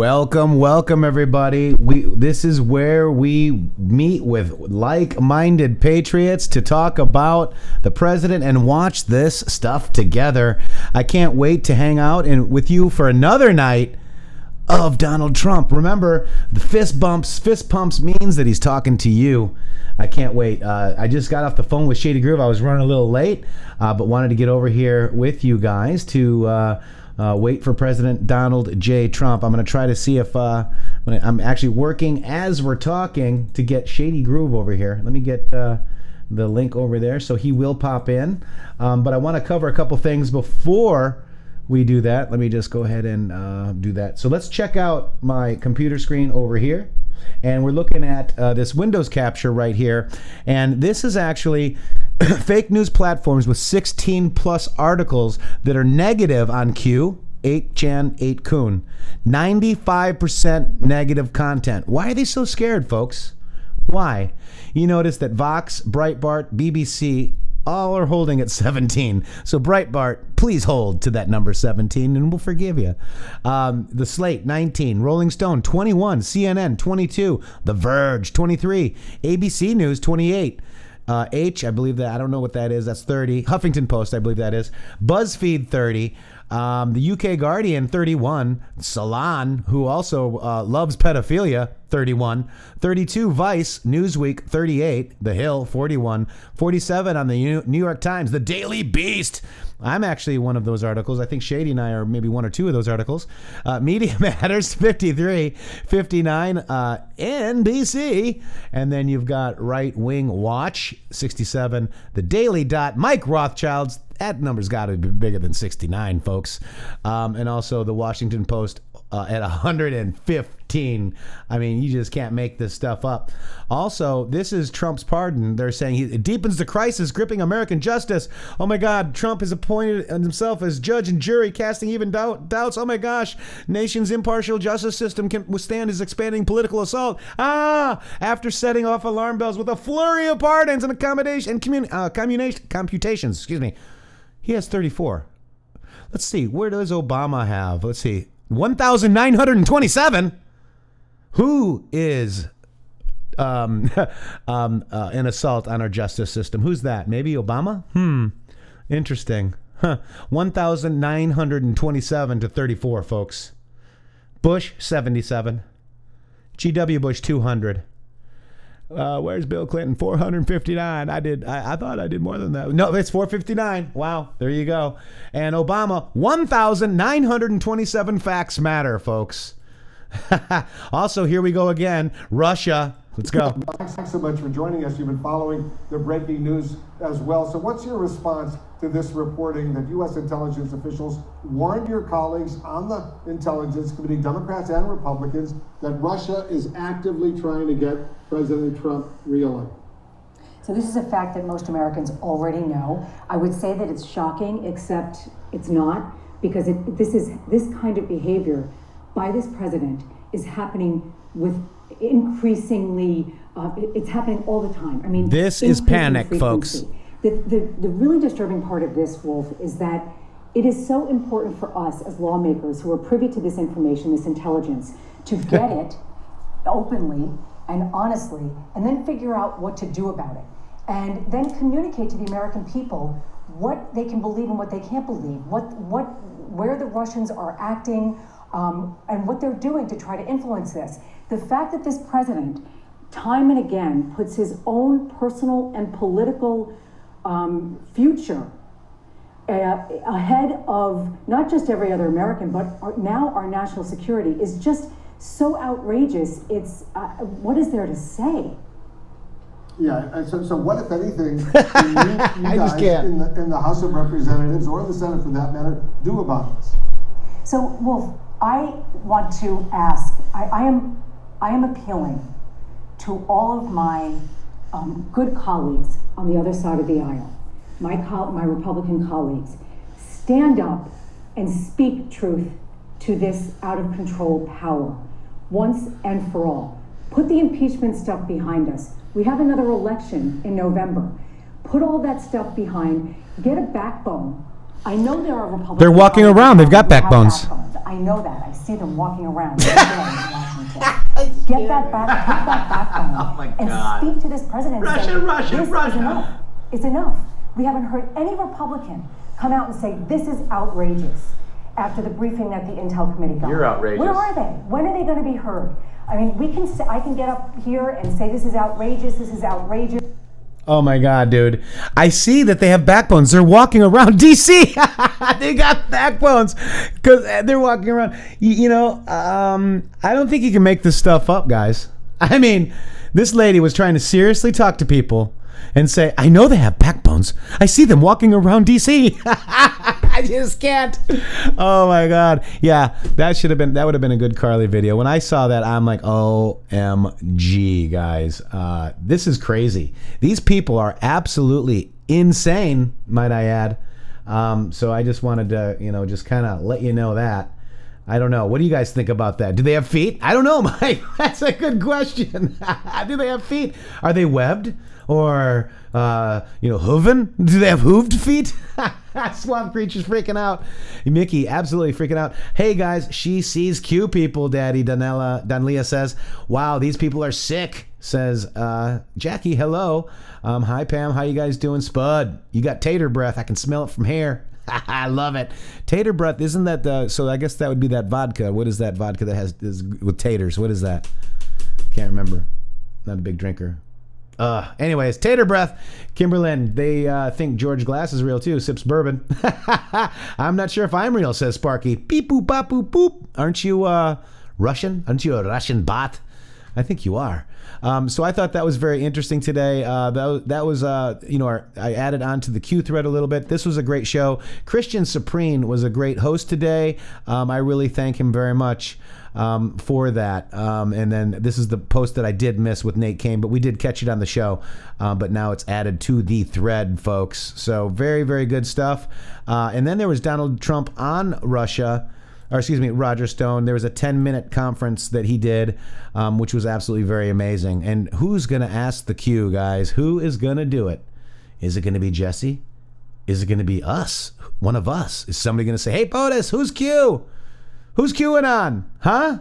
Welcome, everybody. This is where we meet with like-minded patriots to talk about the president and watch this stuff together. I can't wait to hang out with you for another night of Donald Trump. Remember, the fist pumps means that he's talking to you. I can't wait. I just got off the phone with Shady Groove. I was running a little late, but wanted to get over here with you guys to wait for President Donald J. Trump. I'm going to try to see if I'm actually working as we're talking to get Shady Groove over here. Let me get the link over there so he will pop in. But I want to cover a couple things before we do that. Let me just go ahead and do that. So let's check out my computer screen over here. And we're looking at this Windows capture right here. And this is actually fake news platforms with 16 plus articles that are negative on Q, 8chan, 8kun. 95% negative content. Why are they so scared, folks? Why? You notice that Vox, Breitbart, BBC, all are holding at 17. So Breitbart, please hold to that number 17 and we'll forgive you. The Slate, 19. Rolling Stone, 21. CNN, 22. The Verge, 23. ABC News, 28. I believe that. I don't know what that is. That's 30. Huffington Post, I believe that is. BuzzFeed, 30. The UK Guardian, 31. Salon, who also loves pedophilia, 31. 32, Vice, Newsweek, 38. The Hill, 41. 47 on the New York Times. The Daily Beast. I'm actually one of those articles. I think Shady and I are maybe one or two of those articles. Media Matters, 53. 59, NBC. And then you've got Right Wing Watch, 67. The Daily Dot. Mike Rothschild's. That number's got to be bigger than 69, folks. And also the Washington Post at 115. I mean, you just can't make this stuff up. Also, this is Trump's pardon. They're saying it deepens the crisis gripping American justice. Oh my God, Trump has appointed himself as judge and jury, casting even doubts. Oh my gosh, nation's impartial justice system can withstand his expanding political assault. After setting off alarm bells with a flurry of pardons and computations. Excuse me. He has 34. Let's see. Where does Obama have? Let's see. 1,927. Who is an assault on our justice system? Who's that? Maybe Obama? Interesting. 1,927 to 34, folks. Bush, 77. G.W. Bush, 200. Where's Bill Clinton? 459. I thought I did more than that. No, it's 459. Wow, there you go. And Obama, 1,927 facts matter, folks. Also, here we go again. Russia. Let's go. Thanks so much for joining us. You've been following the breaking news as well. So what's your response to this reporting that U.S. intelligence officials warned your colleagues on the Intelligence Committee, Democrats and Republicans, that Russia is actively trying to get President Trump reelected? So this is a fact that most Americans already know. I would say that it's shocking, except it's not, because this kind of behavior by this president is happening with increasingly, it's happening all the time. I mean, this is panic, folks. The really disturbing part of this, Wolf, is that it is so important for us as lawmakers who are privy to this information, this intelligence, to get it openly and honestly, and then figure out what to do about it. And then communicate to the American people what they can believe and what they can't believe, where the Russians are acting, and what they're doing to try to influence this. The fact that this president, time and again, puts his own personal and political future ahead of not just every other American, but now our national security is just so outrageous. It's what is there to say? Yeah, so what, if anything, can you guys in the House of Representatives or the Senate, for that matter, do about this? So, Wolf, I want to ask, I am appealing to all of my good colleagues on the other side of the aisle, my Republican colleagues, stand up and speak truth to this out of control power once and for all. Put the impeachment stuff behind us. We have another election in November. Put all that stuff behind, get a backbone. I know there are Republicans. They're walking around, they've got backbones. I I know that. I see them walking around every day in Washington. Get that backbone Oh my and God. speak to this president and say, this is enough. It's enough. We haven't heard any Republican come out and say, this is outrageous after the briefing that the Intel Committee got. You're outrageous. Where are they? When are they going to be heard? I mean, I can get up here and say, this is outrageous, this is outrageous. Oh my God, dude. I see that they have backbones. They're walking around DC. They got backbones because they're walking around. I don't think you can make this stuff up, guys. I mean, this lady was trying to seriously talk to people and say, I know they have backbones. I see them walking around DC. I just can't. Oh my God. Yeah, that would have been a good Carly video. When I saw that, I'm like, OMG, guys. This is crazy. These people are absolutely insane, might I add. So I just wanted to, just kind of let you know that. I don't know. What do you guys think about that? Do they have feet? I don't know, Mike. That's a good question. Do they have feet? Are they webbed? Or, hooven? Do they have hooved feet? Swamp Creature's freaking out. Mickey, absolutely freaking out. Hey, guys, she sees Q people, Daddy Danlia says. Wow, these people are sick, says Jackie, hello. Hi, Pam. How you guys doing? Spud, you got tater breath. I can smell it from here. I love it. Tater breath, isn't that so I guess that would be that vodka. What is that vodka that is with taters? What is that? Can't remember. Not a big drinker. Anyways, tater breath. Kimberlyn, they think George Glass is real too. Sips bourbon. I'm not sure if I'm real, says Sparky. Beep boop bop boop boop. Aren't you Russian? Aren't you a Russian bot? I think you are. So I thought that was very interesting today. That was I added on to the Q thread a little bit. This was a great show. Christian Supreme was a great host today. I really thank him very much for that. And then this is the post that I did miss with Nate Kane, but we did catch it on the show. But now it's added to the thread, folks. So very, very good stuff. And then there was Donald Trump on Roger Stone. There was a 10-minute conference that he did, which was absolutely very amazing. And who's going to ask the Q, guys? Who is going to do it? Is it going to be Jesse? Is it going to be us? One of us? Is somebody going to say, hey, POTUS, who's Q? Who's QAnon? Huh?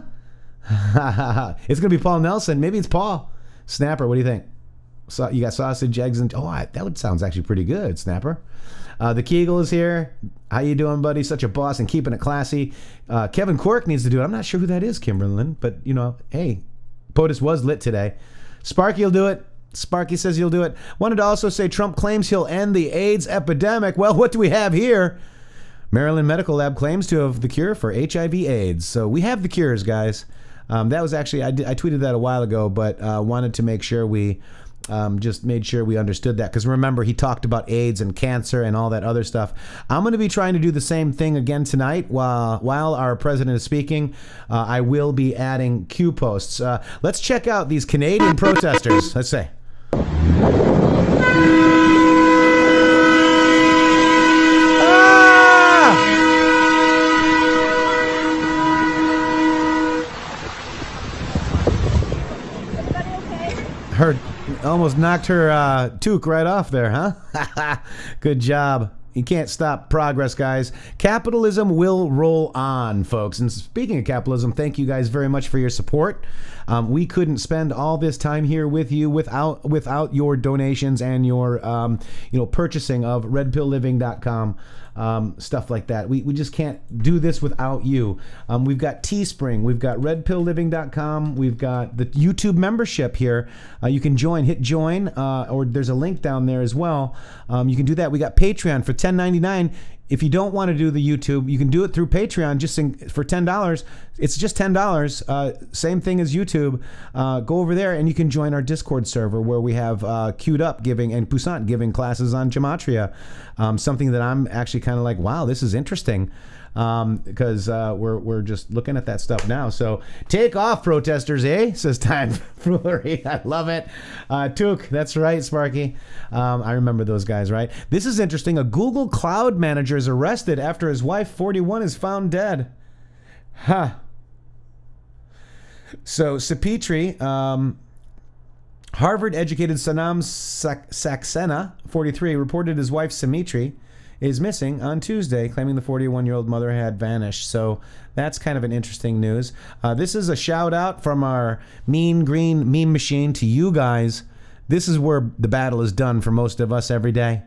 It's going to be Paul Nelson. Maybe it's Paul. Snapper, what do you think? So you got sausage, eggs, and... that sounds actually pretty good, Snapper. The Kegel is here. How you doing, buddy? Such a boss and keeping it classy. Kevin Cork needs to do it. I'm not sure who that is, Kimberlyn, but, hey, POTUS was lit today. Sparky will do it. Sparky says he'll do it. Wanted to also say Trump claims he'll end the AIDS epidemic. Well, what do we have here? Maryland Medical Lab claims to have the cure for HIV/AIDS. So we have the cures, guys. That was actually, I tweeted that a while ago, but wanted to make sure we just made sure we understood that. Because remember, he talked about AIDS and cancer and all that other stuff. I'm going to be trying to do the same thing again tonight while our president is speaking. I will be adding Q posts. Let's check out these Canadian protesters. Let's say. Her almost knocked her toque right off there, huh? Good job. You can't stop progress, guys. Capitalism will roll on, folks. And speaking of capitalism, thank you guys very much for your support. We couldn't spend all this time here with you without your donations and your purchasing of redpillliving.com. Stuff like that. We just can't do this without you. We've got Teespring, we've got redpillliving.com, we've got the YouTube membership here. You can hit join, or there's a link down there as well. You can do that. We got Patreon for $10.99. If you don't want to do the YouTube, you can do it through Patreon for $10. It's just $10. Same thing as YouTube. Go over there and you can join our Discord server where we have Queued Up giving and Poussant giving classes on gematria. Something that I'm actually kind of like, wow, this is interesting. Because we're just looking at that stuff now. So take off, protesters, eh? Says Time Foolery. I love it. Took, that's right, Sparky. I remember those guys, right? This is interesting. A Google Cloud manager is arrested after his wife, 41, is found dead. Huh. So Sapitri, Harvard-educated Sanam Saxena, 43, reported his wife, Samitri, is missing on Tuesday, claiming the 41-year-old mother had vanished. So that's kind of an interesting news. This is a shout out from our mean green meme machine to you guys. This is where the battle is done for most of us every day.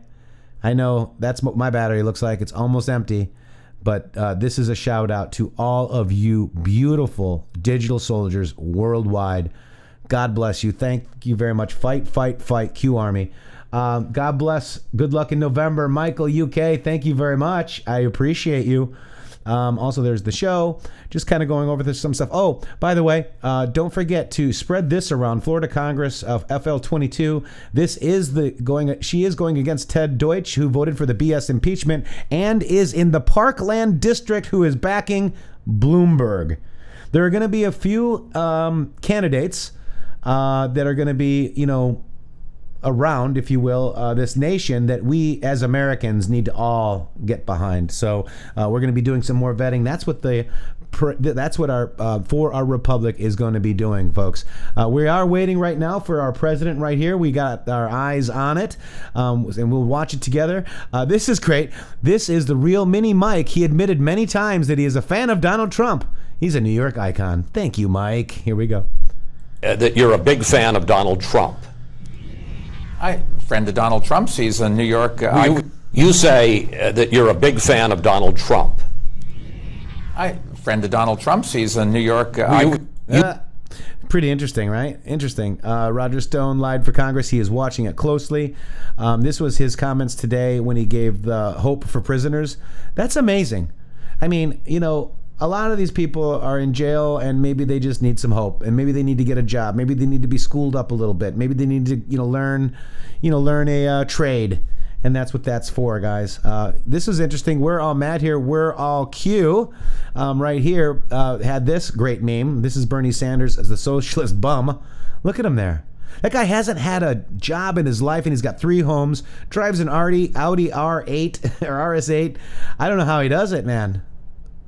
I know that's what my battery looks like. It's almost empty. But this is a shout out to all of you beautiful digital soldiers worldwide. God bless you. Thank you very much. Fight, fight, fight, Q Army. God bless. Good luck in November. Michael, UK, thank you very much. I appreciate you. Also, there's the show. Just kind of going over some stuff. Oh, by the way, don't forget to spread this around. Florida Congress of FL22. She is going against Ted Deutsch, who voted for the BS impeachment and is in the Parkland district, who is backing Bloomberg. There are going to be a few candidates that are going to be, around, if you will, this nation that we as Americans need to all get behind. So we're going to be doing some more vetting. That's what our For Our Republic is going to be doing, folks. We are waiting right now for our president right here. We got our eyes on it, and we'll watch it together. This is great. This is the real Mini Mike. He admitted many times that he is a fan of Donald Trump. He's a New York icon. Thank you, Mike. Here we go. That you're a big fan of Donald Trump. Friend of Donald Trump's. He's a New York. You say that you're a big fan of Donald Trump. Friend of Donald Trump's. He's a New York. Pretty interesting, right? Interesting. Roger Stone lied for Congress. He is watching it closely. This was his comments today when he gave the hope for prisoners. That's amazing. I mean, a lot of these people are in jail and maybe they just need some hope, and maybe they need to get a job. Maybe they need to be schooled up a little bit. Maybe they need to, learn a trade. And that's what that's for, guys. This is interesting. We're all mad here. We're all Q. Right here had this great meme. This is Bernie Sanders as the socialist bum. Look at him there. That guy hasn't had a job in his life, and he's got 3 homes, drives an Audi R8 or RS8. I don't know how he does it, man.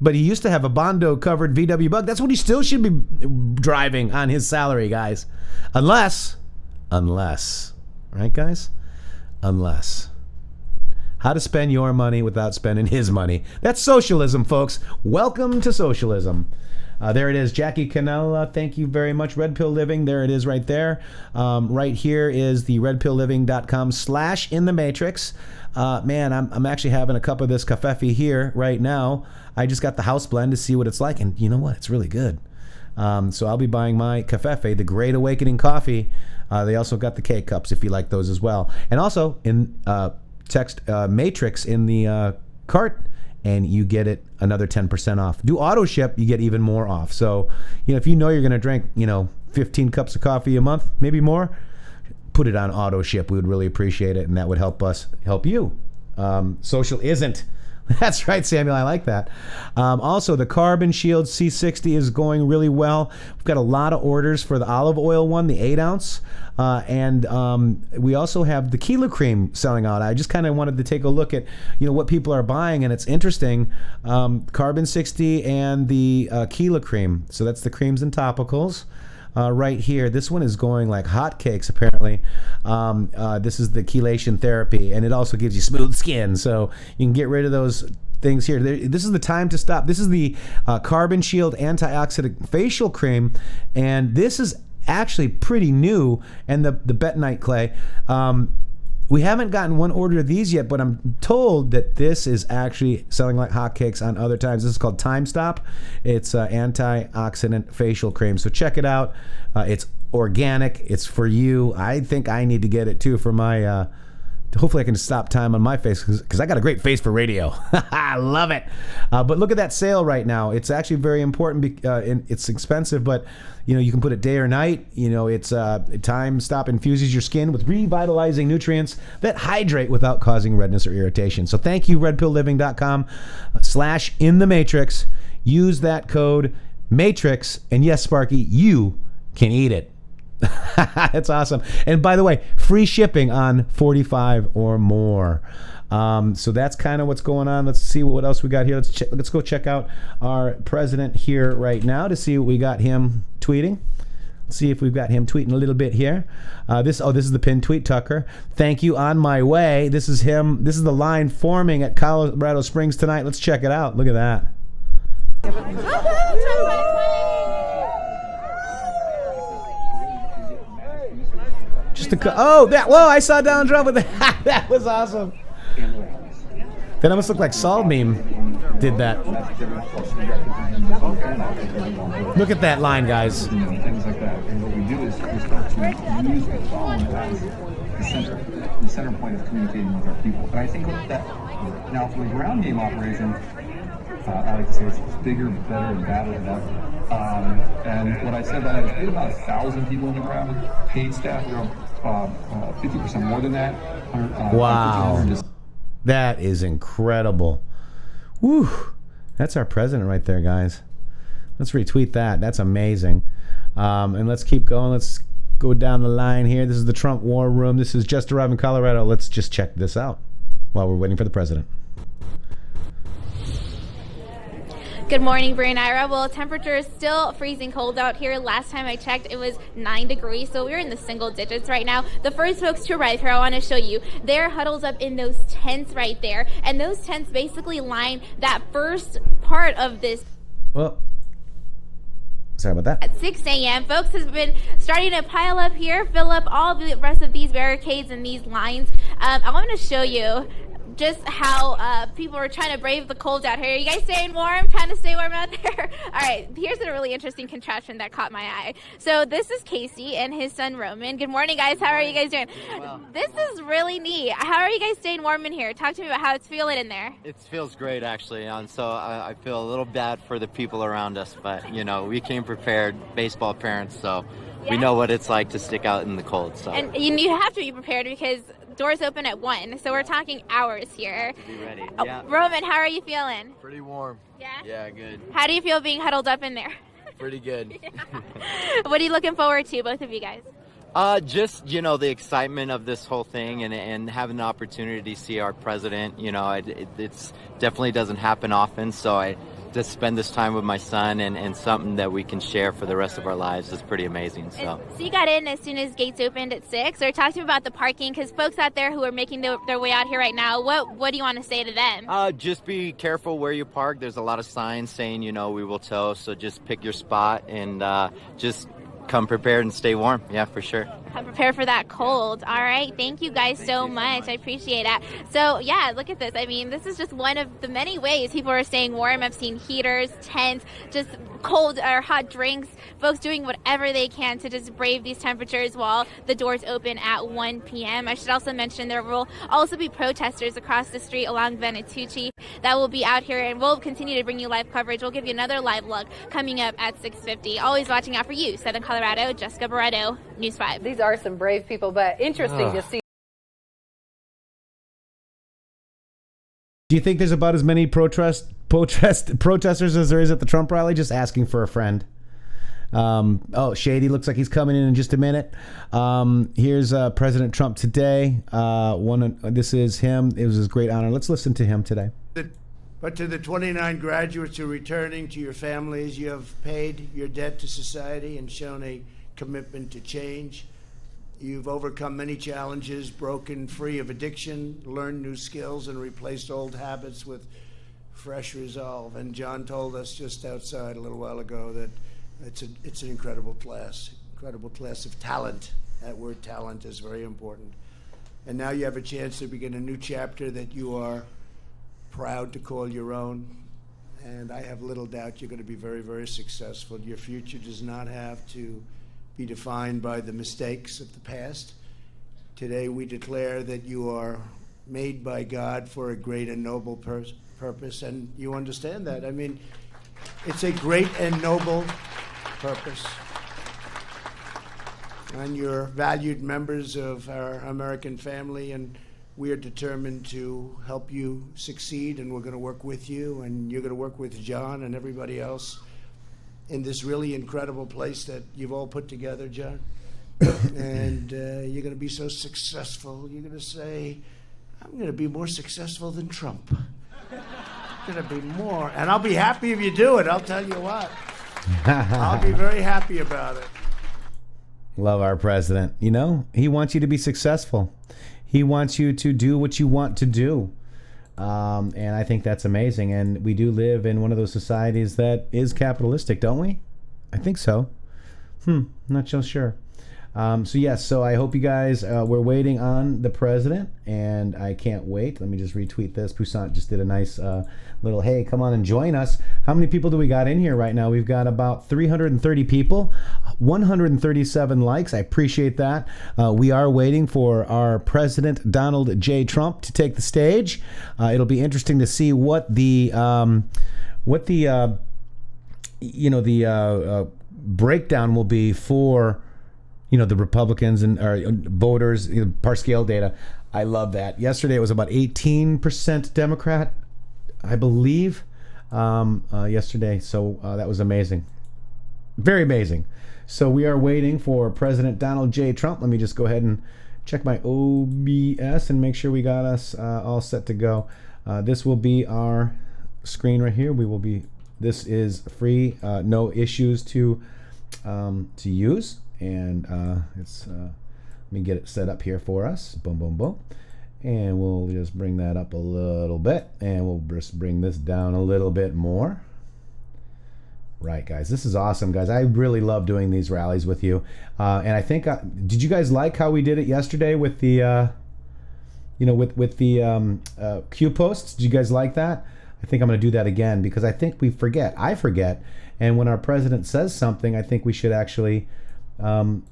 But he used to have a Bondo-covered VW Bug. That's what he still should be driving on his salary, guys. Unless, right, guys? Unless. How to spend your money without spending his money. That's socialism, folks. Welcome to socialism. There it is. Jackie Canella, thank you very much. Red Pill Living, there it is right there. Right here is the redpillliving.com/intheMatrixxx. Man, I'm actually having a cup of this cafefe here right now. I just got the house blend to see what it's like, and you know what? It's really good. So I'll be buying my cafefe, the Great Awakening coffee. They also got the K-Cups if you like those as well. And also, text Matrix in the cart, and you get it another 10% off. Do auto ship, you get even more off. So, if you're going to drink, 15 cups of coffee a month, maybe more, put it on auto ship. We would really appreciate it, and that would help us help you. Social isn't. That's right, Samuel. I like that. Also, the Carbon Shield C60 is going really well. We've got a lot of orders for the olive oil one, the 8-ounce. And we also have the Kila Cream selling out. I just kind of wanted to take a look at, what people are buying, and it's interesting. Carbon 60 and the Kila Cream. So that's the creams and topicals. Right here, this one is going like hotcakes apparently. This is the chelation therapy, and it also gives you smooth skin, so you can get rid of those things here. This is the time to stop. This is the Carbon Shield antioxidant facial cream, and this is actually pretty new. And the bentonite clay. We haven't gotten one order of these yet, but I'm told that this is actually selling like hotcakes on other times. This is called Time Stop. It's antioxidant facial cream. So check it out. It's organic. It's for you. I think I need to get it too for my... hopefully I can stop time on my face because I got a great face for radio. I love it. But look at that sale right now. It's actually very important. It's expensive, but you can put it day or night. It's Time Stop infuses your skin with revitalizing nutrients that hydrate without causing redness or irritation. So thank you, redpillliving.com/intheMatrixxx. Use that code Matrix, and yes, Sparky, you can eat it. That's awesome. And by the way, free shipping on 45 or more. So that's kind of what's going on. Let's see what else we got here. Let's go check out our president here right now to see what we got him tweeting. See if we've got him tweeting a little bit here. This is the pinned tweet, Tucker. Thank you, on my way. This is him. This is the line forming at Colorado Springs tonight. Let's check it out. Look at that. Whoa, I saw Donald Trump with that. That was awesome. That almost looked like Saul meme did that. Look at that line, guys. Things like that. And what we do is we start to use the phone as the center point of communicating with our people. And I think that now for the ground game operation, I like to say it's bigger, better, and badder than ever. And what I said that is we had about 1,000 people on the ground, paid staff, 50% more than that. Wow. That is incredible. Woo. That's our president right there, guys. Let's retweet that. That's amazing. And let's keep going. Let's go down the line here. This is the Trump War Room. This is just arrived in Colorado. Let's just check this out while we're waiting for the president. Good morning, Bray and Ira. Well, temperature is still freezing cold out here. Last time I checked, it was 9 degrees, so we're in the single digits right now. The first folks to arrive here, I want to show you, they're huddled up in those tents right there, and those tents basically line that first part of this. Well, sorry about that. At 6 a.m., folks have been starting to pile up here, fill up all the rest of these barricades and these lines. I want to show you just how people are trying to brave the cold out here. Are you guys staying warm? Trying to stay warm out there? All right, here's a really interesting contraption that caught my eye. So this is Casey and his son Roman. Good morning, guys. How are you guys doing? Well, this is really neat. How are you guys staying warm in here? Talk to me about how it's feeling in there. It feels great, actually. So I feel a little bad for the people around us, but, you know, we came prepared, baseball parents, so we know what it's like to stick out in the cold. So. And you have to be prepared because doors open at 1, so we're talking hours here. Be ready. Yeah. Roman, how are you feeling? Pretty warm. Yeah? Yeah, good. How do you feel being huddled up in there? Pretty good. What are you looking forward to, both of you guys? Just, you know, the excitement of this whole thing and having the opportunity to see our president. You know, it's definitely doesn't happen often, so I just spend this time with my son and something that we can share for the rest of our lives is pretty amazing. So you got in as soon as gates opened at 6, or talk to me about the parking, because folks out there who are making their way out here right now, what do you want to say to them? Just be careful where you park. There's a lot of signs saying, you know, we will tow, so just pick your spot and just come prepared and stay warm. Yeah, for sure. Come prepared for that cold. All right. Thank you guys so much. I appreciate that. So, yeah, look at this. I mean, this is just one of the many ways people are staying warm. I've seen heaters, tents, just cold or hot drinks, folks doing whatever they can to just brave these temperatures while the doors open at 1 p.m. I should also mention there will also be protesters across the street along Venatucci that will be out here, and we'll continue to bring you live coverage. We'll give you another live look coming up at 6:50. Always watching out for you, Southern Colorado. Jessica Barretto, News 5. These are some brave people, but interesting to see. Do you think there's about as many protesters as there is at the Trump rally? Just asking for a friend. Shady looks like he's coming in just a minute. Here's President Trump today. This is him. It was his great honor. Let's listen to him today. But to the 29 graduates who are returning to your families, you have paid your debt to society and shown a commitment to change. You've overcome many challenges, broken free of addiction, learned new skills, and replaced old habits with fresh resolve. And John told us just outside a little while ago that it's an incredible class of talent. That word talent is very important. And now you have a chance to begin a new chapter that you are proud to call your own. And I have little doubt you're going to be very, very successful. Your future does not have to be defined by the mistakes of the past. Today we declare that you are made by God for a great and noble purpose, and you understand that. I mean, it's a great and noble purpose. And you're valued members of our American family, and we are determined to help you succeed, and we're going to work with you, and you're going to work with John and everybody else in this really incredible place that you've all put together, John. And you're going to be so successful. You're going to say, I'm going to be more successful than Trump. I'm going to be more. And I'll be happy if you do it. I'll tell you what. I'll be very happy about it. Love our president. You know, he wants you to be successful. He wants you to do what you want to do. And I think that's amazing. And we do live in one of those societies that is capitalistic, don't we? I think so. Not so sure. So I hope you guys, we're waiting on the president, and I can't wait. Let me just retweet this. Poussin just did a nice little, hey, come on and join us. How many people do we got in here right now? We've got about 330 people, 137 likes. I appreciate that. We are waiting for our President Donald J. Trump to take the stage. It'll be interesting to see what the breakdown will be for the Republicans and voters, par scale data. I love that. Yesterday it was about 18% Democrat, I believe, yesterday. So that was amazing. Very amazing. So we are waiting for President Donald J. Trump. Let me just go ahead and check my OBS and make sure we got us all set to go. This will be our screen right here. This is free, no issues to use. And let me get it set up here for us. Boom, boom, boom. And we'll just bring that up a little bit, and we'll just bring this down a little bit more. Right, guys, this is awesome, guys. I really love doing these rallies with you. And I think, did you guys like how we did it yesterday with the, with the Q posts? Did you guys like that? I think I'm going to do that again because I think we forget. I forget. And when our president says something, I think we should actually let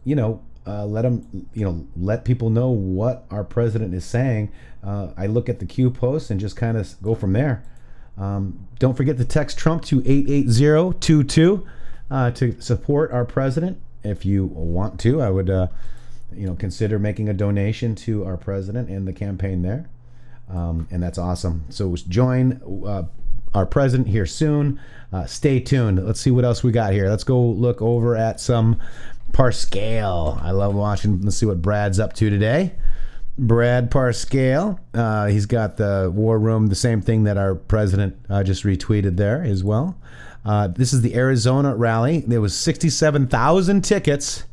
people know what our president is saying. I look at the Q post and just kind of go from there. Don't forget to text Trump to 88022 to support our president. If you want to, I would, consider making a donation to our president and the campaign there. And that's awesome. So join our president here soon. Stay tuned. Let's see what else we got here. Let's go look over at some Parscale. I love watching. Let's see what Brad's up to today. Brad Parscale. He's got the War Room, the same thing that our president just retweeted there as well. This is the Arizona rally. There was 67,000 tickets.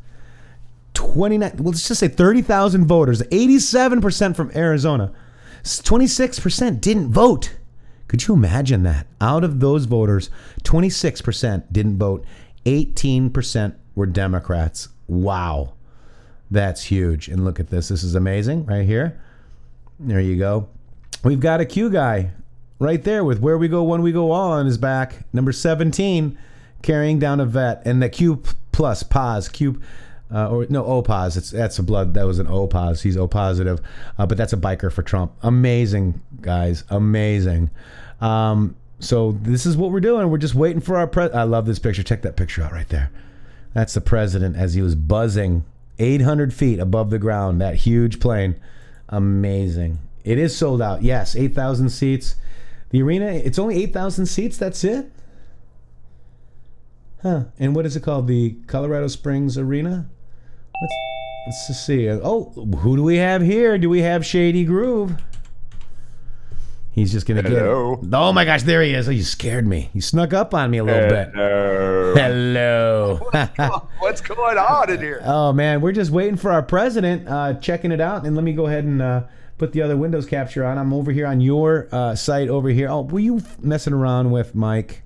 30,000 voters. 87% from Arizona. 26% didn't vote. Could you imagine that? Out of those voters, 26% didn't vote. 18% were Democrats. Wow. That's huge. And look at this. This is amazing right here. There you go. We've got a Q guy right there with Where We Go When We Go on his back. Number 17, carrying down a vet. And the Q plus pause. O pause. That's a blood. That was an O pause. He's O positive. But that's a biker for Trump. Amazing, guys. Amazing. So this is what we're doing. We're just waiting for our president. I love this picture. Check that picture out right there. That's the president as he was buzzing 800 feet above the ground. That huge plane. Amazing. It is sold out. Yes, 8,000 seats. The arena, it's only 8,000 seats. That's it? Huh. And what is it called? The Colorado Springs Arena? Let's just see. Oh, who do we have here? Do we have Shady Groove? He's just going to get... Oh, my gosh, there he is. Oh, you scared me. You snuck up on me a little bit. Hello. What's going on in here? Oh, man, we're just waiting for our president, checking it out. And let me go ahead and put the other Windows capture on. I'm over here on your site over here. Oh, were you messing around with Mike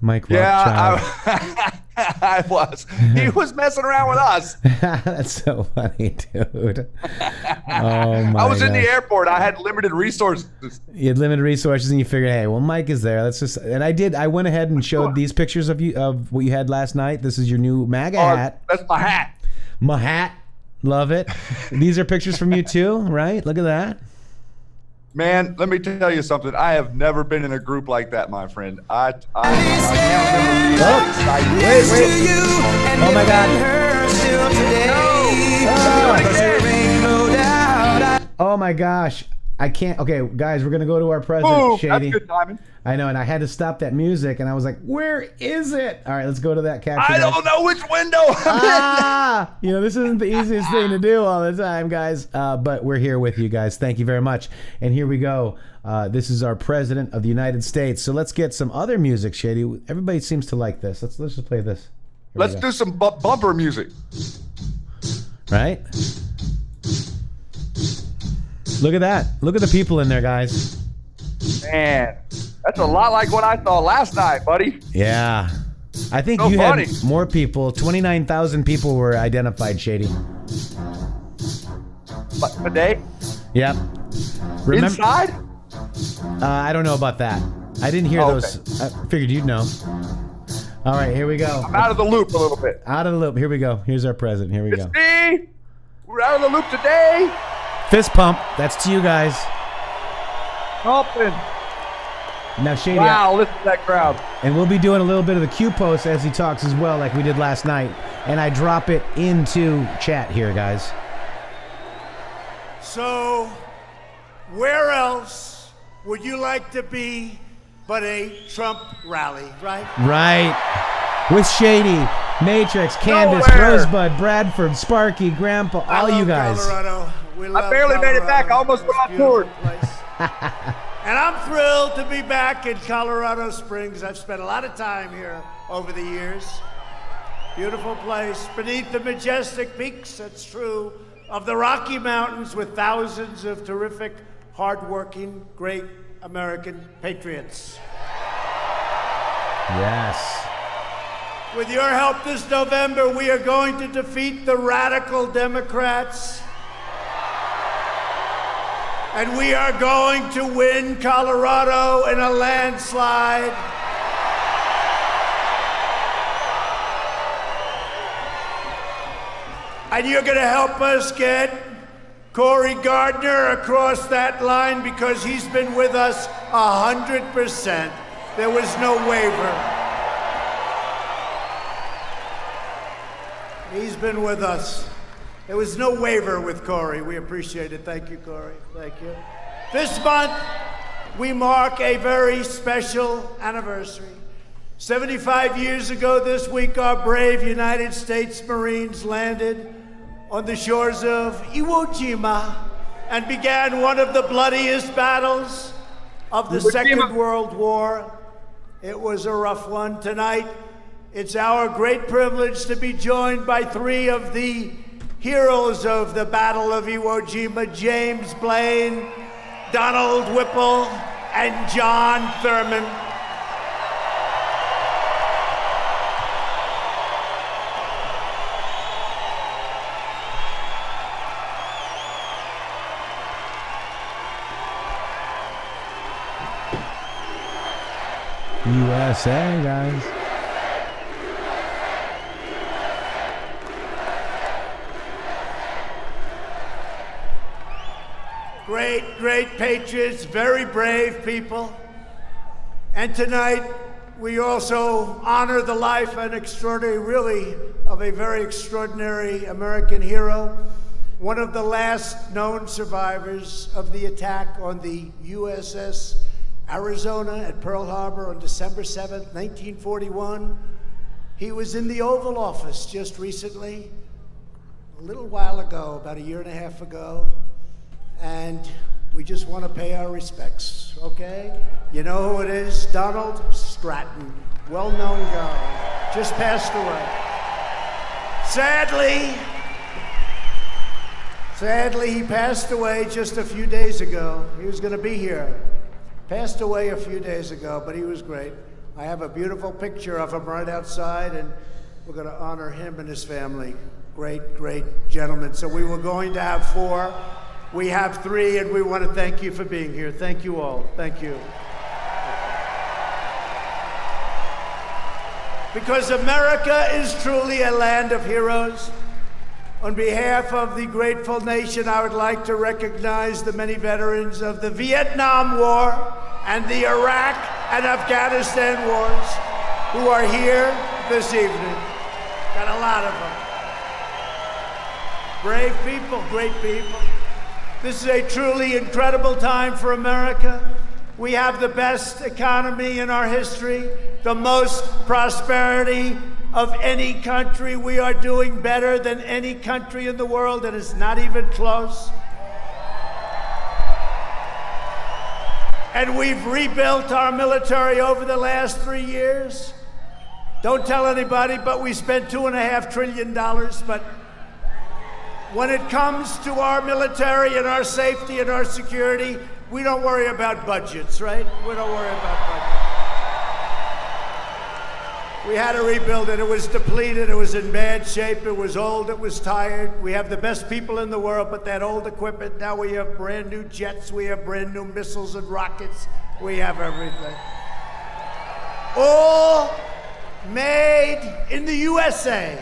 Rothschild? Yeah, I was. He was messing around with us. That's so funny, dude. Oh my! I was in the airport. I had limited resources. You had limited resources, and you figured, hey, well, Mike is there. Let's just. And I did. I went ahead and showed these pictures of you of what you had last night. This is your new MAGA hat. That's my hat. My hat. Love it. These are pictures from you too, right? Look at that. Man, let me tell you something. I have never been in a group like that, my friend. I can't remember being so excited. Wait. Oh my God. Oh my gosh. I can't. Okay, guys, we're going to go to our president, Ooh, Shady. That's good timing. I know, and I had to stop that music, and I was like, where is it? All right, let's go to that capture. I don't know which window. This isn't the easiest thing to do all the time, guys. But we're here with you guys. Thank you very much. And here we go. This is our president of the United States. So let's get some other music, Shady. Everybody seems to like this. Let's just play this. Let's do some bumper music. Right? Look at that. Look at the people in there, guys. Man, that's a lot like what I saw last night, buddy. Yeah. I think So you funny. had more people. 29,000 people were identified, Shady. But today, Yep. inside? I don't know about that. I didn't hear Oh, those. I figured you'd know. All right, here we go. I'm out of the loop a little bit. Out of the loop. Here we go. Here's our president. Here we It's go. me. We're out of the loop today. Fist pump. That's to you guys. Pumping. Now, Shady. Wow, listen to that crowd. And we'll be doing a little bit of the Q post as he talks as well, like we did last night. And I drop it into chat here, guys. So, where else would you like to be but a Trump rally, right? Right. With Shady, Matrix, Candace, Nowhere. Rosebud, Bradford, Sparky, Grandpa, all you guys. Colorado. We love I barely made it back. I Colorado. almost It's a got toured. beautiful place. And I'm thrilled to be back in Colorado Springs. I've spent a lot of time here over the years. Beautiful place beneath the majestic peaks, that's true, of the Rocky Mountains with thousands of terrific, hardworking, great American patriots. Yes. With your help this November, we are going to defeat the radical Democrats. And we are going to win Colorado in a landslide. And you're going to help us get Cory Gardner across that line because he's been with us 100%. There was no waiver. He's been with us. There was no waiver with Cory. We appreciate it. Thank you, Cory. Thank you. This month, we mark a very special anniversary. 75 years ago this week, our brave United States Marines landed on the shores of Iwo Jima and began one of the bloodiest battles of the Second World War. It was a rough one. Tonight, it's our great privilege to be joined by three of the heroes of the Battle of Iwo Jima: James Blaine, Donald Whipple, and John Thurman. USA, guys. Great, great patriots, very brave people. And tonight, we also honor the life and extraordinary, really, of a very extraordinary American hero, one of the last known survivors of the attack on the USS Arizona at Pearl Harbor on December 7th, 1941. He was in the Oval Office just recently, a little while ago, about 1.5 years ago. And we just want to pay our respects, okay? You know who it is? Donald Stratton, well-known guy, just passed away. Sadly, he passed away just a few days ago. He was going to be here. Passed away a few days ago, but he was great. I have a beautiful picture of him right outside, and we're going to honor him and his family. Great, great gentleman. So we were going to have 4. We have 3, and we want to thank you for being here. Thank you all. Thank you. Because America is truly a land of heroes. On behalf of the grateful nation, I would like to recognize the many veterans of the Vietnam War and the Iraq and Afghanistan wars who are here this evening. Got a lot of them. Brave people, great people. This is a truly incredible time for America. We have the best economy in our history, the most prosperity of any country. We are doing better than any country in the world, and it's not even close. And we've rebuilt our military over the last 3 years. Don't tell anybody, but we spent $2.5 trillion, but when it comes to our military and our safety and our security, we don't worry about budgets, right? We don't worry about budgets. We had to rebuild it. It was depleted. It was in bad shape. It was old. It was tired. We have the best people in the world, but that old equipment, now we have brand new jets. We have brand new missiles and rockets. We have everything. All made in the USA.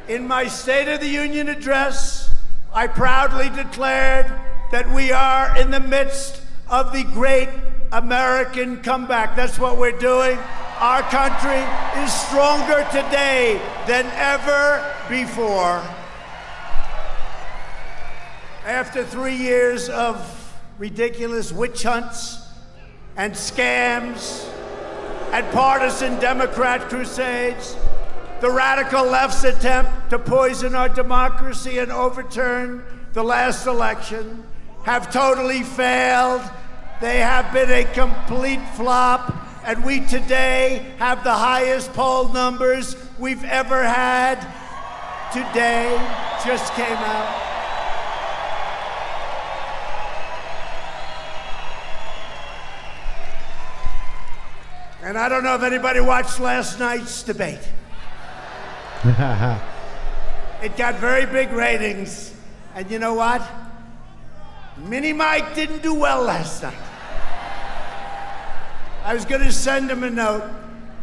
In my State of the Union address, I proudly declared that we are in the midst of the great American comeback. That's what we're doing. Our country is stronger today than ever before. After 3 years of ridiculous witch hunts and scams and partisan Democrat crusades, the radical left's attempt to poison our democracy and overturn the last election have totally failed. They have been a complete flop, and we today have the highest poll numbers we've ever had. Today just came out. And I don't know if anybody watched last night's debate. It got very big ratings. And you know what? Mini Mike didn't do well last night. I was going to send him a note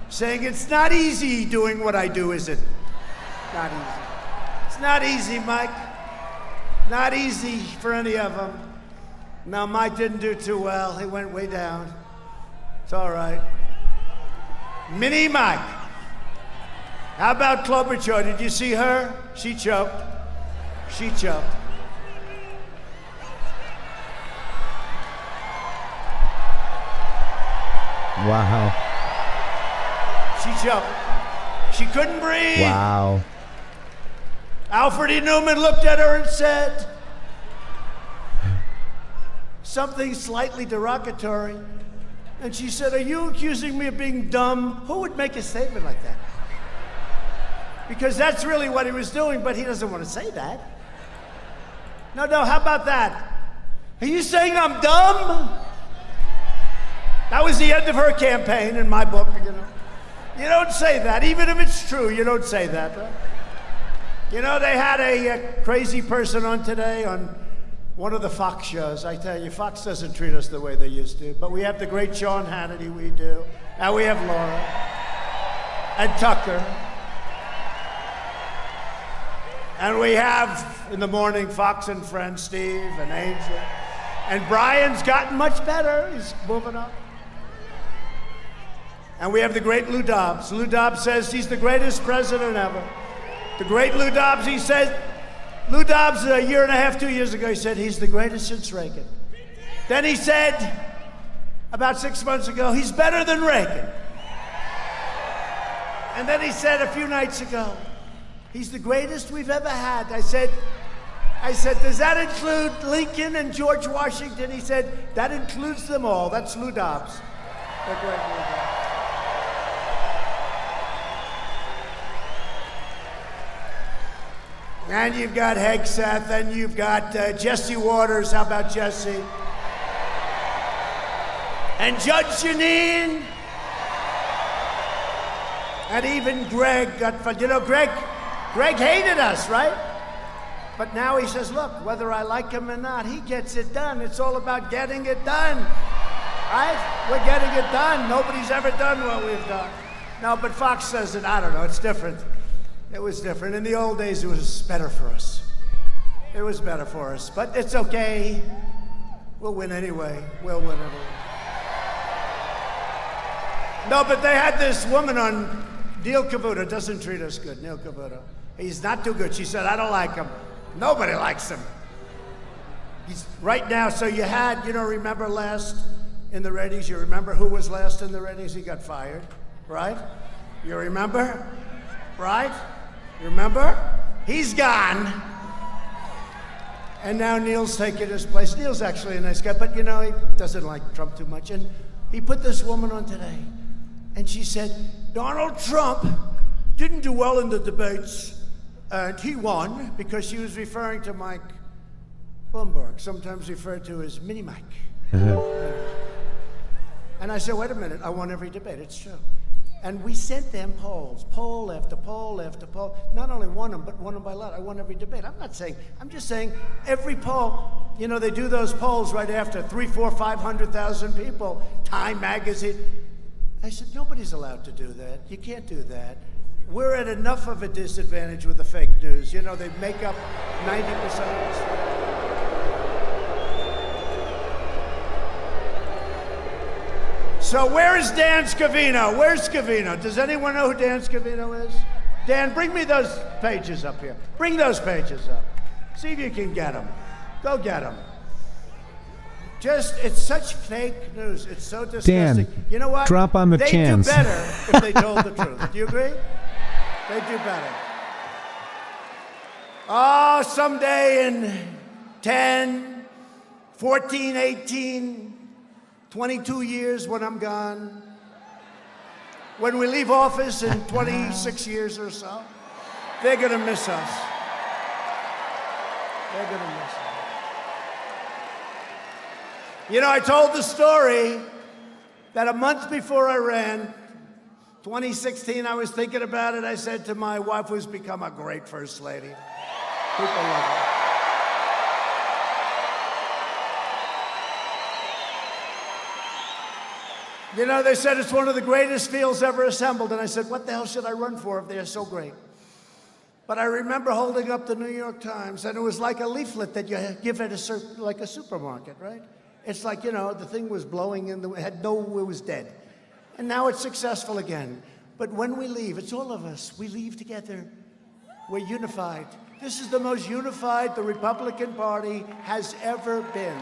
saying, it's not easy doing what I do, is it? Not easy. It's not easy, Mike. Not easy for any of them. No, Mike didn't do too well. He went way down. It's all right. Mini Mike. How about Klobuchar? Did you see her? She choked. She choked. Wow. She choked. She couldn't breathe. Wow. Alfred E. Newman looked at her and said something slightly derogatory. And she said, are you accusing me of being dumb? Who would make a statement like that? Because that's really what he was doing, but he doesn't want to say that. No, how about that? Are you saying I'm dumb? That was the end of her campaign in my book, you know. You don't say that. Even if it's true, you don't say that. Right? You know, they had a crazy person on today on one of the Fox shows. I tell you, Fox doesn't treat us the way they used to. But we have the great Sean Hannity, we do. Now we have Laura and Tucker. And we have, in the morning, Fox and Friends, Steve and Ainsley. And Brian's gotten much better. He's moving up. And we have the great Lou Dobbs. Lou Dobbs says he's the greatest president ever. The great Lou Dobbs, he said, Lou Dobbs, a year and a half, 2 years ago, he said he's the greatest since Reagan. Then he said, about 6 months ago, he's better than Reagan. And then he said a few nights ago, he's the greatest we've ever had. I said, does that include Lincoln and George Washington? He said, that includes them all. That's Lou Dobbs. The great Lou Dobbs. And you've got Hegseth, and you've got Jesse Waters. How about Jesse? And Judge Jeanine. And even Greg got fun. You know, Greg hated us, right? But now he says, look, whether I like him or not, he gets it done. It's all about getting it done, right? We're getting it done. Nobody's ever done what we've done. No, but Fox says that, I don't know, it's different. It was different. In the old days, it was better for us. It was better for us, but it's okay. We'll win anyway. We'll win anyway. No, but they had this woman on, Neil Cavuto, doesn't treat us good, Neil Cavuto. He's not too good. She said, I don't like him. Nobody likes him. He's right now, so you had, remember last in the ratings, you remember who was last in the ratings? He got fired, right? You remember? Right? Remember? He's gone. And now Neil's taking his place. Neil's actually a nice guy, but you know, he doesn't like Trump too much. And he put this woman on today. And she said, Donald Trump didn't do well in the debates, and he won because she was referring to Mike Bloomberg, sometimes referred to as Mini Mike. And I said, wait a minute, I won every debate, it's true. And we sent them polls, poll after poll after poll. Not only won them, but won them by a lot. I won every debate. I'm just saying every poll, you know, they do those polls right after 300,000, 400,000, 500,000 people, Time magazine. I said, nobody's allowed to do that. You can't do that. We're at enough of a disadvantage with the fake news. You know, they make up 90% of us. So where is Dan Scavino? Where's Scavino? Does anyone know who Dan Scavino is? Dan, bring me those pages up here. Bring those pages up. See if you can get them. Go get them. It's such fake news. It's so disgusting. Dan, you know what? drop on the chance. They do better if they told the truth. Do you agree? They do better. Oh, someday in 10, 14, 18, 22 years when I'm gone, when we leave office in 26 years or so, they're going to miss us. They're going to miss us. You know, I told the story that a month before I ran, 2016, I was thinking about it. I said to my wife, who's become a great first lady, people love her. You know, they said it's one of the greatest fields ever assembled. And I said, what the hell should I run for if they're so great? But I remember holding up the New York Times, and it was like a leaflet that you give at like a supermarket, right? It's like, you know, the thing was blowing in, it was dead. And now it's successful again. But when we leave, it's all of us. We leave together. We're unified. This is the most unified the Republican Party has ever been.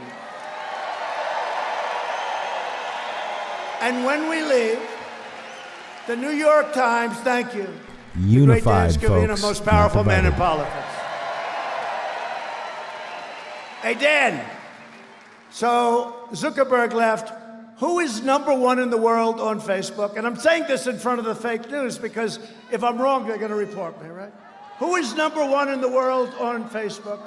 And when we leave, the New York Times, thank you. Unified, the great Dan Scavino, folks. most powerful Not man in divided. politics. Hey, Dan. So Zuckerberg left. Who is #1 in the world on Facebook? And I'm saying this in front of the fake news because if I'm wrong, they're going to report me, right? Who is #1 in the world on Facebook?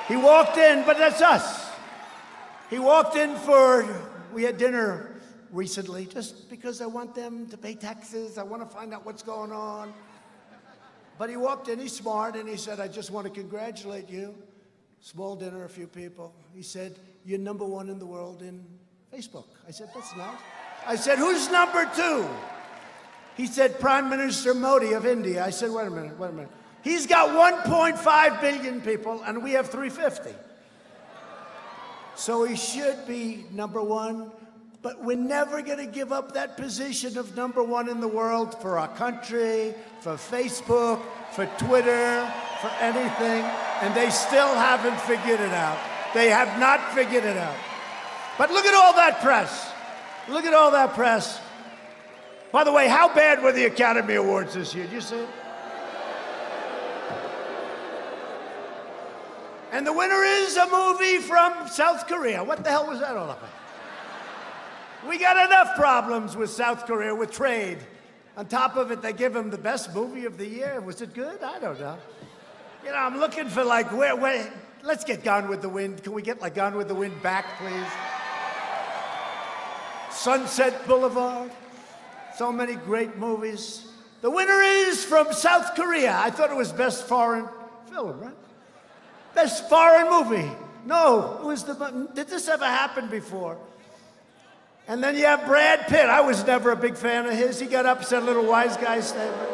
He walked in, but that's us. He walked in we had dinner recently, just because I want them to pay taxes. I want to find out what's going on. But he walked in, he's smart, and he said, I just want to congratulate you. Small dinner, a few people. He said, you're #1 in the world in Facebook. I said, that's nice. I said, who's #2? He said, Prime Minister Modi of India. I said, wait a minute. He's got 1.5 billion people, and we have 350. So he should be #1, but we're never going to give up that position of #1 in the world for our country, for Facebook, for Twitter, for anything, and they still haven't figured it out. They have not figured it out. But look at all that press. Look at all that press. By the way, how bad were the Academy Awards this year? Did you see it? And the winner is a movie from South Korea. What the hell was that all about? We got enough problems with South Korea with trade. On top of it, they give him the best movie of the year. Was it good? I don't know. You know, I'm looking for like, where let's get Gone with the Wind. Can we get like Gone with the Wind back, please? Sunset Boulevard. So many great movies. The winner is from South Korea. I thought it was best foreign film, right? Best foreign movie. No, it was did this ever happen before? And then you have Brad Pitt. I was never a big fan of his. He got up and said a little wise guy statement.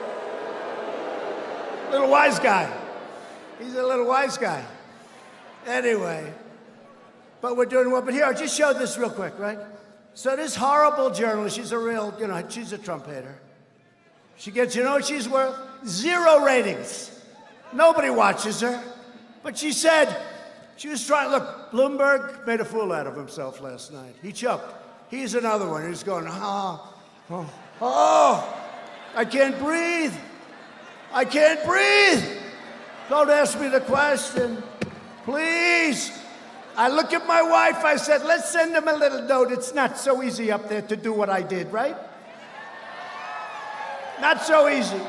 Little wise guy. He's a little wise guy. Anyway, but we're doing well. But here, I'll just show this real quick, right? So this horrible journalist, she's a real, you know, she's a Trump hater. She gets, you know what she's worth? 0 ratings. Nobody watches her. But she said, she was trying, look, Bloomberg made a fool out of himself last night. He choked. He's another one who's going, oh, I can't breathe. I can't breathe. Don't ask me the question, please. I look at my wife, I said, let's send him a little note. It's not so easy up there to do what I did, right? Not so easy.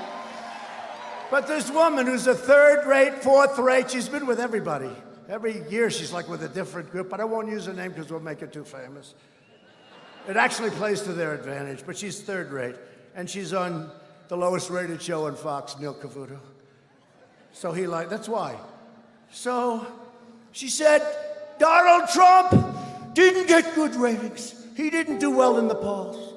But this woman who's a third rate, fourth rate, she's been with everybody. Every year she's like with a different group, but I won't use her name because we'll make her too famous. It actually plays to their advantage, but she's third rate. And she's on the lowest rated show on Fox, Neil Cavuto. So that's why. So she said, Donald Trump didn't get good ratings. He didn't do well in the polls.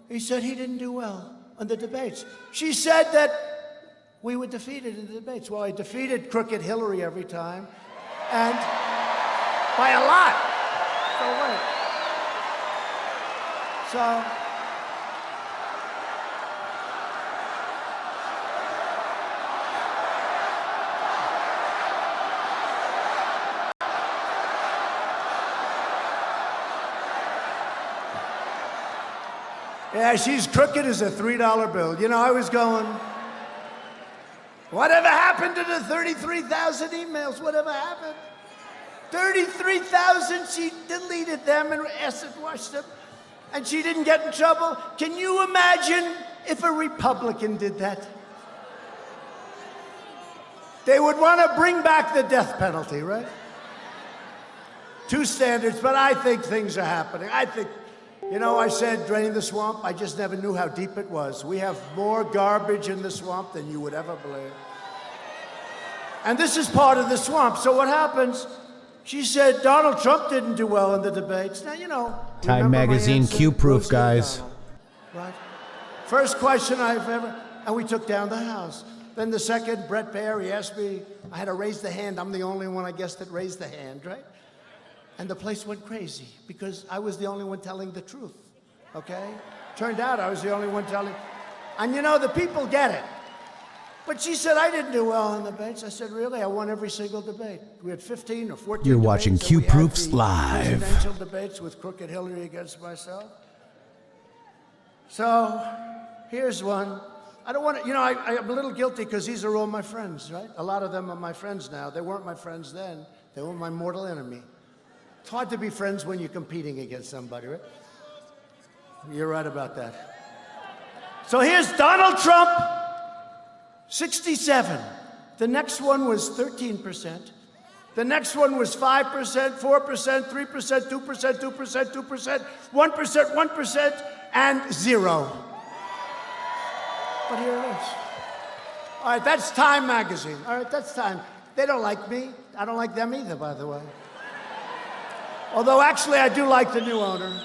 He said he didn't do well in the debates. She said that we were defeated in the debates. Well, I defeated crooked Hillary every time, and by a lot. So wait. So yeah, she's crooked as a $3 bill. You know, I was going, whatever happened to the 33,000 emails? Whatever happened? 33,000, she deleted them and acid washed them, and she didn't get in trouble. Can you imagine if a Republican did that? They would want to bring back the death penalty, right? Two standards, but I think things are happening. I think, you know, I said drain the swamp. I just never knew how deep it was. We have more garbage in the swamp than you would ever believe. And this is part of the swamp. So what happens? She said Donald Trump didn't do well in the debates. Now, you know. Time Magazine Q-proof, guys. Right? First question I've ever, and we took down the house. Then the second, Brett Baer, he asked me, I had to raise the hand. I'm the only one, I guess, that raised the hand, right? And the place went crazy because I was the only one telling the truth, okay? Turned out I was the only one telling, and you know, the people get it. But she said, I didn't do well in the debates. I said, really? I won every single debate. We had 15 or 14 You're watching debates, and we had Q-Proofs the live. presidential debates with crooked Hillary against myself. So here's one. I don't want to, you know, I'm a little guilty because these are all my friends, right? A lot of them are my friends now. They weren't my friends then. They were my mortal enemy. It's hard to be friends when you're competing against somebody, right? You're right about that. So here's Donald Trump, 67. The next one was 13%. The next one was 5%, 4%, 3%, 2%, 2%, 2%, 1%, 1%, and 0. But here it is. All right, that's Time Magazine. All right, that's Time. They don't like me. I don't like them either, by the way. Although, actually, I do like the new owner.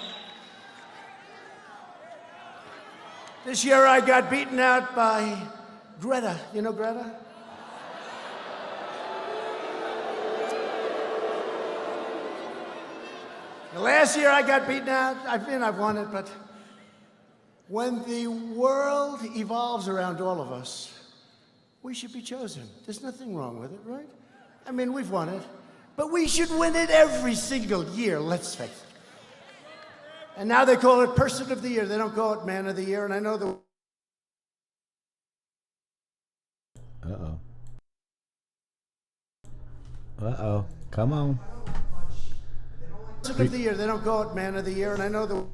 This year, I got beaten out by Greta. You know Greta? The last year, I got beaten out. I've won it, but when the world evolves around all of us, we should be chosen. There's nothing wrong with it, right? I mean, we've won it. But we should win it every single year, let's face it. And now they call it Person of the Year. They don't call it Man of the Year. And I know the... Uh-oh. Uh-oh. Come on. Person of the Year. They don't call it Man of the Year. And I know the...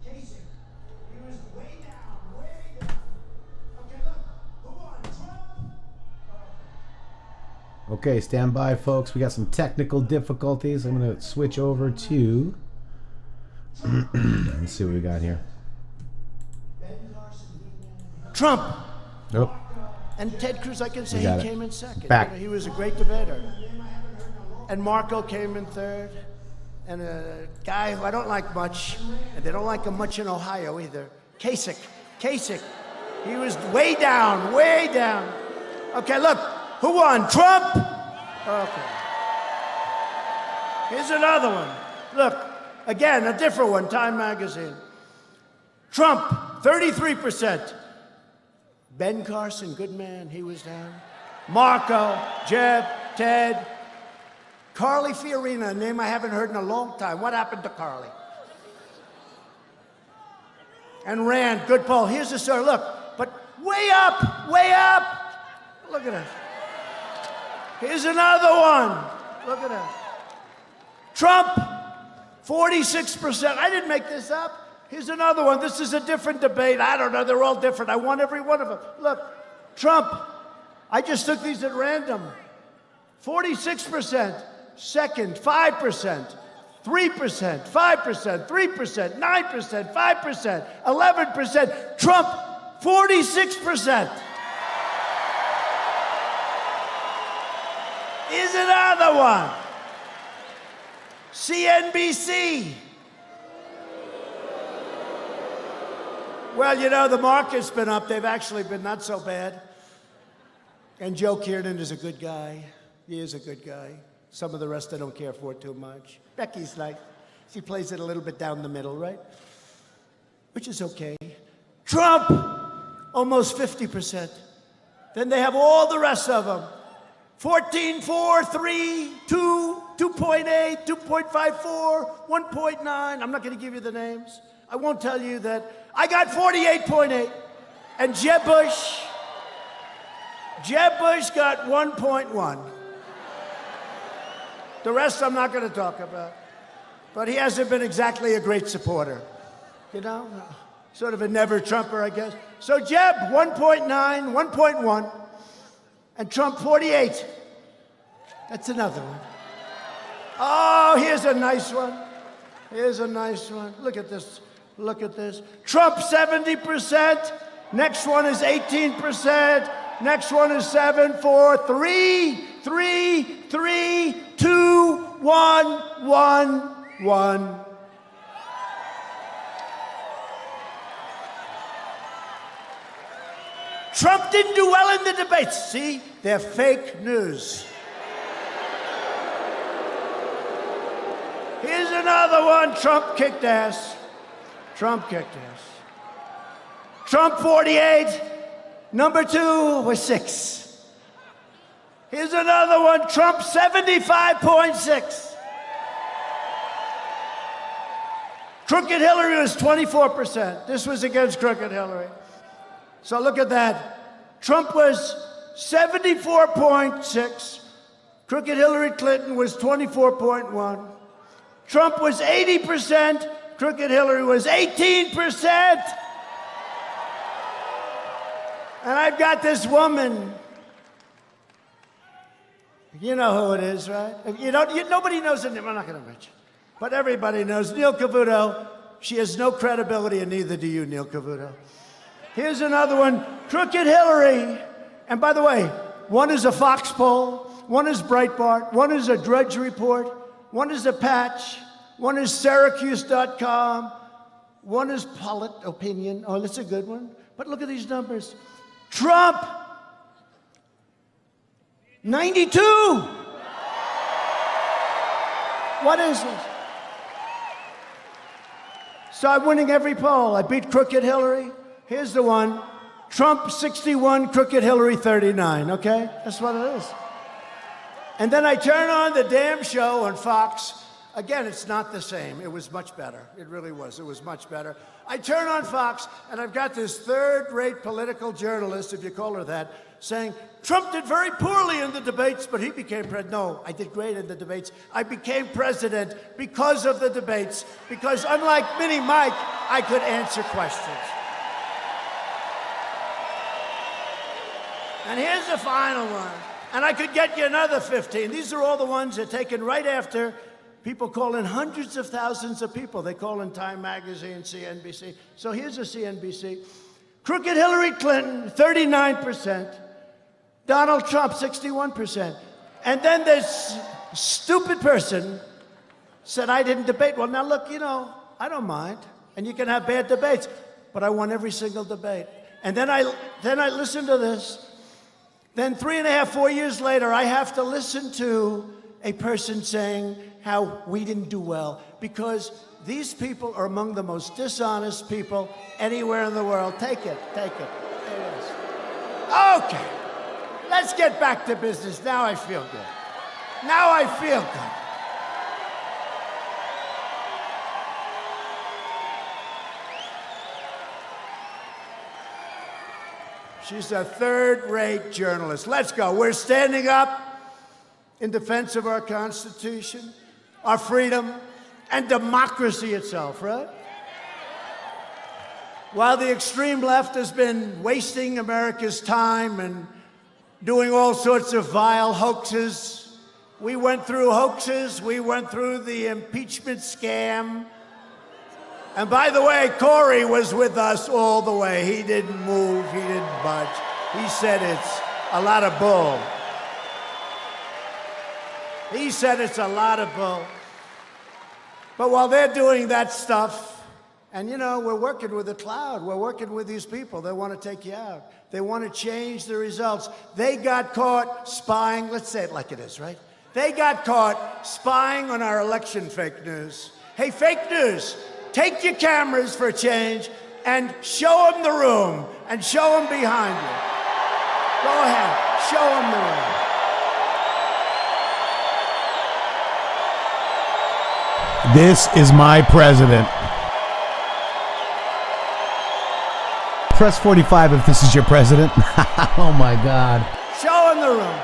Okay, stand by, folks. We got some technical difficulties. I'm going to switch over to... Let's see what we got here. Trump. Nope. And Ted Cruz, I can say he came in second. Back. You know, he was a great debater. And Marco came in third. And a guy who I don't like much, and they don't like him much in Ohio either, Kasich. He was way down, way down. Okay, look. Who won? Trump? Okay. Here's another one. Look, again, a different one, Time Magazine. Trump, 33%. Ben Carson, good man, he was down. Marco, Jeb, Ted. Carly Fiorina, a name I haven't heard in a long time. What happened to Carly? and Rand, good poll. Here's the story. Look, but way up, way up. Look at it. Here's another one. Look at it. Trump, 46%. I didn't make this up. Here's another one. This is a different debate. I don't know. They're all different. I won every one of them. Look, Trump, I just took these at random. 46%. Second, 5%. 3%, 5%, 3%, 9%, 5%, 11%. Trump, 46%. Here's another one. CNBC. Well, you know, the market's been up. They've actually been not so bad. And Joe Kiernan is a good guy. He is a good guy. Some of the rest I don't care for too much. Becky's like, she plays it a little bit down the middle, right? Which is okay. Trump, almost 50%. Then they have all the rest of them. 14, 4, 3, 2, 2.8, 2.54, 1.9. I'm not going to give you the names. I won't tell you that. I got 48.8. And Jeb Bush got 1.1. The rest I'm not going to talk about. But he hasn't been exactly a great supporter. You know? Sort of a never-Trumper, I guess. So Jeb, 1.9, 1.1. And Trump, 48. That's another one. Oh, here's a nice one. Here's a nice one. Look at this. Look at this. Trump, 70%. Next one is 18%. Next one is 7, 4, 3, 3, 3, 2, 1, 1, 1. Trump didn't do well in the debates. See, they're fake news. Here's another one. Trump kicked ass. Trump kicked ass. Trump 48. Number 2 was 6. Here's another one. Trump 75.6. Crooked Hillary was 24%. This was against Crooked Hillary. So look at that. Trump was 74.6. Crooked Hillary Clinton was 24.1. Trump was 80%. Crooked Hillary was 18%. And I've got this woman. You know who it is, right? Nobody knows her name. I'm not going to mention. But everybody knows Neil Cavuto. She has no credibility, and neither do you, Neil Cavuto. Here's another one. Crooked Hillary. And by the way, one is a Fox poll, one is Breitbart, one is a Drudge Report, one is a Patch, one is Syracuse.com, one is Polit Opinion. Oh, that's a good one. But look at these numbers. Trump, 92. What is this? So I'm winning every poll. I beat Crooked Hillary. Here's the one. Trump 61, Crooked Hillary 39, okay? That's what it is. And then I turn on the damn show on Fox. Again, it's not the same. It was much better. It really was. It was much better. I turn on Fox, and I've got this third-rate political journalist, if you call her that, saying, Trump did very poorly in the debates, but he became president. No, I did great in the debates. I became president because of the debates, because unlike Mini Mike, I could answer questions. And here's the final one. And I could get you another 15. These are all the ones that are taken right after people call in hundreds of thousands of people. They call in Time Magazine, CNBC. So here's a CNBC. Crooked Hillary Clinton, 39%. Donald Trump, 61%. And then this stupid person said, I didn't debate. Well, now look, I don't mind. And you can have bad debates. But I won every single debate. And then I listened to this. Then 3.5, 4 years later, I have to listen to a person saying how we didn't do well because these people are among the most dishonest people anywhere in the world. Take it. There it is. Okay, let's get back to business. Now I feel good. She's a third-rate journalist. Let's go. We're standing up in defense of our Constitution, our freedom, and democracy itself, right? While the extreme left has been wasting America's time and doing all sorts of vile hoaxes, we went through hoaxes, we went through the impeachment scam. And by the way, Corey was with us all the way. He didn't move, he didn't budge. He said it's a lot of bull. He said it's a lot of bull. But while they're doing that stuff, and you know, we're working with a cloud, we're working with these people, they want to take you out. They want to change the results. They got caught spying, let's say it like it is, right? They got caught spying on our election fake news. Hey, fake news, take your cameras for a change and show them the room and show them behind you. Go ahead, show them the room. This is my president. Press 45 if this is your president. Oh my God. Show him the room.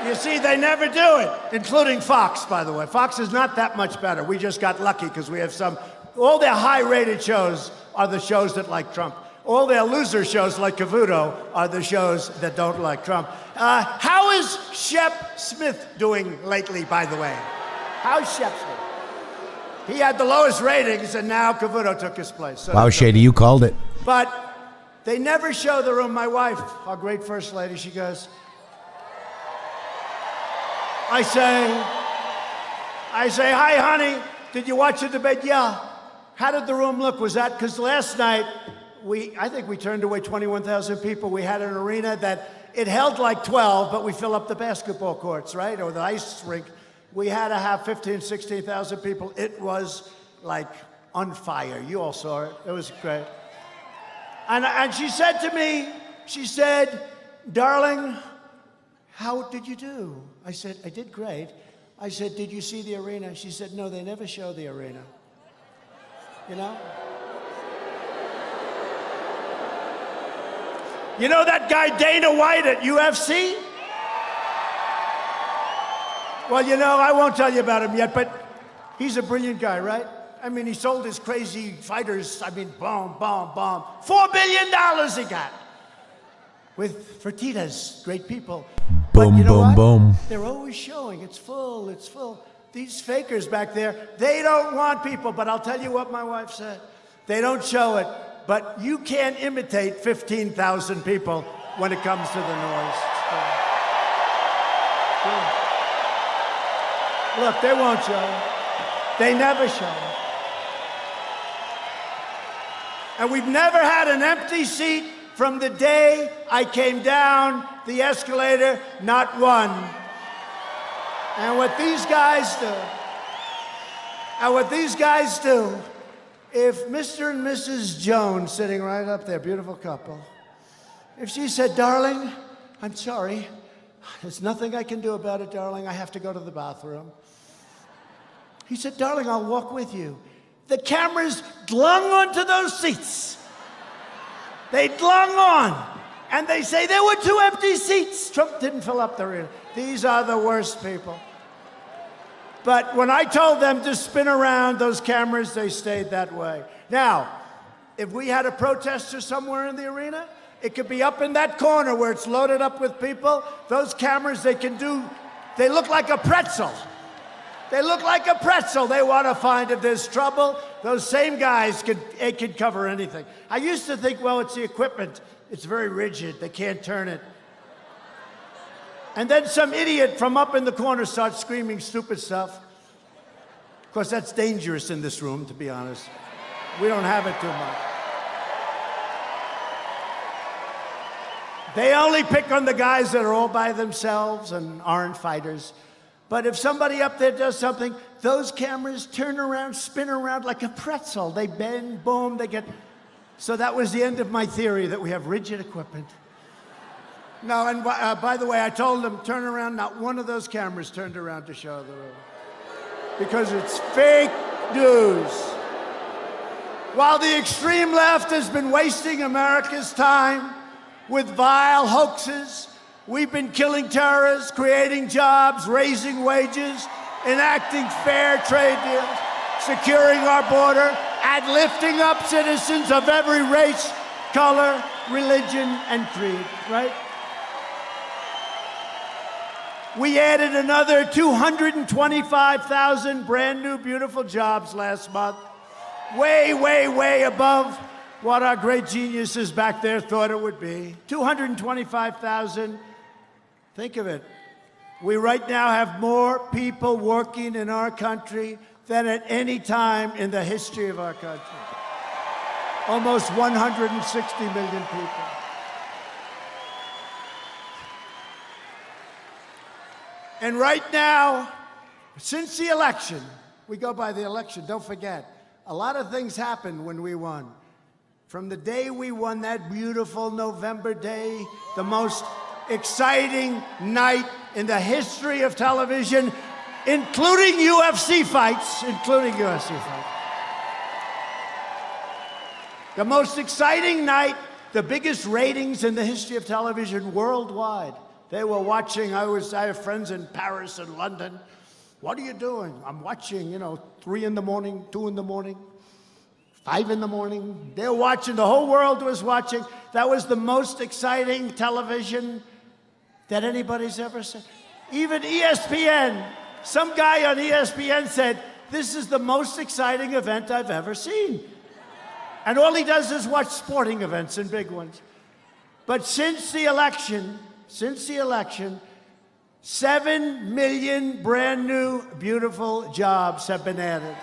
You see, they never do it, including Fox, by the way. Fox is not that much better. We just got lucky because we have all their high-rated shows are the shows that like Trump. All their loser shows like Cavuto are the shows that don't like Trump. How is Shep Smith doing lately, by the way? How's Shep Smith? He had the lowest ratings, and now Cavuto took his place. So wow, Shady, you called it. But they never show the room. My wife, our great first lady, she goes, I say, hi, honey, did you watch the debate? Yeah. How did the room look? Was that, because last night, I think we turned away 21,000 people. We had an arena that it held like 12, but we fill up the basketball courts, right? Or the ice rink. We had to have 15, 16,000 people. It was like on fire. You all saw it. It was great. And she said to me, she said, darling, how did you do? I said, I did great. I said, did you see the arena? She said, no, they never show the arena. You know? You know that guy Dana White at UFC? Well, you know, I won't tell you about him yet, but he's a brilliant guy, right? I mean, he sold his crazy fighters, I mean, boom, boom, boom. $4 billion he got. With Fertitas, great people. Boom, but you know boom, what? boom. They're always showing, it's full, it's full. These fakers back there, they don't want people, but I'll tell you what my wife said. They don't show it, but you can't imitate 15,000 people when it comes to the noise. Look, they won't show it. They never show it. And we've never had an empty seat from the day I came down the escalator, not one. And what these guys do, if Mr. and Mrs. Jones, sitting right up there, beautiful couple, if she said, darling, I'm sorry, there's nothing I can do about it, darling, I have to go to the bathroom. He said, darling, I'll walk with you. The cameras glung onto those seats. They glung on. And they say there were 2 empty seats. Trump didn't fill up the arena. These are the worst people. But when I told them to spin around those cameras, they stayed that way. Now, if we had a protester somewhere in the arena, it could be up in that corner where it's loaded up with people. Those cameras, they look like a pretzel. They look like a pretzel. They want to find if there's trouble. Those same guys could cover anything. I used to think, well, it's the equipment. It's very rigid. They can't turn it. And then some idiot from up in the corner starts screaming stupid stuff. Of course, that's dangerous in this room, to be honest. We don't have it too much. They only pick on the guys that are all by themselves and aren't fighters. But if somebody up there does something, those cameras turn around, spin around like a pretzel. They bend, boom, they get... So that was the end of my theory that we have rigid equipment. No, and by the way, I told them, turn around. Not one of those cameras turned around to show the room. Because it's fake news. While the extreme left has been wasting America's time with vile hoaxes, we've been killing terrorists, creating jobs, raising wages, enacting fair trade deals, securing our border, and lifting up citizens of every race, color, religion, and creed, right? We added another 225,000 brand new beautiful jobs last month. Way, way, way above what our great geniuses back there thought it would be. 225,000. Think of it. We right now have more people working in our country than at any time in the history of our country. Almost 160 million people. And right now, since the election, we go by the election, don't forget, a lot of things happened when we won. From the day we won, that beautiful November day, the most exciting night in the history of television, including UFC fights, The most exciting night, the biggest ratings in the history of television worldwide. They were watching. I have friends in Paris and London. What are you doing? I'm watching, 3 in the morning, 2 in the morning, 5 in the morning. They're watching. The whole world was watching. That was the most exciting television that anybody's ever seen. Even ESPN, some guy on ESPN said, this is the most exciting event I've ever seen. And all he does is watch sporting events and big ones. But since the election, 7 million brand new, beautiful jobs have been added.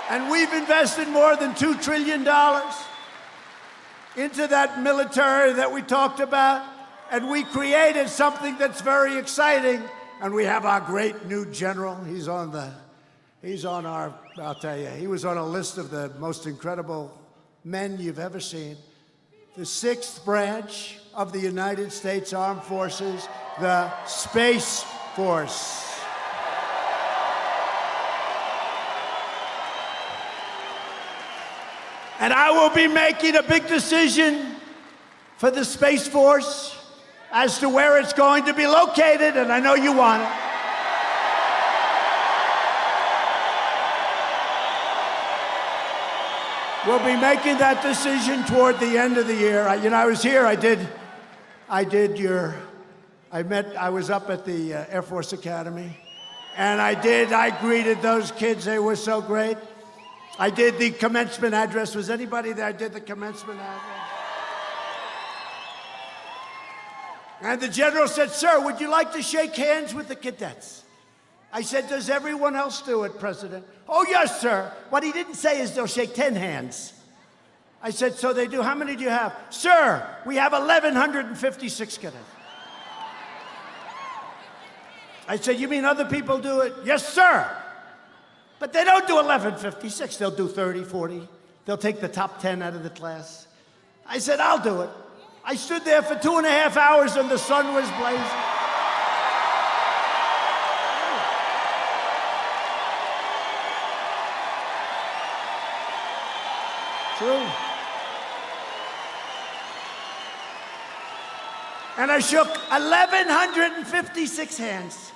And we've invested more than $2 trillion into that military that we talked about. And we created something that's very exciting. And we have our great new general. I'll tell you, he was on a list of the most incredible men you've ever seen. The 6th branch of the United States Armed Forces, the Space Force. And I will be making a big decision for the Space Force as to where it's going to be located, and I know you want it. We'll be making that decision toward the end of the year. I was here. I was up at the Air Force Academy, and I greeted those kids. They were so great. I did the commencement address. Was anybody there? I did the commencement address. And the general said, sir, would you like to shake hands with the cadets? I said, does everyone else do it, President? Oh, yes, sir. What he didn't say is they'll shake 10 hands. I said, so they do. How many do you have? Sir, we have 1,156 cadets. I said, you mean other people do it? Yes, sir. But they don't do 1156. They'll do 30, 40. They'll take the top 10 out of the class. I said, I'll do it. I stood there for 2.5 hours and the sun was blazing. True. And I shook 1,156 hands.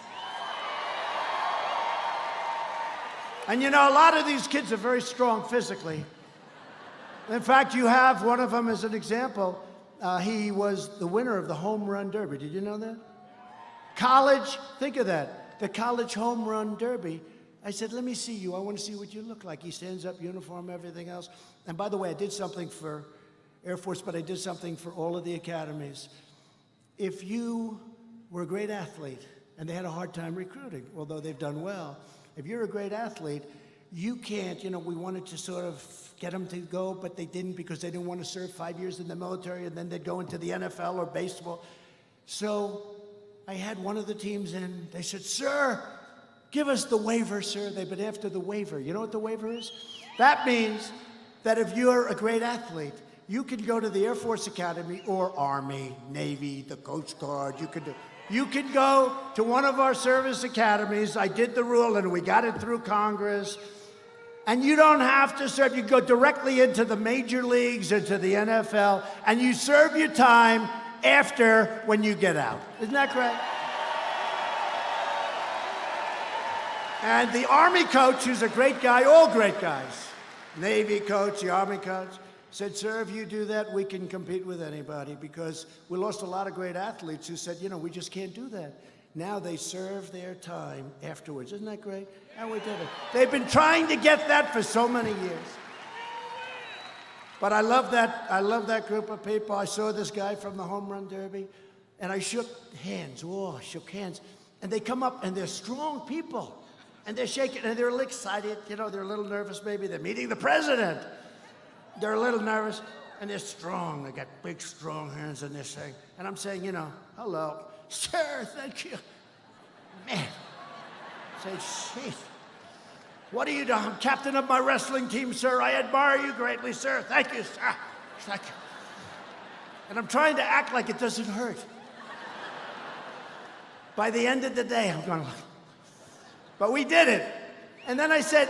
And a lot of these kids are very strong physically. In fact, you have one of them as an example. He was the winner of the home run derby. Did you know that? College, think of that. The college home run derby. I said, let me see you. I want to see what you look like. He stands up, uniform, everything else. And by the way, I did something for Air Force, but I did something for all of the academies. If you were a great athlete, and they had a hard time recruiting, although they've done well, if you're a great athlete, you can't, we wanted to sort of get them to go, but they didn't because they didn't want to serve 5 years in the military, and then they'd go into the NFL or baseball. So I had one of the teams in. They said, sir, give us the waiver, sir. They've been after the waiver. You know what the waiver is? That means that if you're a great athlete, You could go to the Air Force Academy or Army, Navy, the Coast Guard. You could go to one of our service academies. I did the rule, and we got it through Congress. And you don't have to serve. You go directly into the major leagues or to the NFL, and you serve your time after when you get out. Isn't that great? And the Army coach, who's a great guy, all great guys, Navy coach, the Army coach, said, sir, if you do that, we can compete with anybody, because we lost a lot of great athletes who said, you know, we just can't do that. Now they serve their time afterwards. Isn't that great? And we did it. They've been trying to get that for so many years. But I love that group of people. I saw this guy from the Home Run Derby, and I shook hands. Oh, I shook hands. And they come up, and they're strong people. And they're shaking, and they're a little excited. You know, they're a little nervous, maybe. They're meeting the president. They're a little nervous, and they're strong. They got big, strong hands, and they're saying, and I'm saying, you know, hello. Sir, thank you. Man. Say, shit. What are you doing? I'm captain of my wrestling team, sir. I admire you greatly, sir. Thank you, sir. Thank you. And I'm trying to act like it doesn't hurt. By the end of the day, I'm going, but we did it. And then I said,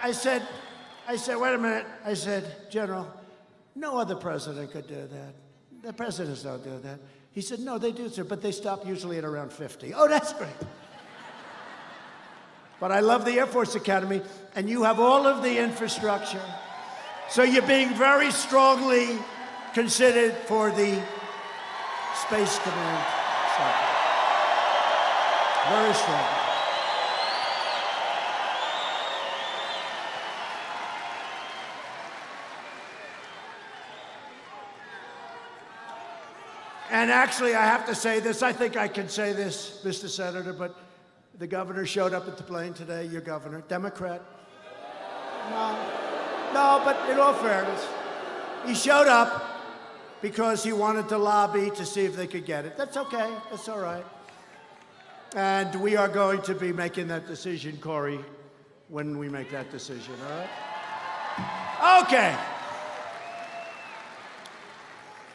wait a minute. I said, General, no other president could do that. The presidents don't do that. He said, no, they do, sir, but they stop usually at around 50. Oh, that's great. But I love the Air Force Academy, and you have all of the infrastructure. So you're being very strongly considered for the Space Command. Very strong. And actually, I have to say this. I think I can say this, Mr. Senator, but the governor showed up at the plane today, your governor, Democrat. No, but in all fairness, he showed up because he wanted to lobby to see if they could get it. That's okay. That's all right. And we are going to be making that decision, Corey, when we make that decision, all right? Okay.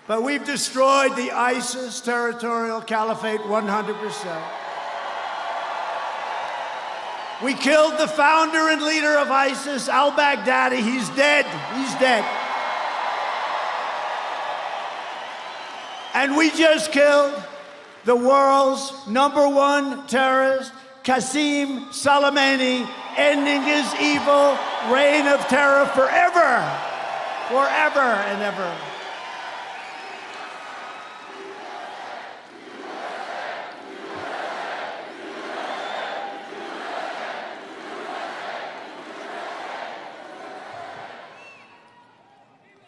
But we've destroyed the ISIS territorial caliphate 100%. We killed the founder and leader of ISIS, al-Baghdadi. He's dead. He's dead. And we just killed the world's #1 terrorist, Qasem Soleimani, ending his evil reign of terror forever. Forever and ever.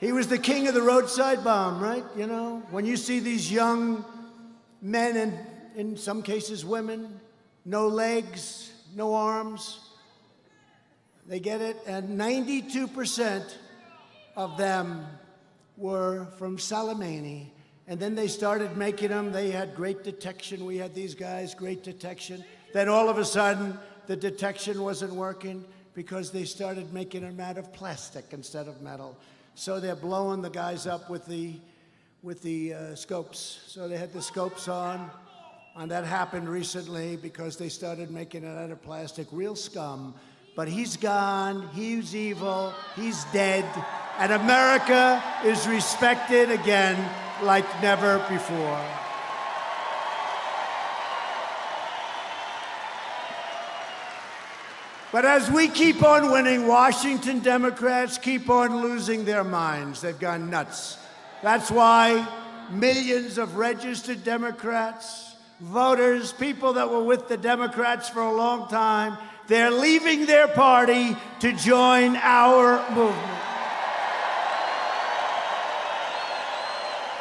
He was the king of the roadside bomb, right? You know, when you see these young men and, in some cases, women, no legs, no arms, they get it, and 92% of them were from Soleimani. And then they started making them. They had great detection. We had these guys, great detection. Then all of a sudden, the detection wasn't working because they started making them out of plastic instead of metal. So they're blowing the guys up with the scopes. So they had the scopes on, and that happened recently because they started making it out of plastic. Real scum. But he's gone, he's evil, he's dead, and America is respected again like never before. But as we keep on winning, Washington Democrats keep on losing their minds. They've gone nuts. That's why millions of registered Democrats, voters, people that were with the Democrats for a long time, they're leaving their party to join our movement.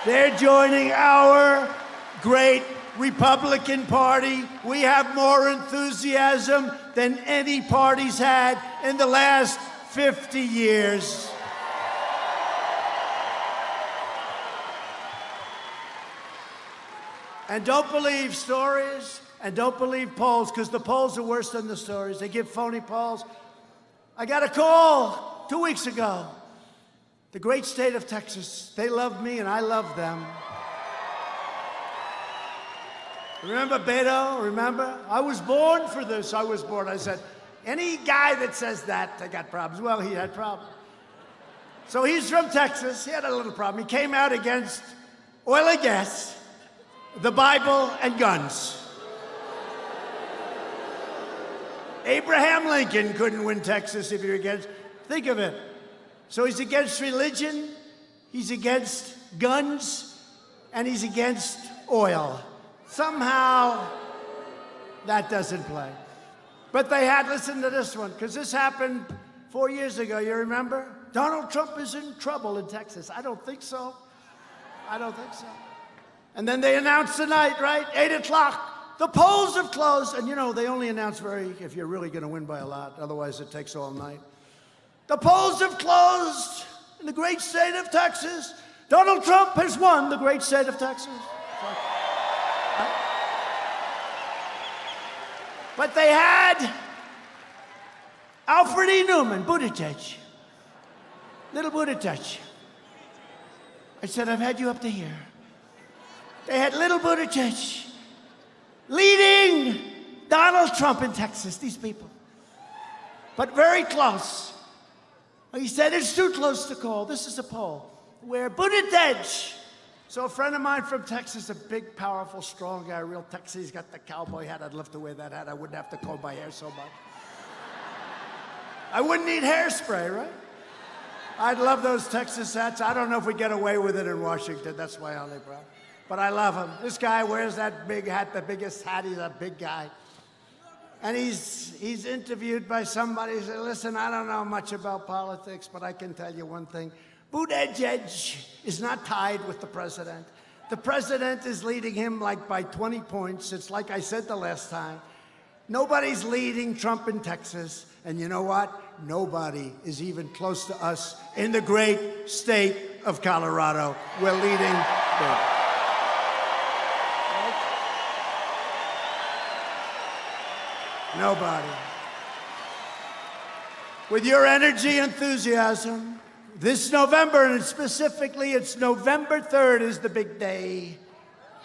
They're joining our great Republican Party. We have more enthusiasm than any party's had in the last 50 years. And don't believe stories, and don't believe polls, because the polls are worse than the stories. They give phony polls. I got a call 2 weeks ago The great state of Texas, they love me and I love them. Remember Beto? Remember? I was born for this. I was born. I said, any guy that says that, they got problems. Well, he had problems. So he's from Texas. He had a little problem. He came out against oil and gas, the Bible, and guns. Abraham Lincoln couldn't win Texas if you're against. Think of it. So he's against religion, he's against guns, and he's against oil. Somehow, that doesn't play. But they had, listen to this one, because this happened 4 years ago, you remember? Donald Trump is in trouble in Texas. I don't think so. I don't think so. And then they announced tonight, right? 8 o'clock. The polls have closed. And you know, they only announce if you're really going to win by a lot. Otherwise, it takes all night. The polls have closed in the great state of Texas. Donald Trump has won the great state of Texas. But they had Alfred E. Newman, Buttigieg. Little Buttigieg. I said, I've had you up to here. They had little Buttigieg leading Donald Trump in Texas, these people. But very close. He said, it's too close to call. This is a poll where Buttigieg. So a friend of mine from Texas, a big, powerful, strong guy, real Texas, he's got the cowboy hat. I'd love to wear that hat. I wouldn't have to comb my hair so much. I wouldn't need hairspray, right? I'd love those Texas hats. I don't know if we get away with it in Washington. That's my only problem. But I love him. This guy wears that big hat, the biggest hat. He's a big guy. And he's interviewed by somebody. He said, listen, I don't know much about politics, but I can tell you one thing. Buttigieg is not tied with the president. The president is leading him like by 20 points. It's like I said the last time. Nobody's leading Trump in Texas. And you know what? Nobody is even close to us in the great state of Colorado. We're leading. Nobody. With your energy, enthusiasm, this November, and specifically it's November 3rd is the big day.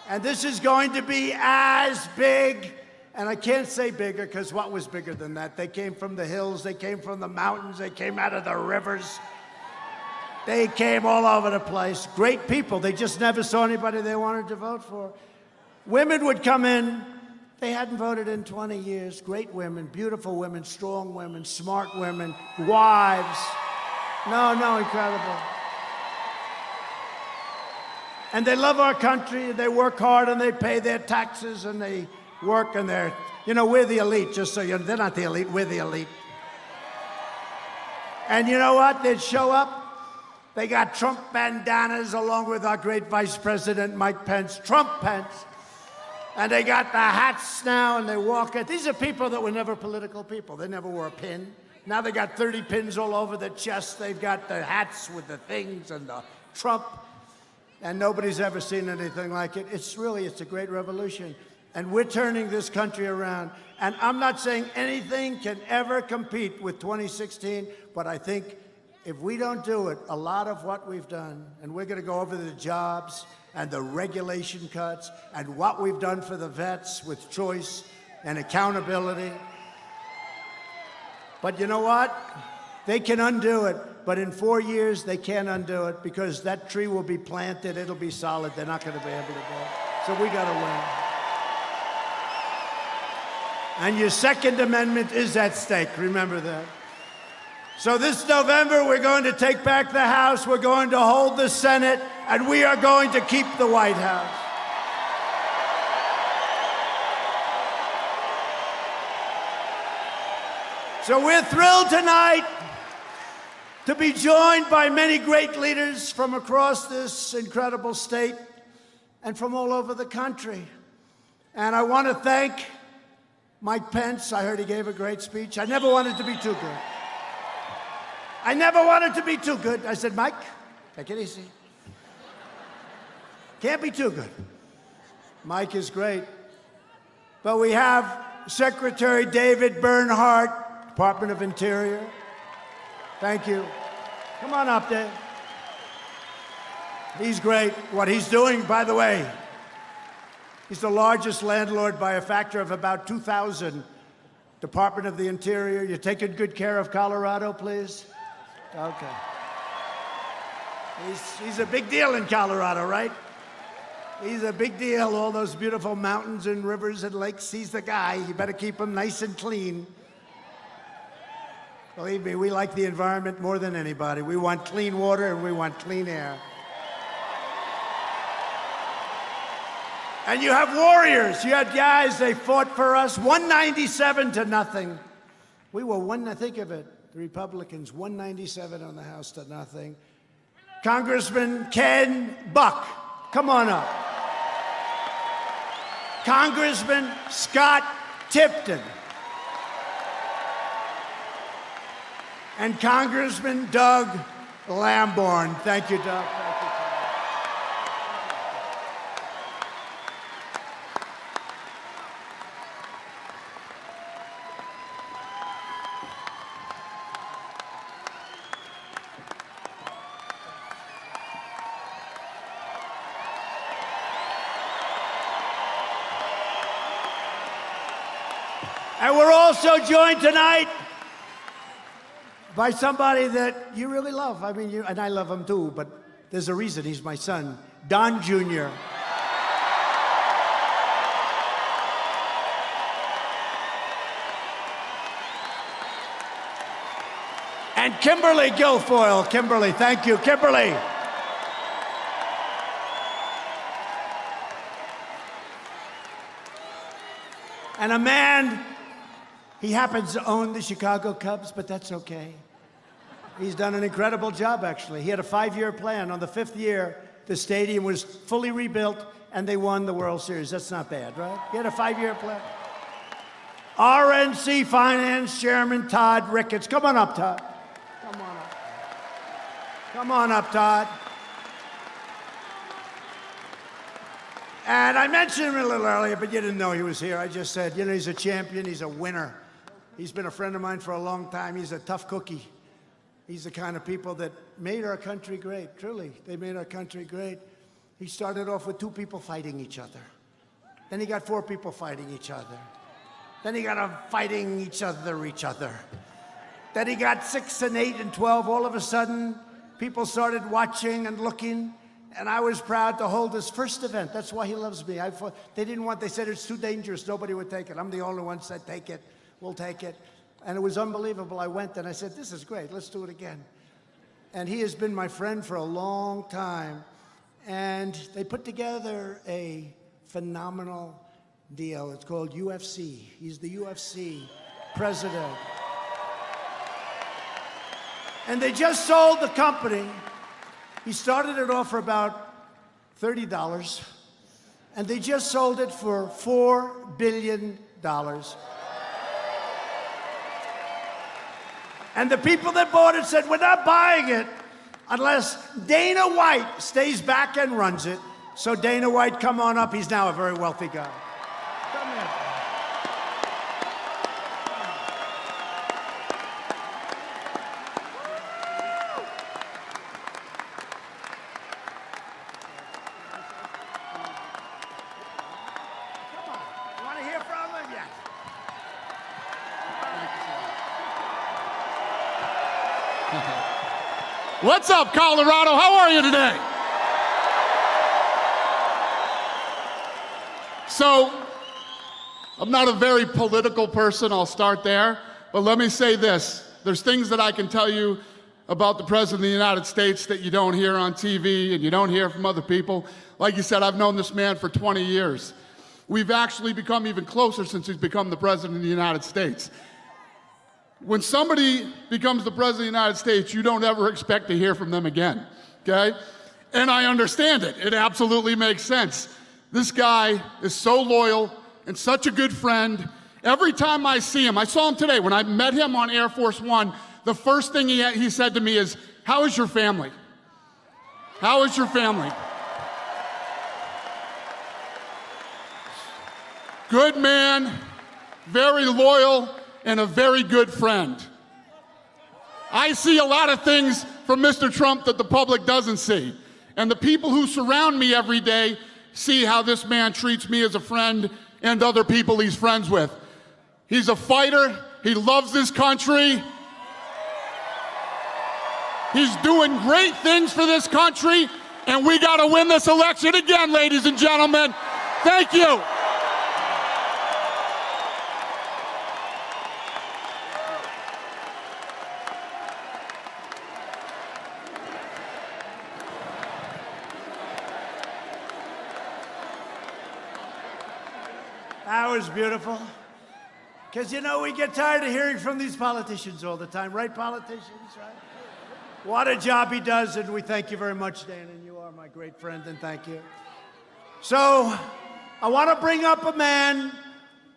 And this is going to be as big, and I can't say bigger because what was bigger than that? They came from the hills, they came from the mountains, they came out of the rivers. They came all over the place. Great people, they just never saw anybody they wanted to vote for. Women would come in. They hadn't voted in 20 years. Great women, beautiful women, strong women, smart women, wives. No, incredible. And they love our country, they work hard, and they pay their taxes, and they work, and they're, you know, we're the elite, just so you know. They're not the elite, we're the elite. And you know what? They'd show up. They got Trump bandanas along with our great Vice President, Mike Pence, Trump Pence. And they got the hats now, and they walk it. These are people that were never political people. They never wore a pin. Now they got 30 pins all over their chest. They've got the hats with the things and the Trump. And nobody's ever seen anything like it. It's a great revolution. And we're turning this country around. And I'm not saying anything can ever compete with 2016, but I think if we don't do it, a lot of what we've done, and we're going to go over the jobs and the regulation cuts and what we've done for the vets with choice and accountability. But you know what? They can undo it, but in 4 years, they can't undo it because that tree will be planted, it'll be solid, they're not going to be able to do it. So we got to win. And your Second Amendment is at stake, remember that. So this November, we're going to take back the House, we're going to hold the Senate, and we are going to keep the White House. So we're thrilled tonight to be joined by many great leaders from across this incredible state and from all over the country. And I want to thank Mike Pence. I heard he gave a great speech. I never wanted to be too good. I never wanted to be too good. I said, Mike, take it easy. Can't be too good. Mike is great. But we have Secretary David Bernhardt, Department of Interior. Thank you. Come on up there. He's great. What he's doing, by the way, he's the largest landlord by a factor of about 2,000. Department of the Interior, you taking good care of Colorado, please? Okay. He's a big deal in Colorado, right? He's a big deal. All those beautiful mountains and rivers and lakes. He's the guy. You better keep him nice and clean. Believe me, we like the environment more than anybody. We want clean water and we want clean air. And you have warriors. You had guys, they fought for us, 197 to nothing. We were think of it, the Republicans, 197 on the House to nothing. Congressman Ken Buck, come on up. Congressman Scott Tipton. And Congressman Doug Lamborn. Thank you, Doug. And we're also joined tonight by somebody that you really love. I mean, and I love him too, but there's a reason he's my son, Don Jr. And Kimberly Guilfoyle. Kimberly, thank you, Kimberly. And a man, he happens to own the Chicago Cubs, but that's okay. He's done an incredible job, actually. He had a 5-year plan. On the 5th year, the stadium was fully rebuilt, and they won the World Series. That's not bad, right? He had a 5-year plan. RNC Finance Chairman Todd Ricketts. Come on up, Todd. Come on up. Come on up, Todd. And I mentioned him a little earlier, but you didn't know he was here. I just said, you know, he's a champion. He's a winner. He's been a friend of mine for a long time. He's a tough cookie. He's the kind of people that made our country great, truly. They made our country great. He started off with 2 people fighting each other. Then he got 4 people fighting each other. Then he got them fighting each other. Then he got 6 and 8 and 12. All of a sudden, people started watching and looking, and I was proud to hold his first event. That's why he loves me. They said it's too dangerous. Nobody would take it. I'm the only one that said, take it. We'll take it. And it was unbelievable. I went and I said, this is great. Let's do it again. And he has been my friend for a long time. And they put together a phenomenal deal. It's called UFC. He's the UFC president. And they just sold the company. He started it off for about $30. And they just sold it for $4 billion. And the people that bought it said, we're not buying it unless Dana White stays back and runs it. So Dana White, come on up. He's now a very wealthy guy. Come here. Come on. You want to hear from him? Yes. What's up, Colorado? How are you today? So, I'm not a very political person, I'll start there, but let me say this. There's things that I can tell you about the President of the United States that you don't hear on TV and you don't hear from other people. Like you said, I've known this man for 20 years. We've actually become even closer since he's become the President of the United States. When somebody becomes the President of the United States, you don't ever expect to hear from them again, okay? And I understand it. It absolutely makes sense. This guy is so loyal and such a good friend. Every time I see him, I saw him today. When I met him on Air Force One, the first thing he said to me is, how is your family? How is your family? Good man, very loyal, and a very good friend. I see a lot of things from Mr. Trump that the public doesn't see. And the people who surround me every day see how this man treats me as a friend and other people he's friends with. He's a fighter. He loves this country. He's doing great things for this country, and we got to win this election again, ladies and gentlemen. Thank you. That was beautiful. Because, you know, we get tired of hearing from these politicians all the time. Right, politicians, right? What a job he does, and we thank you very much, Dan, and you are my great friend, and thank you. So, I want to bring up a man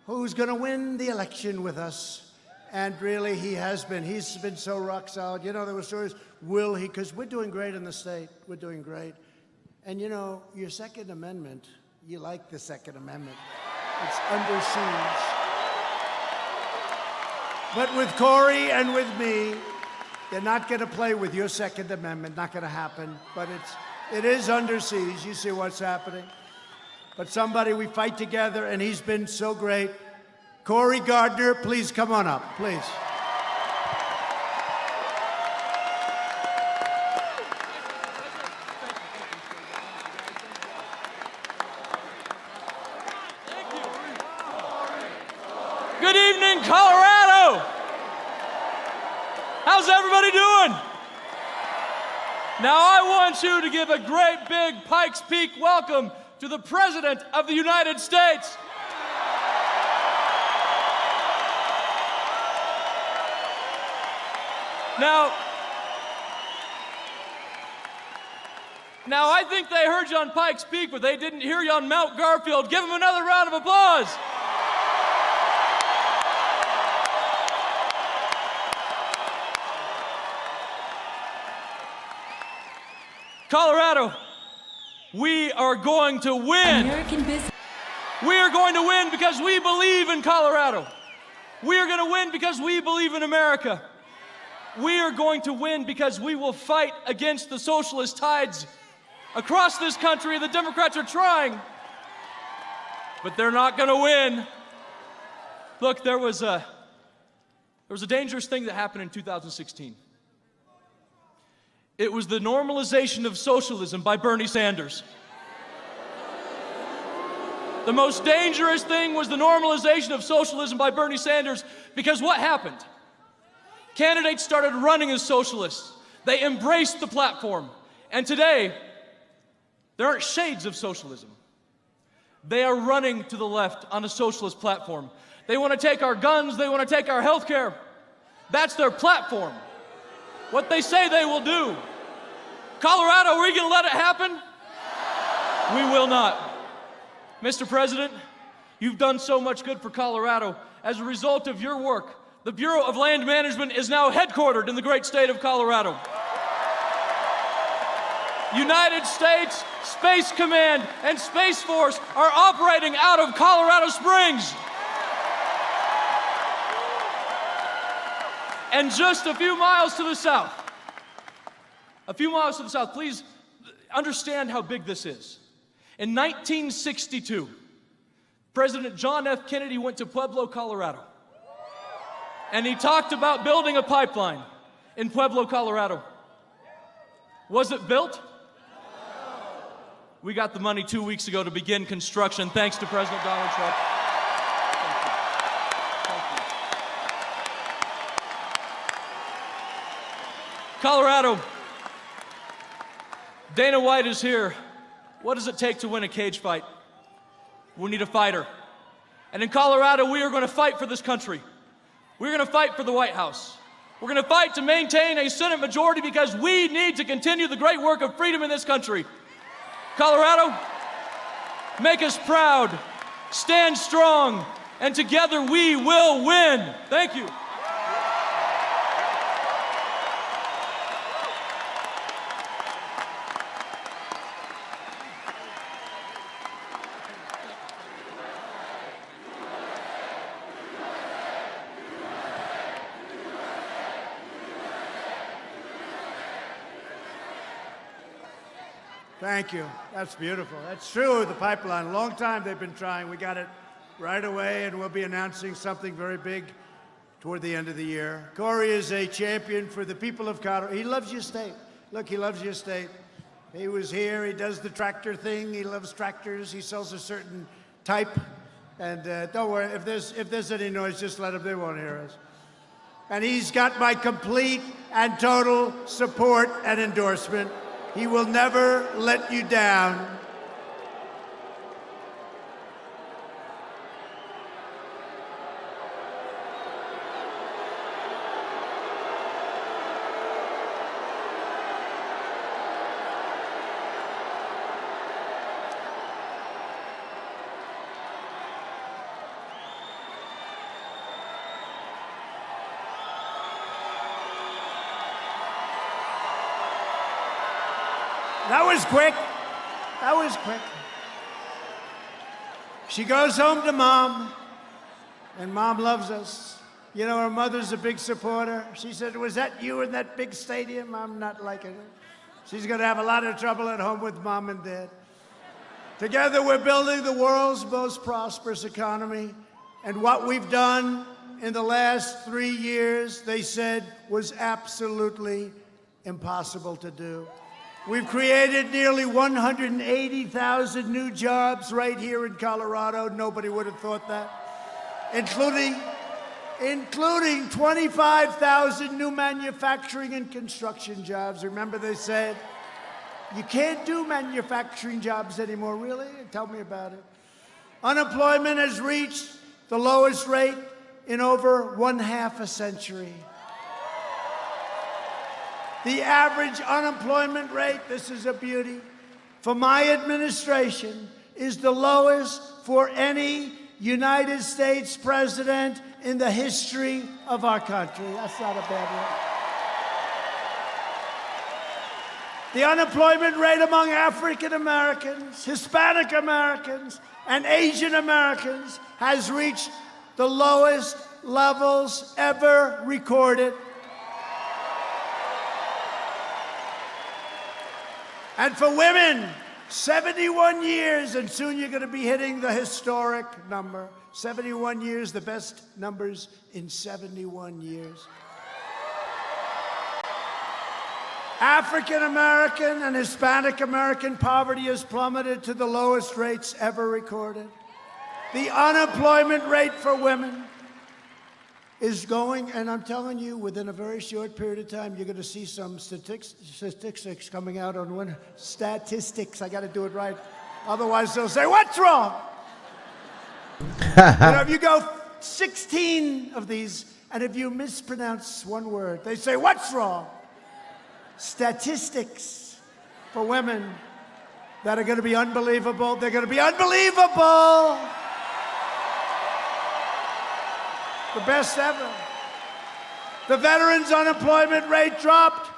who's going to win the election with us. And really, he has been. He's been so rock solid. You know, there were stories, will he? Because we're doing great in the state. We're doing great. And, you know, your Second Amendment, you like the Second Amendment. It's under siege. But with Corey and with me, they're not going to play with your Second Amendment. Not going to happen. But it is under siege. You see what's happening. But somebody, we fight together, and he's been so great. Corey Gardner, please come on up, please. Good evening, Colorado. How's everybody doing? Now I want you to give a great big Pikes Peak welcome to the President of the United States. Now I think they heard you on Pikes Peak, but they didn't hear you on Mount Garfield. Give them another round of applause. Colorado, we are going to win. We are going to win because we believe in Colorado. We are going to win because we believe in America. We are going to win because we will fight against the socialist tides across this country. The Democrats are trying, but they're not going to win. Look, there was a dangerous thing that happened in 2016. It was the normalization of socialism by Bernie Sanders. The most dangerous thing was the normalization of socialism by Bernie Sanders, because what happened? Candidates started running as socialists. They embraced the platform. And today, there aren't shades of socialism. They are running to the left on a socialist platform. They want to take our guns, they want to take our health care. That's their platform. What they say they will do. Colorado, are we going to let it happen? We will not. Mr. President, you've done so much good for Colorado. As a result of your work, the Bureau of Land Management is now headquartered in the great state of Colorado. United States Space Command and Space Force are operating out of Colorado Springs. And just a few miles to the south, please understand how big this is. In 1962, President John F. Kennedy went to Pueblo, Colorado, and he talked about building a pipeline in Pueblo, Colorado. Was it built? We got the money 2 weeks ago to begin construction, thanks to President Donald Trump. Colorado, Dana White is here. What does it take to win a cage fight? We need a fighter. And in Colorado, we are going to fight for this country. We're going to fight for the White House. We're going to fight to maintain a Senate majority because we need to continue the great work of freedom in this country. Colorado, make us proud, stand strong, and together we will win. Thank you. Thank you. That's beautiful. That's true, the pipeline. A long time they've been trying. We got it right away, and we'll be announcing something very big toward the end of the year. Corey is a champion for the people of Colorado. He loves your state. Look, he loves your state. He was here. He does the tractor thing. He loves tractors. He sells a certain type. And don't worry, if there's any noise, just let him. They won't hear us. And he's got my complete and total support and endorsement. He will never let you down. That was quick. That was quick. She goes home to Mom, and Mom loves us. You know, her mother's a big supporter. She said, was that you in that big stadium? I'm not liking it. She's going to have a lot of trouble at home with Mom and Dad. Together, we're building the world's most prosperous economy. And what we've done in the last 3 years, they said, was absolutely impossible to do. We've created nearly 180,000 new jobs right here in Colorado. Nobody would have thought that. Including 25,000 new manufacturing and construction jobs. Remember they said, you can't do manufacturing jobs anymore. Really? Tell me about it. Unemployment has reached the lowest rate in over 1/2 a century. The average unemployment rate, this is a beauty, for my administration is the lowest for any United States president in the history of our country. That's not a bad one. The unemployment rate among African Americans, Hispanic Americans, and Asian Americans has reached the lowest levels ever recorded. And for women, 71 years, and soon you're going to be hitting the historic number. 71 years, the best numbers in 71 years. African American and Hispanic American poverty has plummeted to the lowest rates ever recorded. The unemployment rate for women is going, and I'm telling you, within a very short period of time, you're going to see some statistics coming out on when statistics. I got to do it right, otherwise they'll say, "What's wrong?" If you go 16 of these, and if you mispronounce one word, they say, "What's wrong?" Statistics for women that are going to be unbelievable. They're going to be unbelievable. The best ever. The veterans' unemployment rate dropped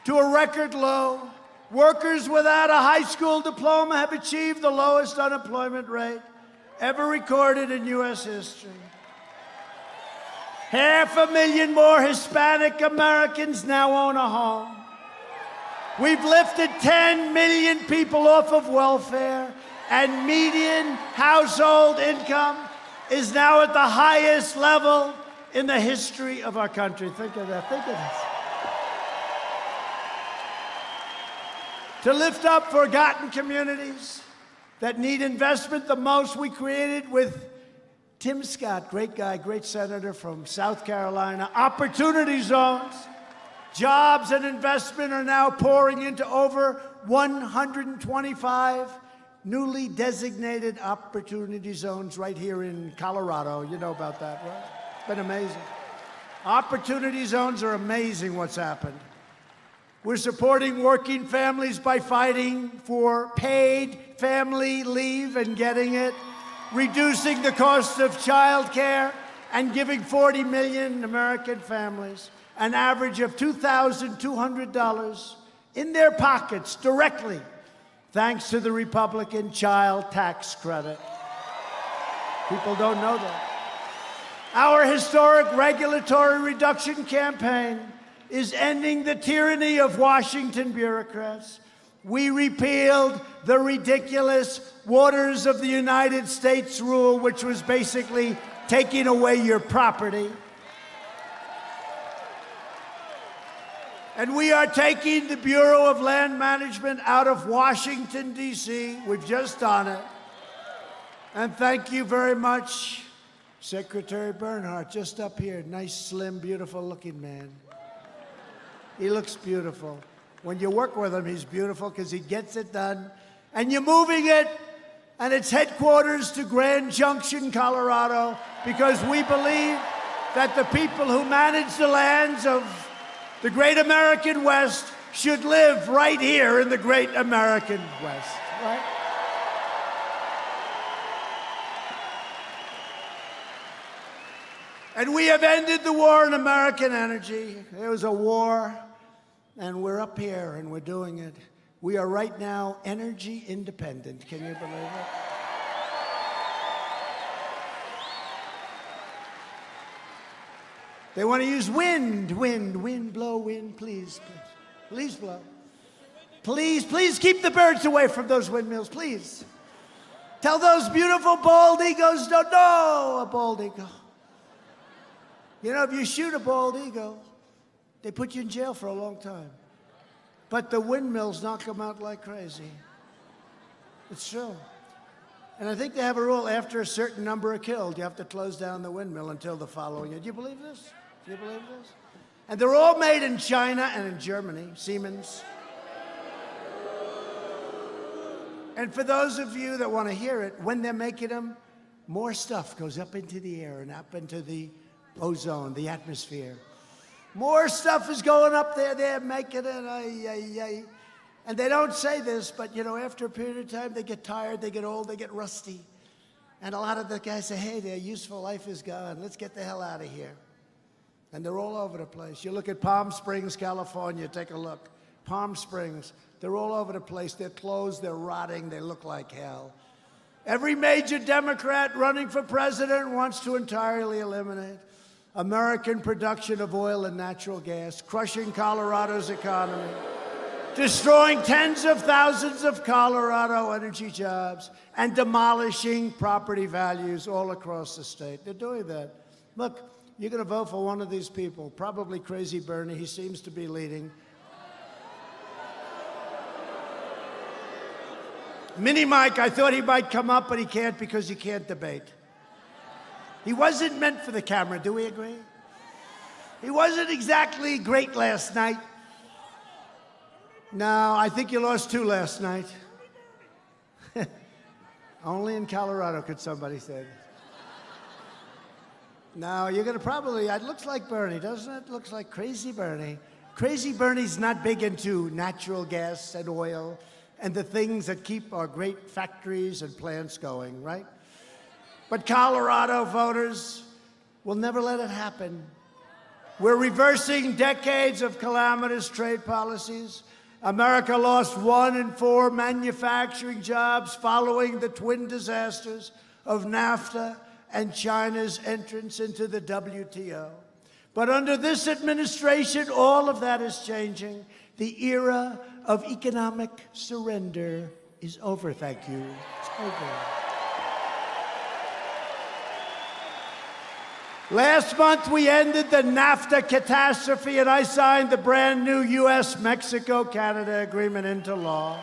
to a record low. Workers without a high school diploma have achieved the lowest unemployment rate ever recorded in U.S. history. 500,000 more Hispanic Americans now own a home. We've lifted 10 million people off of welfare, and median household income is now at the highest level in the history of our country. Think of that. Think of this. To lift up forgotten communities that need investment the most, we created with Tim Scott, great guy, great senator from South Carolina, opportunity zones. Jobs and investment are now pouring into over 125 newly designated opportunity zones right here in Colorado. You know about that, right? It's been amazing. Opportunity zones are amazing what's happened. We're supporting working families by fighting for paid family leave and getting it, reducing the cost of child care, and giving 40 million American families an average of $2,200 in their pockets directly, thanks to the Republican child tax credit. People don't know that. Our historic regulatory reduction campaign is ending the tyranny of Washington bureaucrats. We repealed the ridiculous Waters of the United States rule, which was basically taking away your property. And we are taking the Bureau of Land Management out of Washington, D.C. We've just done it. And thank you very much, Secretary Bernhardt, just up here. Nice, slim, beautiful-looking man. He looks beautiful. When you work with him, he's beautiful because he gets it done. And you're moving it, and its headquarters to Grand Junction, Colorado, because we believe that the people who manage the lands of the great American West should live right here in the great American West, right? And we have ended the war on American energy. There was a war, and we're up here, and we're doing it. We are right now energy independent. Can you believe it? They want to use wind, blow, wind, please, please blow. Please keep the birds away from those windmills, please. Tell those beautiful bald eagles, no, a bald eagle. You know, if you shoot a bald eagle, they put you in jail for a long time. But the windmills knock them out like crazy. It's true. And I think they have a rule, after a certain number are killed, you have to close down the windmill until the following year. Do you believe this? Do you believe this? And they're all made in China and in Germany, Siemens. And for those of you that want to hear it, when they're making them, more stuff goes up into the air and up into the ozone, the atmosphere. More stuff is going up there, they're making it, And they don't say this, but, you know, after a period of time, they get tired, they get old, they get rusty. And a lot of the guys say, hey, their useful life is gone. Let's get the hell out of here. And they're all over the place. You look at Palm Springs, California, take a look. Palm Springs, they're all over the place. They're closed, they're rotting, they look like hell. Every major Democrat running for president wants to entirely eliminate American production of oil and natural gas, crushing Colorado's economy, destroying tens of thousands of Colorado energy jobs, and demolishing property values all across the state. They're doing that. Look, you're going to vote for one of these people, probably Crazy Bernie. He seems to be leading. Mini Mike, I thought he might come up, but he can't because he can't debate. He wasn't meant for the camera, do we agree? He wasn't exactly great last night. No, I think you lost 2 last night. Only in Colorado could somebody say that. No, you're going to probably, it looks like Bernie, doesn't it? Looks like Crazy Bernie. Crazy Bernie's not big into natural gas and oil and the things that keep our great factories and plants going, right? But Colorado voters will never let it happen. We're reversing decades of calamitous trade policies. America lost 1 in 4 manufacturing jobs following the twin disasters of NAFTA and China's entrance into the WTO. But under this administration, all of that is changing. The era of economic surrender is over, thank you. It's over. Last month, we ended the NAFTA catastrophe, and I signed the brand new U.S.-Mexico-Canada agreement into law.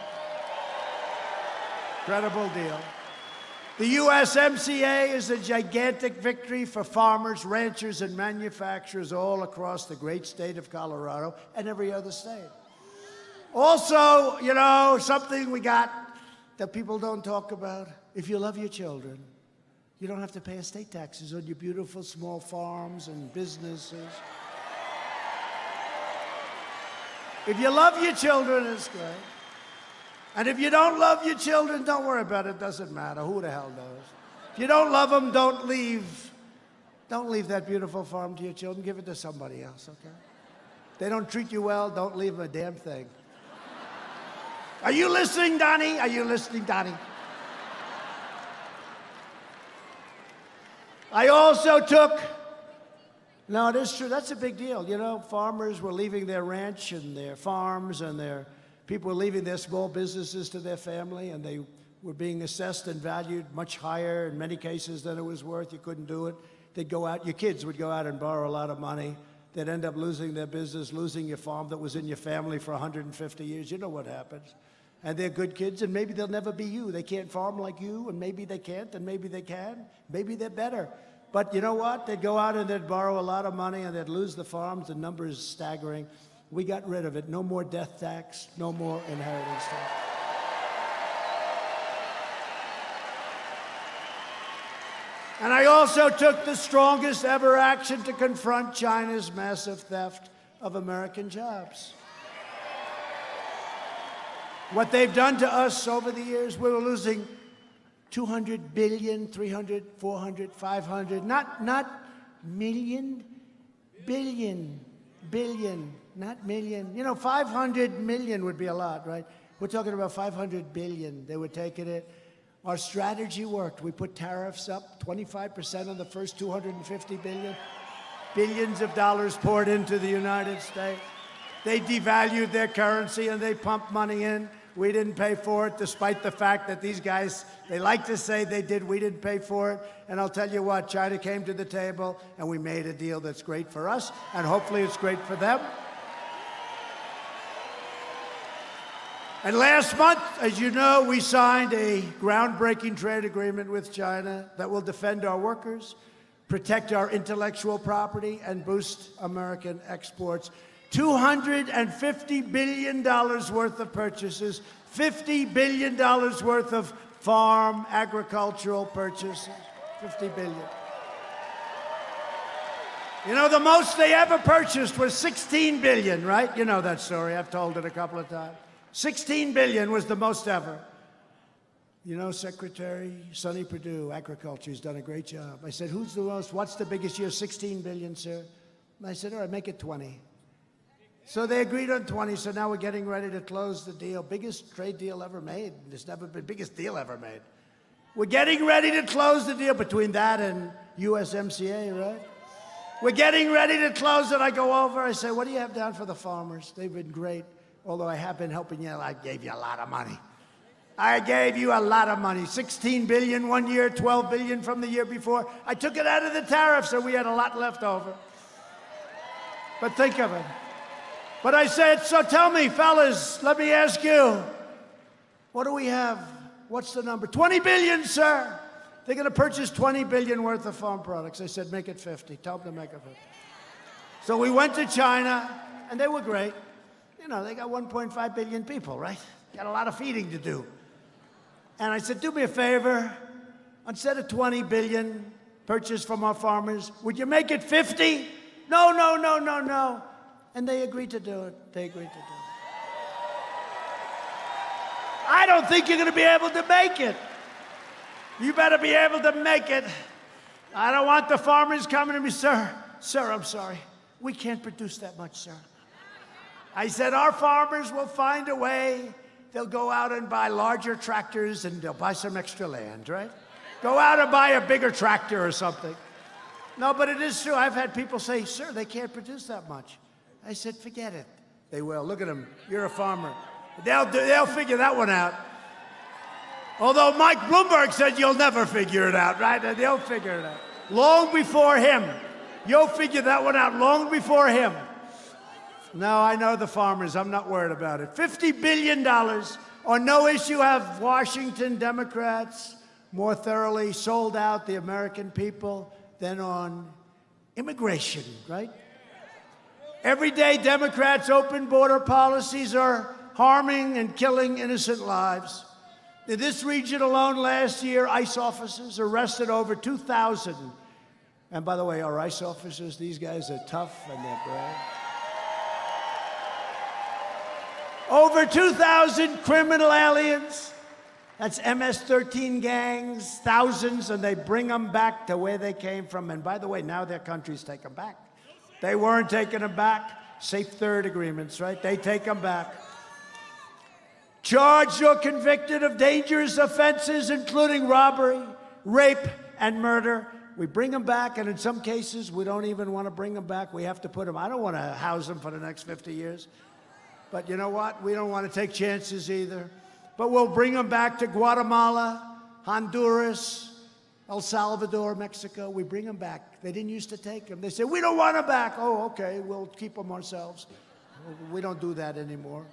Incredible deal. The USMCA is a gigantic victory for farmers, ranchers, and manufacturers all across the great state of Colorado and every other state. Also, you know, something we got that people don't talk about. If you love your children, you don't have to pay estate taxes on your beautiful small farms and businesses. If you love your children, it's great. And if you don't love your children, don't worry about it. It doesn't matter. Who the hell knows? If you don't love them, don't leave that beautiful farm to your children. Give it to somebody else, okay? If they don't treat you well, don't leave them a damn thing. Are you listening, Donnie? Are you listening, Donnie? I also took, no, it is true, that's a big deal. You know, farmers were leaving their ranch and their farms and their People were leaving their small businesses to their family, and they were being assessed and valued much higher in many cases than it was worth. You couldn't do it. They'd go out, your kids would go out and borrow a lot of money. They'd end up losing their business, losing your farm that was in your family for 150 years. You know what happens. And they're good kids, and maybe they'll never be you. They can't farm like you, and maybe they can't, and maybe they can. Maybe they're better. But you know what? They'd go out and they'd borrow a lot of money, and they'd lose the farms. The number is staggering. We got rid of it. No more death tax, no more inheritance tax. And I also took the strongest ever action to confront China's massive theft of American jobs. What they've done to us over the years, we were losing 200 billion, 300, 400, 500, not million, billion, not million. You know, 500 million would be a lot, right? We're talking about 500 billion. They were taking it. Our strategy worked. We put tariffs up 25% on the first 250 billion. Billions of dollars poured into the United States. They devalued their currency and they pumped money in. We didn't pay for it, despite the fact that these guys, they like to say they did. We didn't pay for it. And I'll tell you what, China came to the table and we made a deal that's great for us, and hopefully it's great for them. And last month, as you know, we signed a groundbreaking trade agreement with China that will defend our workers, protect our intellectual property, and boost American exports. $250 billion worth of purchases, $50 billion worth of farm agricultural purchases, $50 billion. You know, the most they ever purchased was $16 billion, right? You know that story. I've told it a couple of times. $16 billion was the most ever. You know, Secretary Sonny Perdue, Agriculture, has done a great job. I said, who's the most? What's the biggest year? $16 billion, sir. And I said, all right, make it 20. So they agreed on 20, so now we're getting ready to close the deal. Biggest trade deal ever made. There's never been biggest deal ever made. We're getting ready to close the deal between that and USMCA, right? We're getting ready to close it. I go over, I say, what do you have down for the farmers? They've been great. Although I have been helping you, I gave you a lot of money. I gave you a lot of money. $16 billion one year, $12 billion from the year before. I took it out of the tariff, so we had a lot left over. But think of it. But I said, so tell me, fellas, let me ask you, what do we have? What's the number? 20 billion, sir. They're going to purchase 20 billion worth of farm products. I said, make it 50. Tell them to make it 50. So we went to China, and they were great. You know, they got 1.5 billion people, right? Got a lot of feeding to do. And I said, do me a favor. Instead of 20 billion purchased from our farmers, would you make it 50? No, no, no, no, no. And they agreed to do it. They agreed to do it. I don't think you're going to be able to make it. You better be able to make it. I don't want the farmers coming to me, sir, I'm sorry. We can't produce that much, sir. I said, our farmers will find a way. They'll go out and buy larger tractors and they'll buy some extra land, right? Go out and buy a bigger tractor or something. No, but it is true. I've had people say, sir, they can't produce that much. I said, forget it. They will. Look at them. You're a farmer. They'll figure that one out. Although Mike Bloomberg said you'll never figure it out, right? They'll figure it out. Long before him. You'll figure that one out long before him. No, I know the farmers. I'm not worried about it. $50 billion on no issue have Washington Democrats more thoroughly sold out the American people than on immigration, right? Every day, Democrats' open border policies are harming and killing innocent lives. In this region alone last year, ICE officers arrested over 2,000. And by the way, our ICE officers, these guys are tough and they're brave. Over 2,000 criminal aliens. That's MS-13 gangs, thousands, and they bring them back to where they came from. And by the way, now their countries take them back. They weren't taking them back. Safe third agreements, right? They take them back. Charged or convicted of dangerous offenses, including robbery, rape, and murder. We bring them back, and in some cases, we don't even want to bring them back. We have to put them, I don't want to house them for the next 50 years. But you know what? We don't want to take chances either. But we'll bring them back to Guatemala, Honduras, El Salvador, Mexico. We bring them back. They didn't used to take them. They said, we don't want them back. Oh, okay, we'll keep them ourselves. We don't do that anymore.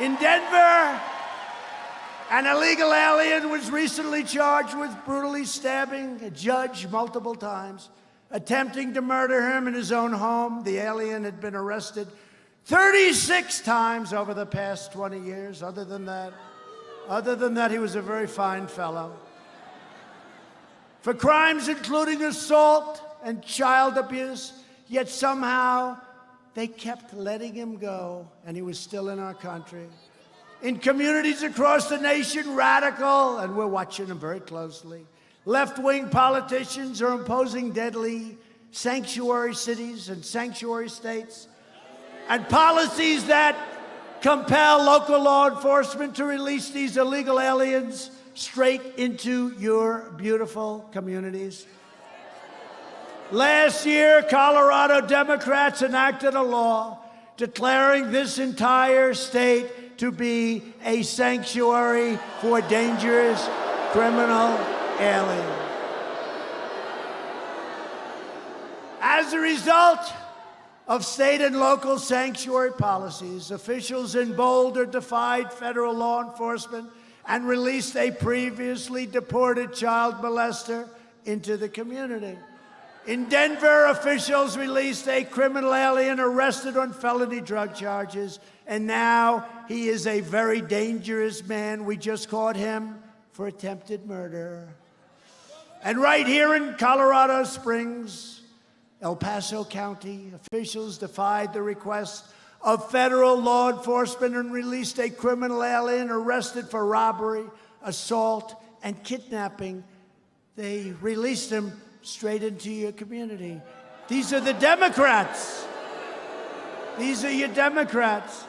In Denver, an illegal alien was recently charged with brutally stabbing a judge multiple times, attempting to murder him in his own home. The alien had been arrested 36 times over the past 20 years. Other than that, he was a very fine fellow. For crimes including assault and child abuse, yet somehow they kept letting him go, and he was still in our country. In communities across the nation, radical, and we're watching them very closely, left-wing politicians are imposing deadly sanctuary cities and sanctuary states, and policies that compel local law enforcement to release these illegal aliens straight into your beautiful communities. Last year, Colorado Democrats enacted a law declaring this entire state to be a sanctuary for dangerous criminal aliens. As a result of state and local sanctuary policies, officials in Boulder defied federal law enforcement and released a previously deported child molester into the community. In Denver, officials released a criminal alien arrested on felony drug charges, and now he is a very dangerous man. We just caught him for attempted murder. And right here in Colorado Springs, El Paso County, officials defied the request of federal law enforcement and released a criminal alien arrested for robbery, assault, and kidnapping. They released him straight into your community. These are the Democrats. These are your Democrats.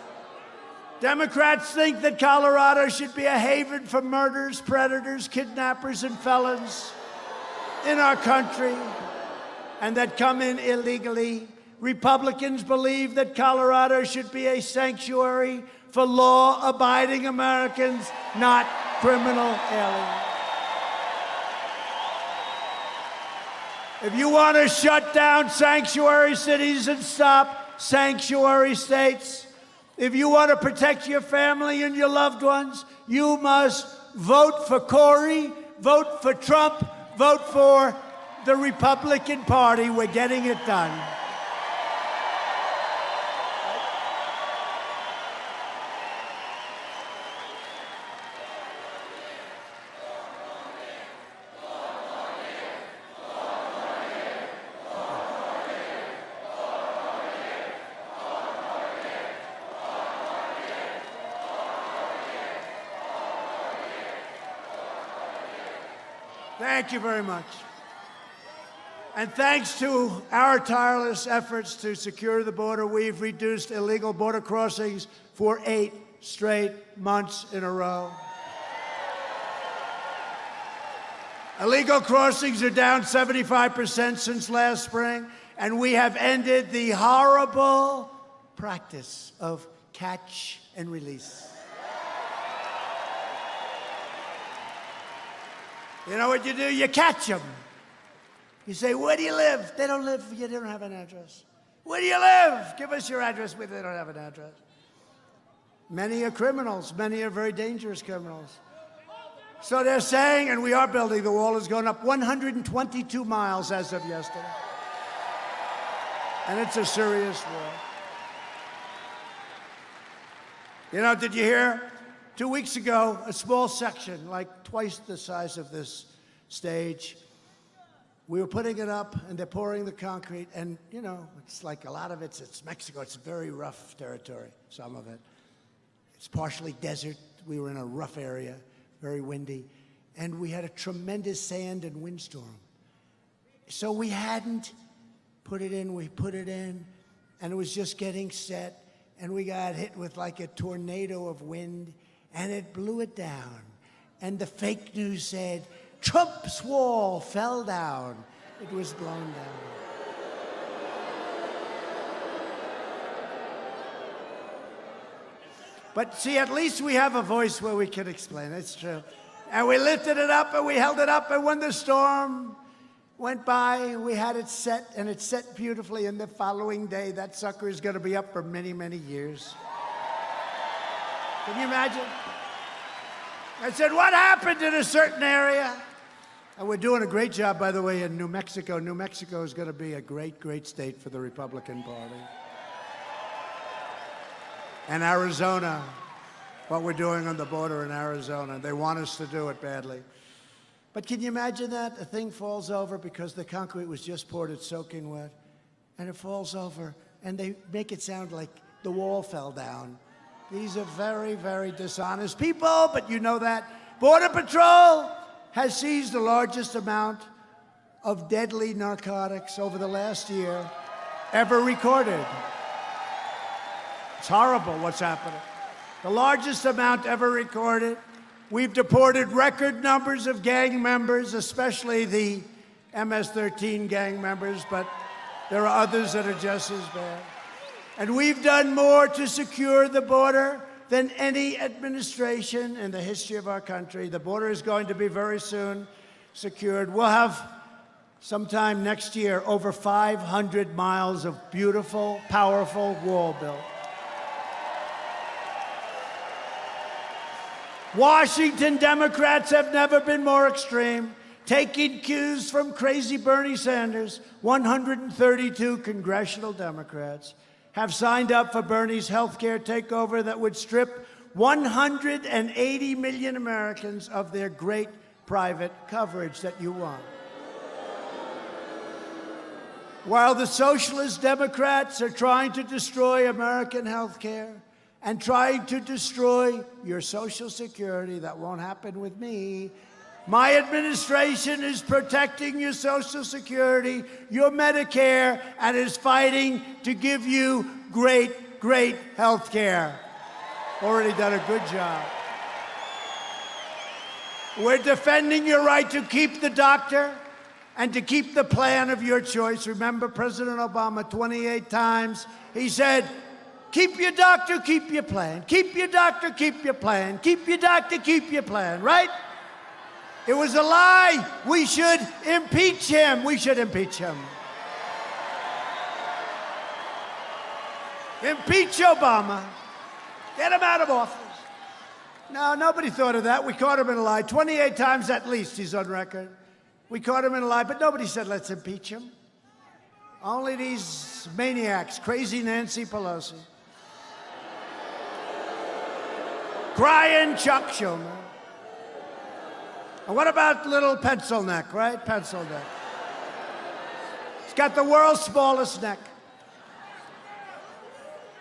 Democrats think that Colorado should be a haven for murderers, predators, kidnappers, and felons in our country, and that come in illegally. Republicans believe that Colorado should be a sanctuary for law-abiding Americans, not criminal aliens. If you want to shut down sanctuary cities and stop sanctuary states, if you want to protect your family and your loved ones, you must vote for Corey, vote for Trump, vote for the Republican Party. We're getting it done. Thank you very much. And thanks to our tireless efforts to secure the border, we've reduced illegal border crossings for 8 straight months in a row. Illegal crossings are down 75% since last spring, and we have ended the horrible practice of catch and release. You know what you do? You catch them. You say, where do you live? They don't live, they don't have an address. Where do you live? Give us your address, but they don't have an address. Many are criminals. Many are very dangerous criminals. So they're saying, and we are building, the wall is going up 122 miles as of yesterday. And it's a serious wall. You know, did you hear? 2 weeks ago, a small section, like twice the size of this stage, we were putting it up, and they're pouring the concrete, and, you know, it's like a lot of it's Mexico. It's very rough territory, some of it. It's partially desert. We were in a rough area, very windy, and we had a tremendous sand and windstorm. So we hadn't put it in. We put it in, and it was just getting set, and we got hit with like a tornado of wind, and it blew it down. And the fake news said, Trump's wall fell down. It was blown down. But see, at least we have a voice where we can explain. It's true. And we lifted it up and we held it up, and when the storm went by, we had it set, and it set beautifully, and the following day, that sucker is going to be up for many, many years. Can you imagine? I said, what happened in a certain area? And we're doing a great job, by the way, in New Mexico. New Mexico is going to be a great, great state for the Republican Party. And Arizona, what we're doing on the border in Arizona. They want us to do it badly. But can you imagine that? The thing falls over because the concrete was just poured, it's soaking wet, and it falls over, and they make it sound like the wall fell down. These are very, very dishonest people, but you know that. Border Patrol has seized the largest amount of deadly narcotics over the last year ever recorded. It's horrible what's happening. The largest amount ever recorded. We've deported record numbers of gang members, especially the MS-13 gang members, but there are others that are just as bad. And we've done more to secure the border than any administration in the history of our country. The border is going to be very soon secured. We'll have sometime next year over 500 miles of beautiful, powerful wall built. Washington Democrats have never been more extreme, taking cues from crazy Bernie Sanders. 132 congressional Democrats have signed up for Bernie's health care takeover that would strip 180 million Americans of their great private coverage that you want. While the socialist Democrats are trying to destroy American health care, and trying to destroy your Social Security. That won't happen with me. My administration is protecting your Social Security, your Medicare, and is fighting to give you great, great health care. Already done a good job. We're defending your right to keep the doctor and to keep the plan of your choice. Remember President Obama 28 times, he said, keep your doctor, keep your plan. Keep your doctor, keep your plan. Keep your doctor, keep your plan, right? It was a lie. We should impeach him. We should impeach him. Impeach Obama. Get him out of office. No, nobody thought of that. We caught him in a lie. 28 times at least, he's on record. We caught him in a lie, but nobody said, let's impeach him. Only these maniacs, crazy Nancy Pelosi. Crying Chuck Schumer. And what about little pencil neck, right? Pencil neck. He's got the world's smallest neck.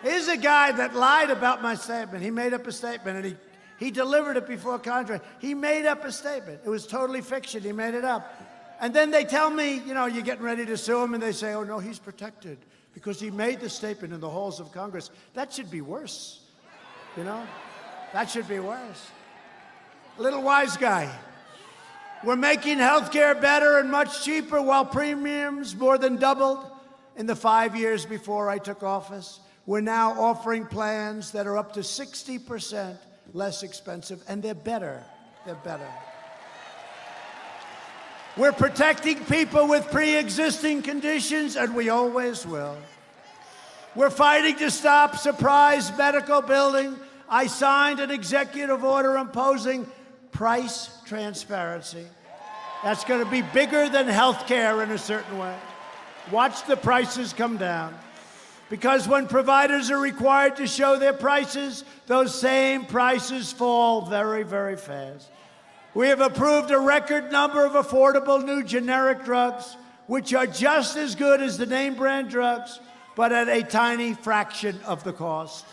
Here's a guy that lied about my statement. He made up a statement, and he delivered it before Congress. He made up a statement. It was totally fiction. He made it up. And then they tell me, you know, you're getting ready to sue him, and they say, oh, no, he's protected because he made the statement in the halls of Congress. That should be worse, you know? That should be worse. A little wise guy. We're making health care better and much cheaper while premiums more than doubled in the 5 years before I took office. We're now offering plans that are up to 60% less expensive, and they're better. They're better. We're protecting people with pre-existing conditions, and we always will. We're fighting to stop surprise medical billing. I signed an executive order imposing price transparency. That's going to be bigger than health care in a certain way. Watch the prices come down. Because when providers are required to show their prices, those same prices fall very, very fast. We have approved a record number of affordable new generic drugs, which are just as good as the name brand drugs, but at a tiny fraction of the cost.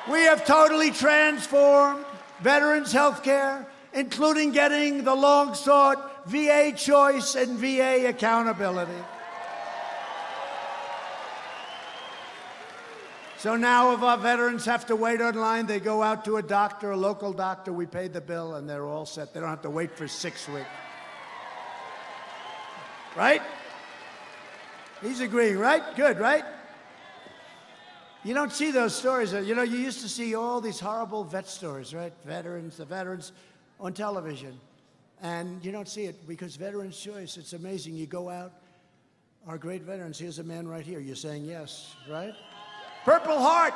We have totally transformed veterans' health care, including getting the long-sought VA choice and VA accountability. So now if our veterans have to wait online, they go out to a doctor, a local doctor, we pay the bill, and they're all set. They don't have to wait for 6 weeks. Right? He's agreeing, right? Good, right? You don't see those stories. You know, you used to see all these horrible vet stories, right? Veterans, the veterans on television. And you don't see it because Veterans Choice, it's amazing. You go out, our great veterans, here's a man right here. You're saying yes, right? Purple Heart.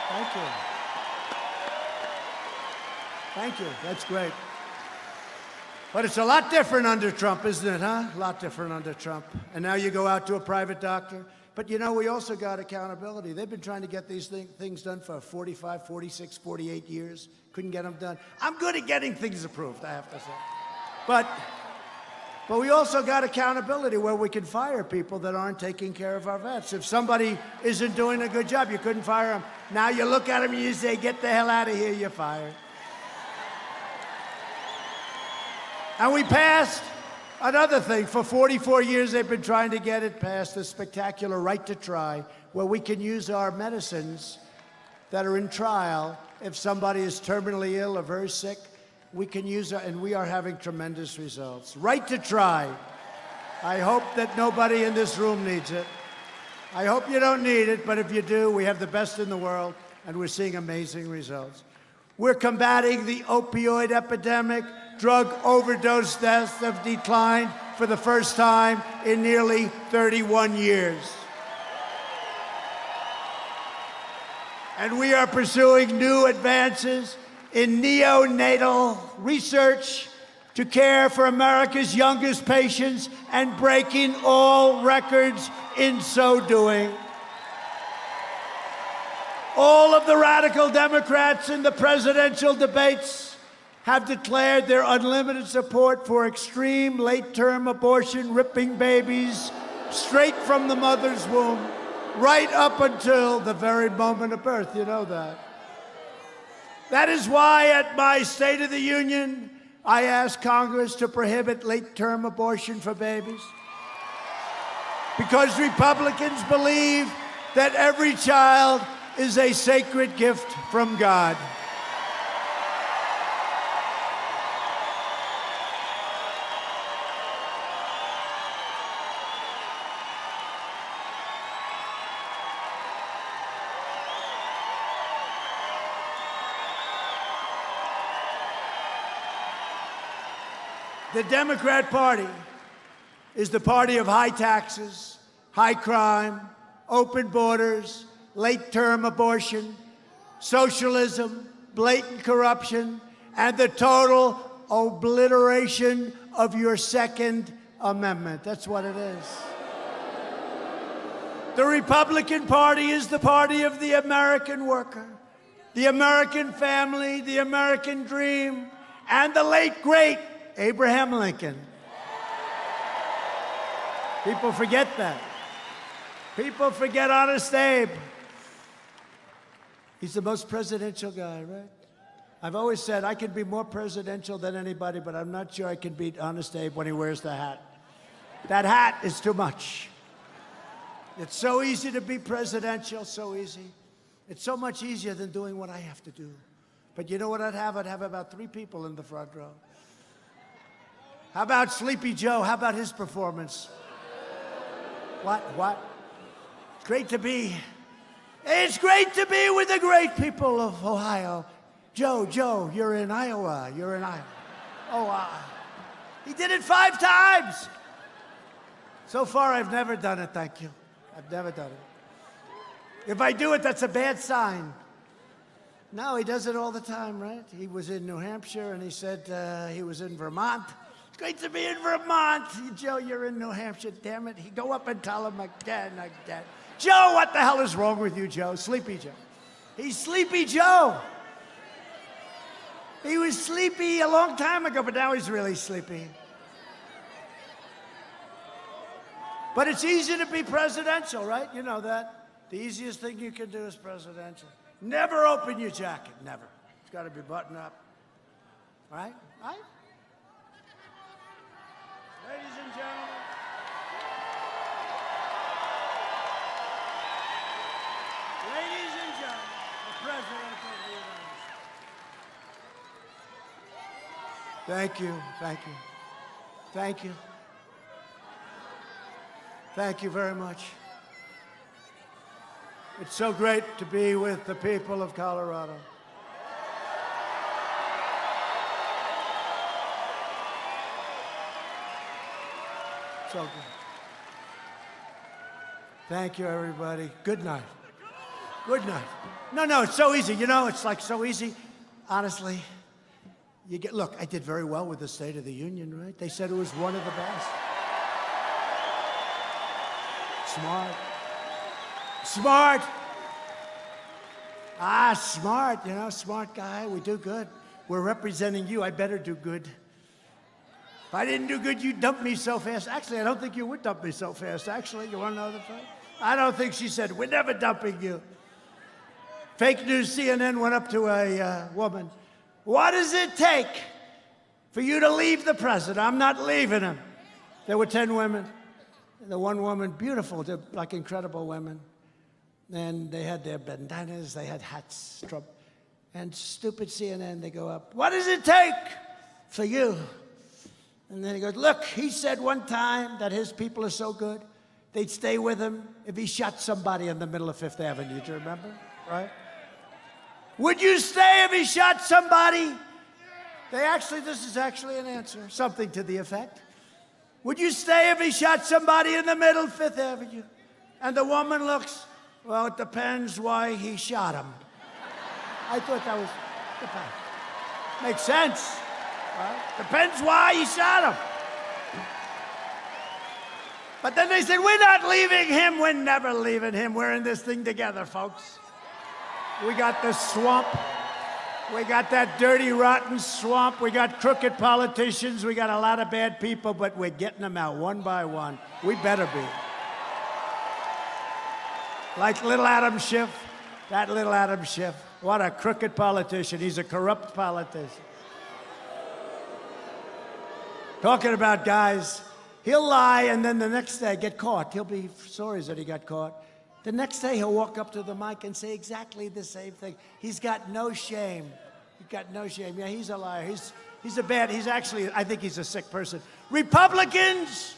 Thank you. Thank you. That's great. But it's a lot different under Trump, isn't it, huh? A lot different under Trump. And now you go out to a private doctor. But, you know, we also got accountability. They've been trying to get these things done for 45, 46, 48 years. Couldn't get them done. I'm good at getting things approved, I have to say. But we also got accountability where we can fire people that aren't taking care of our vets. If somebody isn't doing a good job, you couldn't fire them. Now you look at them and you say, get the hell out of here, you're fired. And we passed another thing. For 44 years, they've been trying to get it passed, the spectacular right to try, where we can use our medicines that are in trial. If somebody is terminally ill or very sick, we can use it, and we are having tremendous results. Right to try. I hope that nobody in this room needs it. I hope you don't need it, but if you do, we have the best in the world, and we're seeing amazing results. We're combating the opioid epidemic. Drug overdose deaths have declined for the first time in nearly 31 years. And we are pursuing new advances in neonatal research to care for America's youngest patients and breaking all records in so doing. All of the radical Democrats in the presidential debates have declared their unlimited support for extreme late-term abortion, ripping babies straight from the mother's womb, right up until the very moment of birth. You know that. That is why at my State of the Union, I asked Congress to prohibit late-term abortion for babies. Because Republicans believe that every child is a sacred gift from God. The Democrat Party is the party of high taxes, high crime, open borders, late-term abortion, socialism, blatant corruption, and the total obliteration of your Second Amendment. That's what it is. The Republican Party is the party of the American worker, the American family, the American dream, and the late, great Abraham Lincoln. People forget that. People forget Honest Abe. He's the most presidential guy, right? I've always said I can be more presidential than anybody, but I'm not sure I can beat Honest Abe when he wears the hat. That hat is too much. It's so easy to be presidential, so easy. It's so much easier than doing what I have to do. But you know what I'd have? I'd have about 3 people in the front row. How about Sleepy Joe? How about his performance? What? It's great to be. It's great to be with the great people of Ohio. Joe, you're in Iowa. You're in Iowa. Oh, he did it 5 times. So far, I've never done it, thank you. I've never done it. If I do it, that's a bad sign. No, he does it all the time, right? He was in New Hampshire, and he said he was in Vermont. It's great to be in Vermont. Joe, you're in New Hampshire, damn it. He'd go up and tell him again. Joe, what the hell is wrong with you, Joe? Sleepy Joe. He's Sleepy Joe. He was sleepy a long time ago, but now he's really sleepy. But it's easy to be presidential, right? You know that. The easiest thing you can do is presidential. Never open your jacket, never. It's got to be buttoned up. Right? Right? Ladies and gentlemen. Ladies and gentlemen, the President of the United States. Thank you. Thank you very much. It's so great to be with the people of Colorado. So good. Thank you, everybody. Good night. Good night. No, it's so easy. You know, it's like so easy. Honestly, look, I did very well with the State of the Union, right? They said it was one of the best. Smart. Smart, you know, smart guy. We do good. We're representing you. I better do good. If I didn't do good, you'd dump me so fast. Actually, I don't think you would dump me so fast. Actually, you want to know the fact? I don't think she said, we're never dumping you. Fake news CNN went up to a woman. What does it take for you to leave the president? I'm not leaving him. There were 10 women. The one woman, beautiful, they're like incredible women. And they had their bandanas, they had hats. And stupid CNN, they go up, what does it take for you? And then he goes, look, he said one time that his people are so good, they'd stay with him if he shot somebody in the middle of Fifth Avenue. Do you remember? Right? Would you stay if he shot somebody? This is actually an answer, something to the effect. Would you stay if he shot somebody in the middle of Fifth Avenue? And the woman looks, well, it depends why he shot him. I thought that was, makes sense. Right? Depends why he shot him. But then they said, we're not leaving him. We're never leaving him. We're in this thing together, folks. We got the swamp. We got that dirty, rotten swamp. We got crooked politicians. We got a lot of bad people, but we're getting them out one by one. We better be. Like little Adam Schiff. That little Adam Schiff. What a crooked politician. He's a corrupt politician. Talking about guys, he'll lie and then the next day get caught. He'll be sorry that he got caught. The next day he'll walk up to the mic and say exactly the same thing. He's got no shame. He's got no shame. Yeah, he's a liar. He's actually, I think he's a sick person. Republicans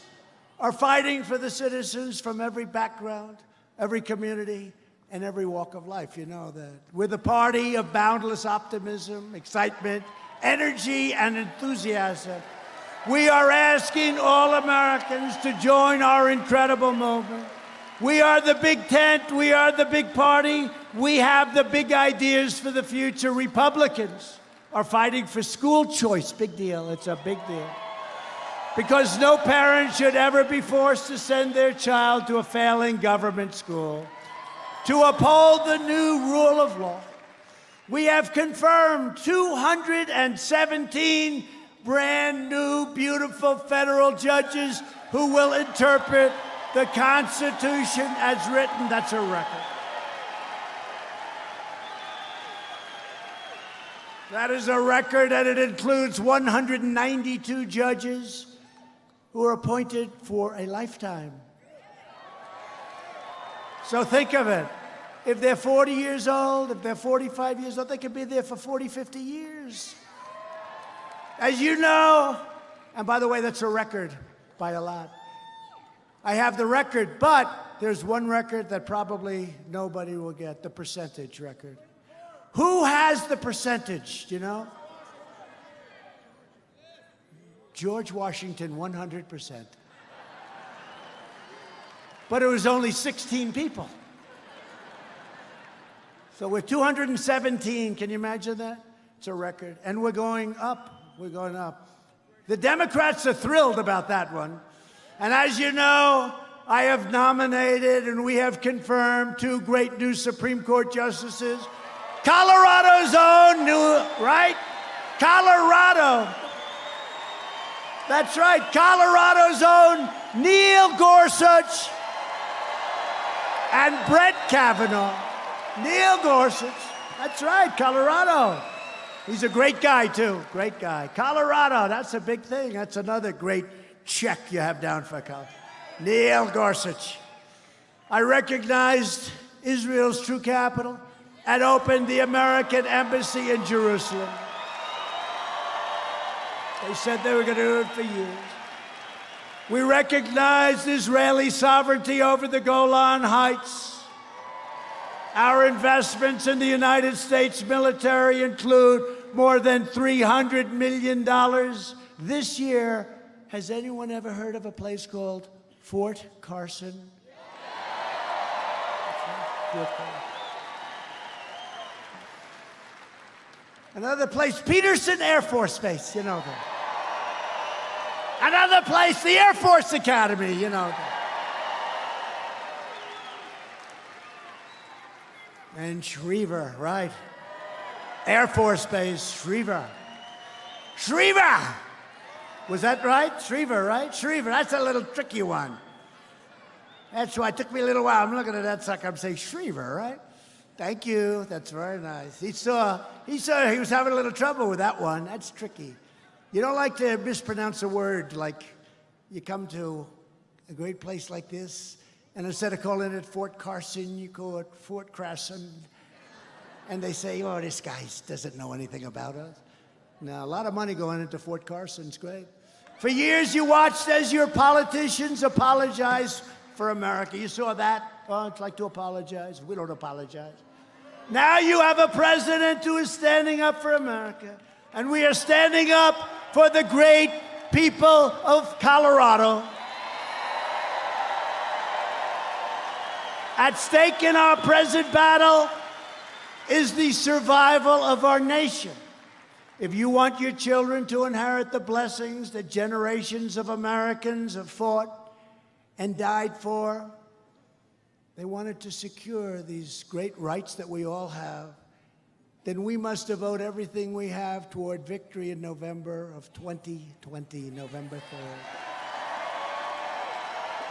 are fighting for the citizens from every background, every community, and every walk of life. You know that. We're the party of boundless optimism, excitement, energy, and enthusiasm. We are asking all Americans to join our incredible movement. We are the big tent. We are the big party. We have the big ideas for the future. Republicans are fighting for school choice. Big deal. It's a big deal. Because no parent should ever be forced to send their child to a failing government school. To uphold the new rule of law, we have confirmed 217 brand new, beautiful federal judges who will interpret the Constitution as written. That's a record. That is a record, and it includes 192 judges who are appointed for a lifetime. So think of it. If they're 40 years old, if they're 45 years old, they could be there for 40, 50 years. As you know, and by the way, that's a record by a lot. I have the record, but there's one record that probably nobody will get, the percentage record. Who has the percentage, do you know? George Washington, 100%. But it was only 16 people. So we're 217, can you imagine that? It's a record, and we're going up. We're going up. The Democrats are thrilled about that one. And as you know, I have nominated and we have confirmed 2 great new Supreme Court justices. Colorado's own new, right? Colorado. That's right, Colorado's own Neil Gorsuch and Brett Kavanaugh. Neil Gorsuch. That's right, Colorado. He's a great guy, too. Great guy. Colorado, that's a big thing. That's another great check you have down for Colorado. Neil Gorsuch. I recognized Israel's true capital and opened the American embassy in Jerusalem. They said they were going to do it for years. We recognize Israeli sovereignty over the Golan Heights. Our investments in the United States military include more than $300 million this year. Has anyone ever heard of a place called Fort Carson? Another place, Peterson Air Force Base, you know that. Another place, the Air Force Academy, you know that. And Schriever, right? Air Force Base, Schriever. Schriever! Was that right? Schriever, right? Schriever, that's a little tricky one. That's why it took me a little while. I'm looking at that sucker, I'm saying Schriever, right? Thank you, that's very nice. He saw he was having a little trouble with that one. That's tricky. You don't like to mispronounce a word, like you come to a great place like this, and instead of calling it Fort Carson, you call it Fort Crasson. And they say, oh, this guy doesn't know anything about us. Now, a lot of money going into Fort Carson. It's great. For years, you watched as your politicians apologize for America. You saw that? Oh, it's like to apologize. We don't apologize. Now you have a president who is standing up for America. And we are standing up for the great people of Colorado. At stake in our present battle is the survival of our nation. If you want your children to inherit the blessings that generations of Americans have fought and died for, they wanted to secure these great rights that we all have, then we must devote everything we have toward victory in November of 2020, November 3rd.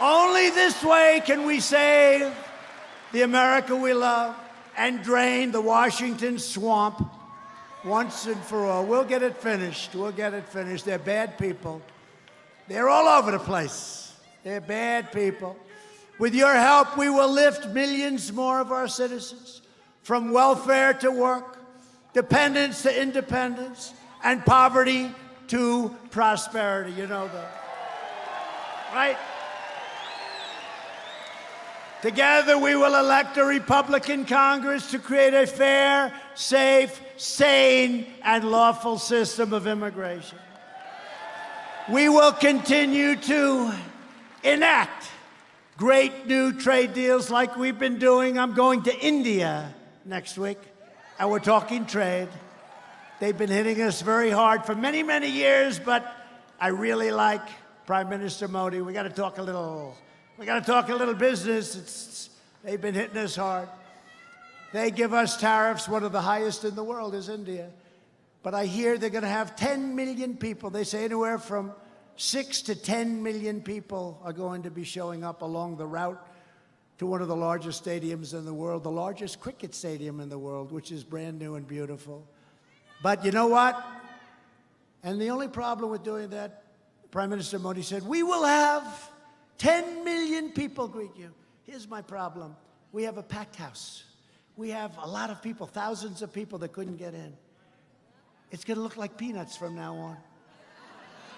Only this way can we save the America we love and drain the Washington swamp once and for all. We'll get it finished. We'll get it finished. They're bad people. They're all over the place. They're bad people. With your help, we will lift millions more of our citizens from welfare to work, dependence to independence, and poverty to prosperity. You know that, right? Together, we will elect a Republican Congress to create a fair, safe, sane, and lawful system of immigration. We will continue to enact great new trade deals like we've been doing. I'm going to India next week, and we're talking trade. They've been hitting us very hard for many, many years, but I really like Prime Minister Modi. We got to talk a little business. They've been hitting us hard. They give us tariffs. One of the highest in the world is India. But I hear they're going to have 10 million people. They say anywhere from 6 to 10 million people are going to be showing up along the route to one of the largest stadiums in the world, the largest cricket stadium in the world, which is brand new and beautiful. But you know what? And the only problem with doing that, Prime Minister Modi said, we will have 10 million people greet you. Here's my problem. We have a packed house. We have a lot of people, thousands of people that couldn't get in. It's going to look like peanuts from now on.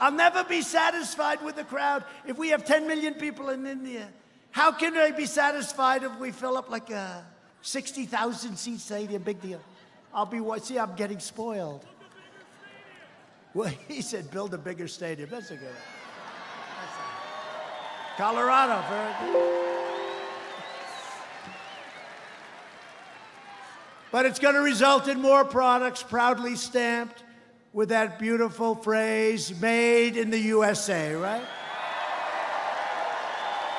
I'll never be satisfied with the crowd if we have 10 million people in India. How can I be satisfied if we fill up like a 60,000 seat stadium? Big deal. See, I'm getting spoiled. Well, he said, build a bigger stadium. That's a good one. Colorado, very good. But it's going to result in more products proudly stamped with that beautiful phrase, made in the USA, right?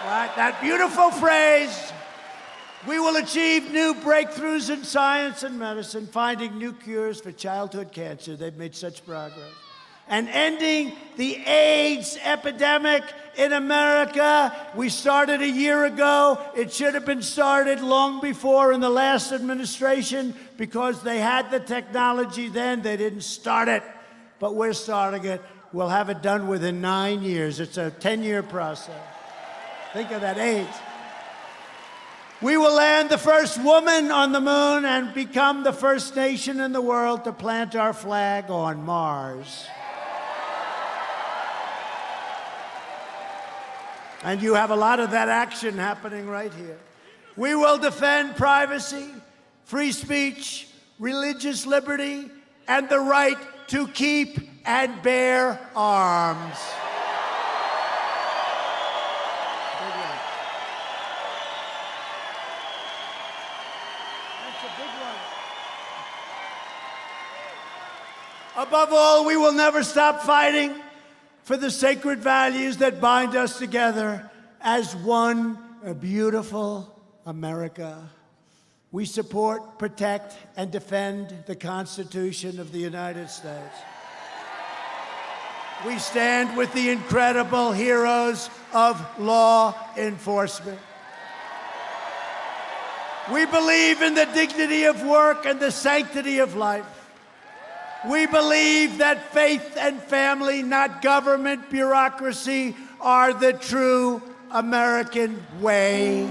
Right, that beautiful phrase. We will achieve new breakthroughs in science and medicine, finding new cures for childhood cancer. They've made such progress. And ending the AIDS epidemic in America. We started a year ago. It should have been started long before in the last administration because they had the technology then. They didn't start it, but we're starting it. We'll have it done within 9 years. It's a 10-year process. Think of that, AIDS. We will land the first woman on the moon and become the first nation in the world to plant our flag on Mars. And you have a lot of that action happening right here. We will defend privacy, free speech, religious liberty, and the right to keep and bear arms. That's a big one. Above all, we will never stop fighting for the sacred values that bind us together as one beautiful America. We support, protect, and defend the Constitution of the United States. We stand with the incredible heroes of law enforcement. We believe in the dignity of work and the sanctity of life. We believe that faith and family, not government bureaucracy, are the true American way.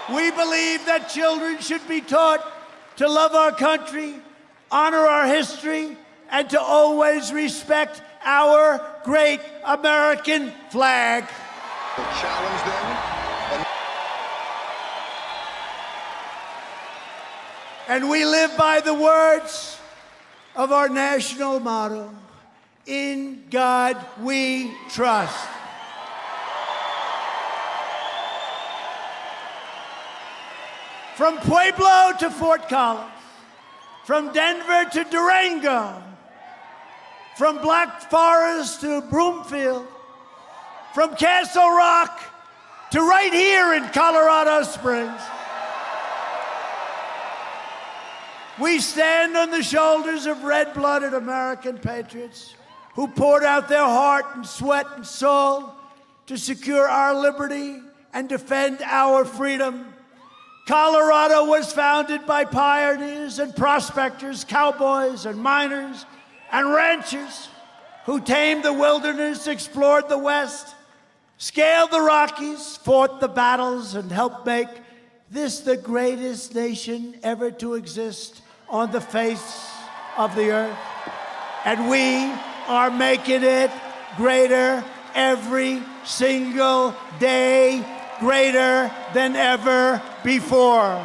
We believe that children should be taught to love our country, honor our history, and to always respect our great American flag. Challenge them. And we live by the words of our national motto, "In God we trust." From Pueblo to Fort Collins, from Denver to Durango, from Black Forest to Broomfield, from Castle Rock to right here in Colorado Springs. We stand on the shoulders of red-blooded American patriots who poured out their heart and sweat and soul to secure our liberty and defend our freedom. Colorado was founded by pioneers and prospectors, cowboys and miners and ranchers who tamed the wilderness, explored the West, scaled the Rockies, fought the battles, and helped make this the greatest nation ever to exist on the face of the earth. And we are making it greater every single day, greater than ever before.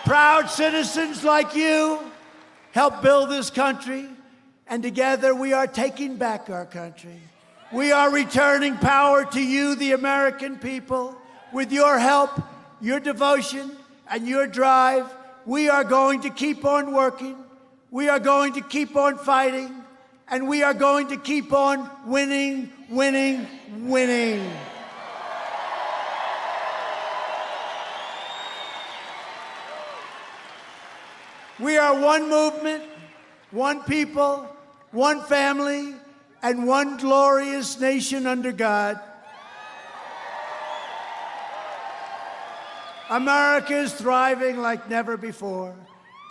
Proud citizens like you help build this country, and together we are taking back our country. We are returning power to you, the American people. With your help, your devotion, and your drive, we are going to keep on working. We are going to keep on fighting. And we are going to keep on winning, winning, winning. We are one movement, one people, one family, and one glorious nation under God. America is thriving like never before.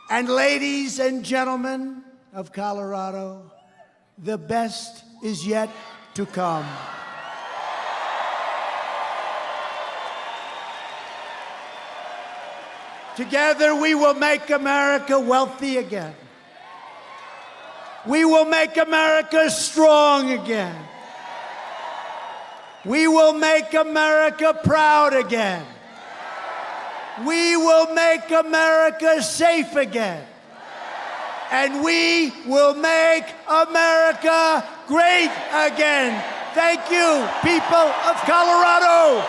And ladies and gentlemen of Colorado, the best is yet to come. Together we will make America wealthy again. We will make America strong again. We will make America proud again. We will make America safe again. And we will make America great again. Thank you, people of Colorado.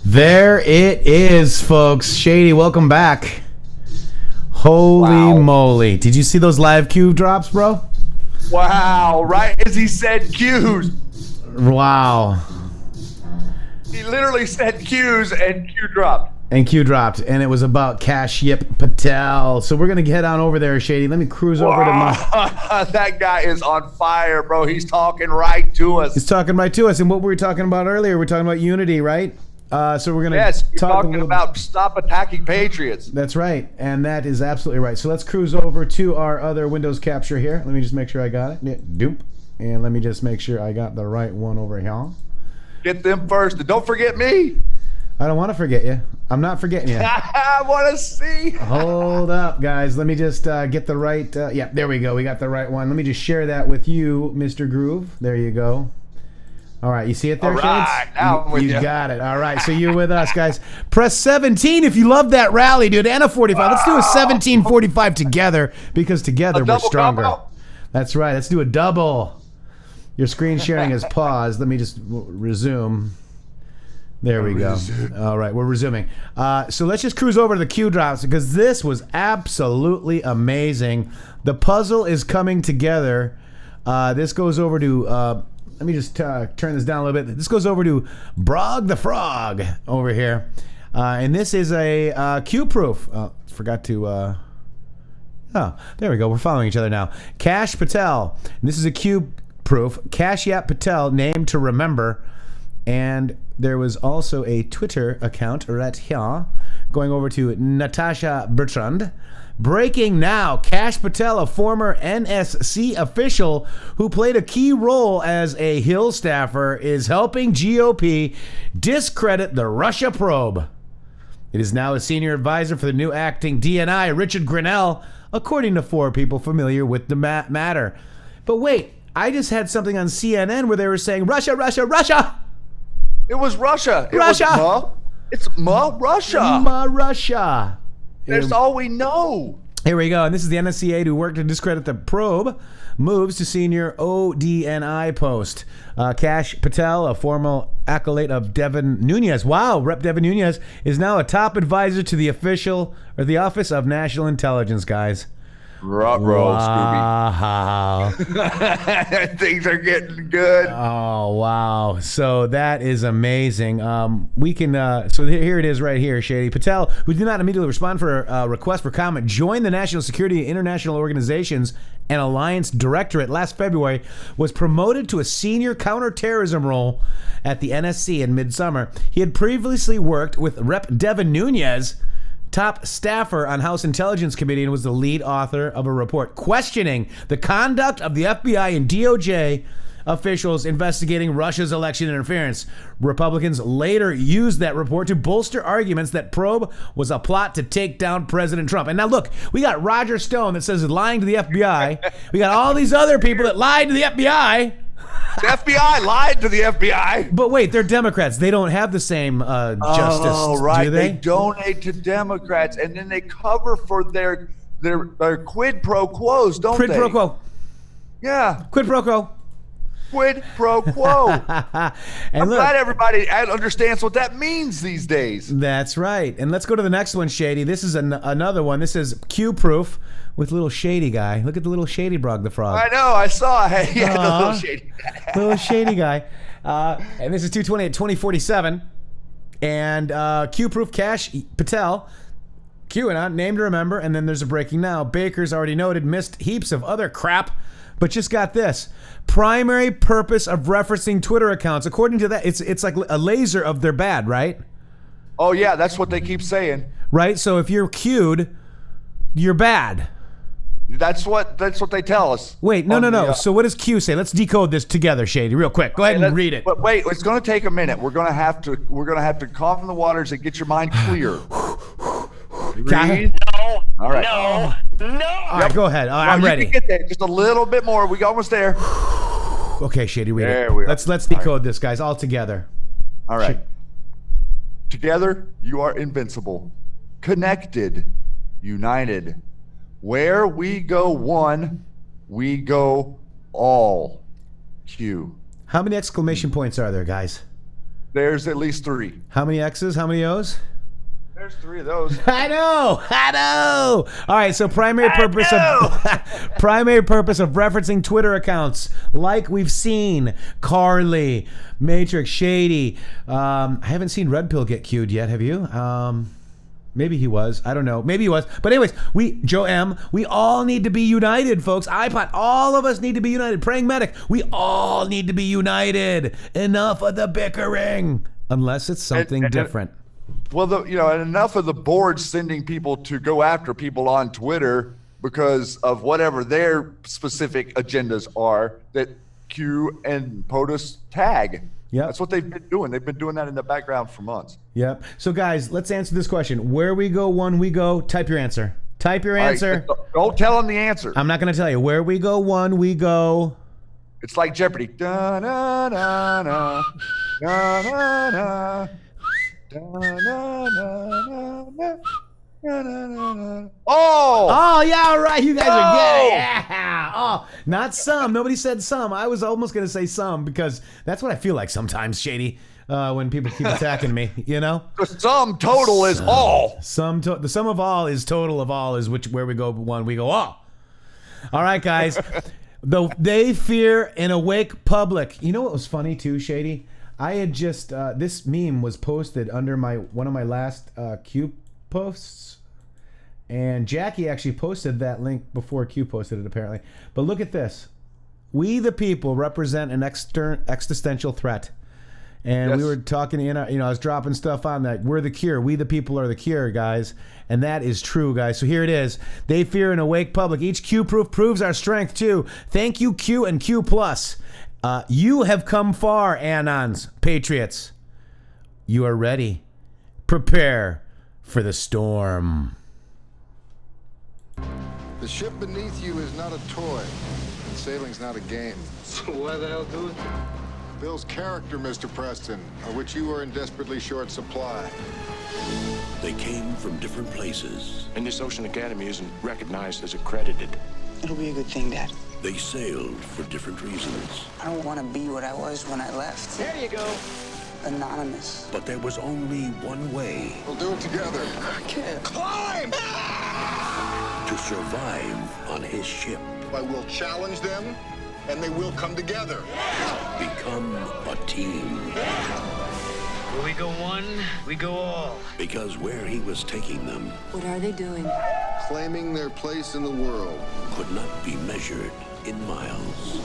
There it is, folks. Shady, welcome back. Holy moly. Did you see those live Q drops, bro? Wow, right as he said Q's. Wow. He literally said Q's and Q dropped. And Q dropped, and it was about Kashyap Patel. So we're going to head on over there, Shady. Let me cruise over to my... That guy is on fire, bro. He's talking right to us. He's talking right to us. And what were we talking about earlier? We're talking about unity, right? So we're going to yes, you're talk talking about stop attacking Patriots. That's right, and that is absolutely right. So let's cruise over to our other Windows capture here. Let me just make sure I got it. Yeah, doop. And let me just make sure I got the right one over here. Get them first, and don't forget me. I don't want to forget you. I'm not forgetting you. I want to see. Hold up, guys. Let me just get the right... yeah, there we go. We got the right one. Let me just share that with you, Mr. Groove. There you go. All right, you see it there, All right, Shades? now I'm with you you. got it. All right, so you're with us, guys. Press 17 if you love that rally, dude, and a 45. Let's do a 17-45 together because together we're stronger. combo. That's right. Let's do a double. Your screen sharing is paused. Let me just resume. There we go. All right, we're resuming. So let's just cruise over to the Q drops because this was absolutely amazing. The puzzle is coming together. This goes over to... let me just turn this down a little bit. This goes over to Brog the Frog over here. And this is a Q proof. Forgot to... oh, there we go. We're following each other now. Kash Patel. This is a Q proof. Kashyap Patel, name to remember. And there was also a Twitter account right here going over to Natasha Bertrand. Breaking now, Kash Patel, a former NSC official who played a key role as a Hill staffer, is helping GOP discredit the Russia probe. It is now a senior advisor for the new acting DNI, Richard Grinnell, according to 4 people familiar with the matter. But wait, I just had something on CNN where they were saying, Russia, Russia, Russia! It was Russia. Russia! It's Russia. Russia. That's all we know. Here we go. And this is the NSCA who worked to discredit the probe. Moves to senior ODNI post. Kash Patel, a former acolyte of Devin Nunes. Wow, Rep. Devin Nunes is now a top advisor to the Office of National Intelligence, guys. Wow. Things are getting good. Oh, wow. So that is amazing. We can, so here it is right here, Shady. Patel, who did not immediately respond for a request for comment, joined the National Security International Organizations and Alliance Directorate last February, was promoted to a senior counterterrorism role at the NSC in midsummer. He had previously worked with Rep. Devin Nunes, top staffer on House Intelligence Committee, and was the lead author of a report questioning the conduct of the FBI and DOJ officials investigating Russia's election interference. Republicans later used that report to bolster arguments that probe was a plot to take down President Trump. And now look, we got Roger Stone that says he's lying to the FBI. We got all these other people that lied to the FBI. The FBI lied to the FBI. But wait, they're Democrats. They don't have the same justice, oh, right. do they? They donate to Democrats, and then they cover for their quid pro quos, don't they? Quid pro quo. Yeah. Quid pro quo. Quid pro quo. And I'm look, glad everybody understands what that means these days. That's right. And let's go to the next one, Shady. This is another one. This is Q-proof with little Shady guy. Look at the little Shady Brog the Frog. I know. I saw. Yeah, the little Shady guy. Little Shady guy. And this is 228-2047. And Q-proof Kash Patel, QAnon, name to remember. And then there's a breaking now. Baker's already noted, missed heaps of other crap, but just got this. Primary purpose of referencing Twitter accounts. According to that, it's like a laser of their bad, right? Oh, yeah. That's what they keep saying. Right? So if you're queued, you're bad. That's what they tell us. Wait, no. So what does Q say? Let's decode this together, Shady, real quick. Go ahead and read it. But wait, it's going to take a minute. We're going to have to calm the waters and get your mind clear. Read. No. All right. No. No. All right, go ahead. I'm ready. You can get there. Just a little bit more. We almost there. Okay, Shady, read there it. We are. Let's decode this, guys, all together. All right. Together, you are invincible. Connected. United. Where we go one, we go all. Q. How many exclamation points are there, guys? There's at least 3. How many X's? How many O's? There's 3 of those. I know. All right, so primary purpose of referencing Twitter accounts, like we've seen Carly, Matrix, Shady. I haven't seen Red Pill get queued yet. Have you? Maybe he was. I don't know. Maybe he was. But anyways, Joe M, we all need to be united, folks. iPod, all of us need to be united. Praying Medic, we all need to be united. Enough of the bickering, unless it's something different. Well, and enough of the boards sending people to go after people on Twitter because of whatever their specific agendas are that Q and POTUS tag. Yep. That's what they've been doing. They've been doing that in the background for months. Yep. So, guys, let's answer this question. Where we go, one we go. Type your answer. Type your answer. Right, don't tell them the answer. I'm not going to tell you. Where we go, one we go. It's like Jeopardy. Da, na, na, na. Da, na, na. Da, na, na, na, na. Oh, yeah, all right. You guys are getting it. Yeah. Oh, not some. Nobody said some. I was almost going to say some because that's what I feel like sometimes, Shady, when people keep attacking me, you know? The sum total is all. The sum of all is total of all is where we go one, we go all. All right, guys. They fear an awake public. You know what was funny too, Shady? I had just, this meme was posted under one of my last Q posts. And Jackie actually posted that link before Q posted it, apparently. But look at this. We, the people, represent an existential threat. And we were talking, I was dropping stuff on that. We're the cure. We, the people, are the cure, guys. And that is true, guys. So here it is. They fear an awake public. Each Q proof proves our strength, too. Thank you, Q and Q+. You have come far, Anons, Patriots. You are ready. Prepare for the storm. The ship beneath you is not a toy, and sailing's not a game. So why the hell do it? Bill's character, Mr. Preston, of which you are in desperately short supply. They came from different places. And this Ocean Academy isn't recognized as accredited. It'll be a good thing, Dad. They sailed for different reasons. I don't want to be what I was when I left. There you go. Anonymous. But there was only one way. We'll do it together. I can't. Climb! To survive on his ship. I will challenge them, and they will come together. Become a team. Where we go one, we go all. Because where he was taking them... What are they doing? Claiming their place in the world. ...could not be measured in miles.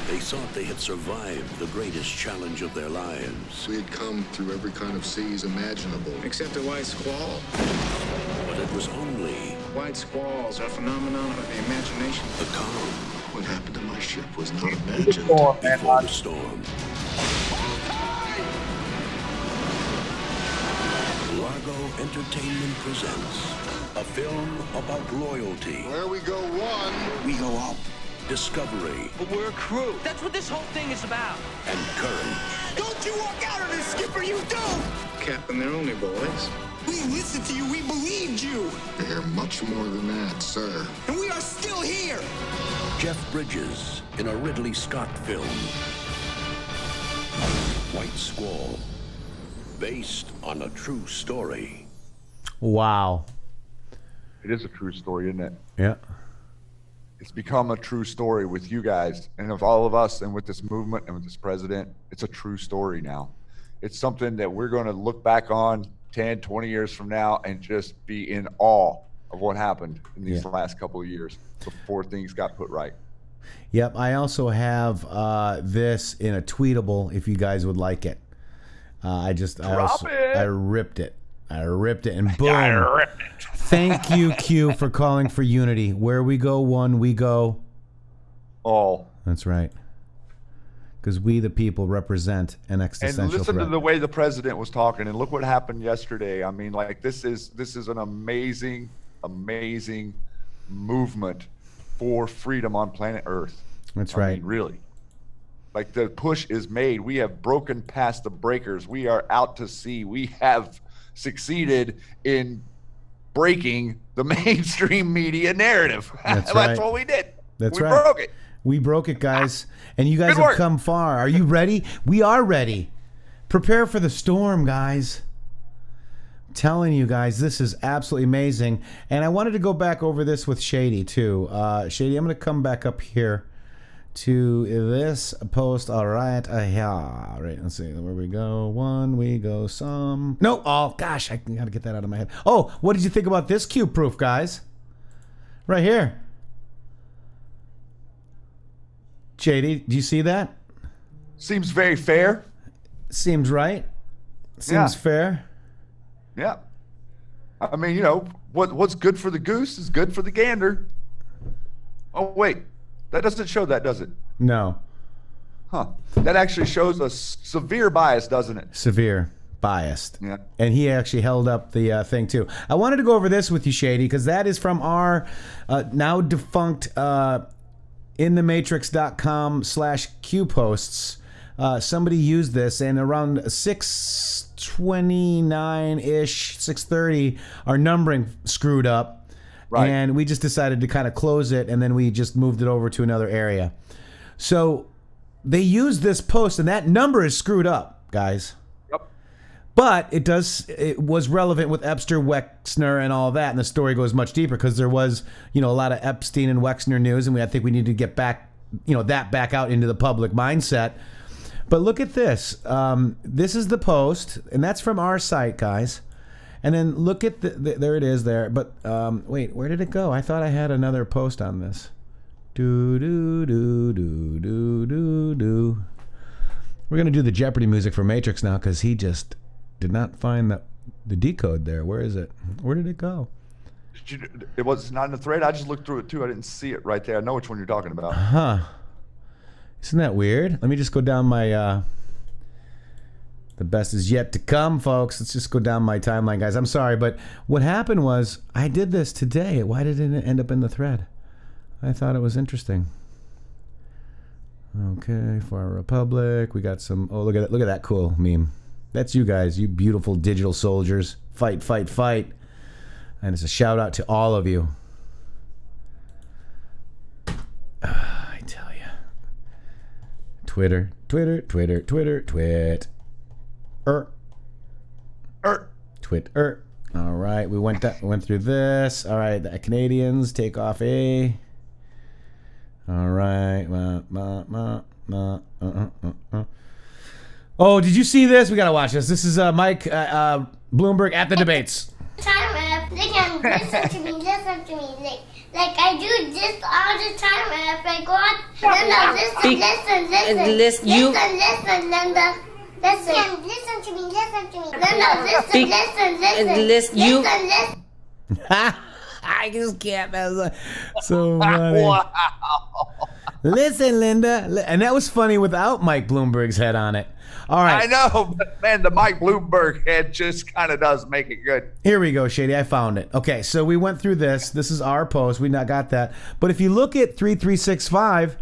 They thought they had survived the greatest challenge of their lives. We had come through every kind of seas imaginable. Except a white squall. But it was only... White squalls are a phenomenon of the imagination. The calm. What happened to my ship was not imagined. Before the storm. Largo Entertainment presents a film about loyalty. Where we go one, we go up. Discovery. But we're a crew. That's what this whole thing is about. And courage. Don't you walk out on this, Skipper, you don't! Captain, they're only boys. We listened to you, we believed you! they're much more than that, sir. And we are still here! Jeff Bridges in a Ridley Scott film. White Squall. Based on a true story. Wow. It is a true story, isn't it? Yeah. It's become a true story with you guys and of all of us and with this movement and with this president. It's a true story now. It's something that we're going to look back on 10, 20 years from now and just be in awe of what happened in these last couple of years before things got put right. Yep. I also have this in a tweetable if you guys would like it. I ripped it. And boom. Thank you, Q, for calling for unity. Where we go one, we go all. That's right. Because we, the people, represent an existential And listen threat. to the way the president was talking, and look what happened yesterday. I mean, like this is an amazing movement for freedom on planet Earth. That's I right. mean, really. Like the push is made. We have broken past the breakers. We are out to sea. We have succeeded in breaking the mainstream media narrative. That's right. That's what we did. That's we right. broke it. We broke it, guys. And you guys Good have work. come far. Are you ready? We are ready. Prepare for the storm, guys. I'm telling you guys, this is absolutely amazing. And I wanted to go back over this with Shady, too. Shady, I'm going to come back up here to this post. All right. Yeah. Right. Let's see. Where we go. One, we go some. No. Oh, gosh. I got to get that out of my head. Oh, what did you think about this Q proof, guys? Right here. JD, do you see that? Seems very fair. Seems right. Seems fair. Yeah. I mean, you know, what's good for the goose is good for the gander. Oh, wait. That doesn't show that, does it? No. Huh. That actually shows a severe bias, doesn't it? Severe. Biased. Yeah. And he actually held up the thing too. I wanted to go over this with you, Shady, because that is from our now defunct intheMatrixxx.com/Q posts. Somebody used this, and around 6:29-ish, 6:30, our numbering screwed up. Right. And we just decided to kind of close it, and then we just moved it over to another area. So they used this post, and that number is screwed up, guys. But it was relevant with Epster, Wexner, and all that, and the story goes much deeper because there was, a lot of Epstein and Wexner news, and I think we need to get back, that back out into the public mindset. But look at this. This is the post, and that's from our site, guys. And then look at there it is there. But wait, where did it go? I thought I had another post on this. Do do do do do do do. We're gonna do the Jeopardy music for Matrix now because he just did not find the decode there. Where is it? Where did it go? It was not in the thread. I just looked through it too. I didn't see it right there. I know which one you're talking about. Huh. Isn't that weird? Let me just go down my the best is yet to come, folks. Let's just go down my timeline, guys. I'm sorry, but what happened was I did this today. Why did it end up in the thread? I thought it was interesting. Okay, for our Republic, we got some. Oh, look at that cool meme. That's you guys, you beautiful digital soldiers. Fight, fight, fight. And it's a shout out to all of you. I tell you. Twitter. Twit. Twitter. All right, we went through this. All right, the Canadians take off a. All right. Oh, did you see this? We gotta watch this. This is Mike Bloomberg at the debates. Time they can listen to me. Like I do this all the time. If I go out, then I'll listen, Linda. Listen to me. Then I'll listen. I just can't. So funny. Wow. Listen, Linda. And that was funny without Mike Bloomberg's head on it. All right. I know, but man, the Mike Bloomberg head just kind of does make it good. Here we go, Shady. I found it. Okay, so we went through this. This is our post. We not got that. But if you look at 3365,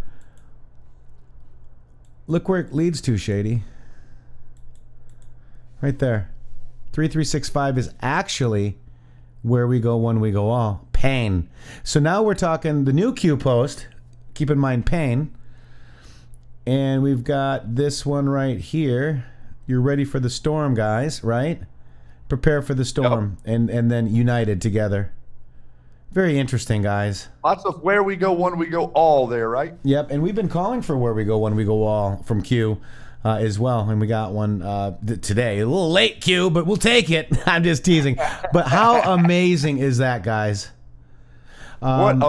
look where it leads to, Shady. Right there. 3365 is actually where we go when we go all. Pain. So now we're talking the new Q post. Keep in mind pain. And we've got this one right here. You're ready for the storm, guys, right? Prepare for the storm. Yep. And then united together. Very interesting, guys. Lots of where we go, when we go all there, right? Yep, and we've been calling for where we go, when we go all from Q as well. And we got one today. A little late, Q, but we'll take it. I'm just teasing. But how amazing is that, guys? What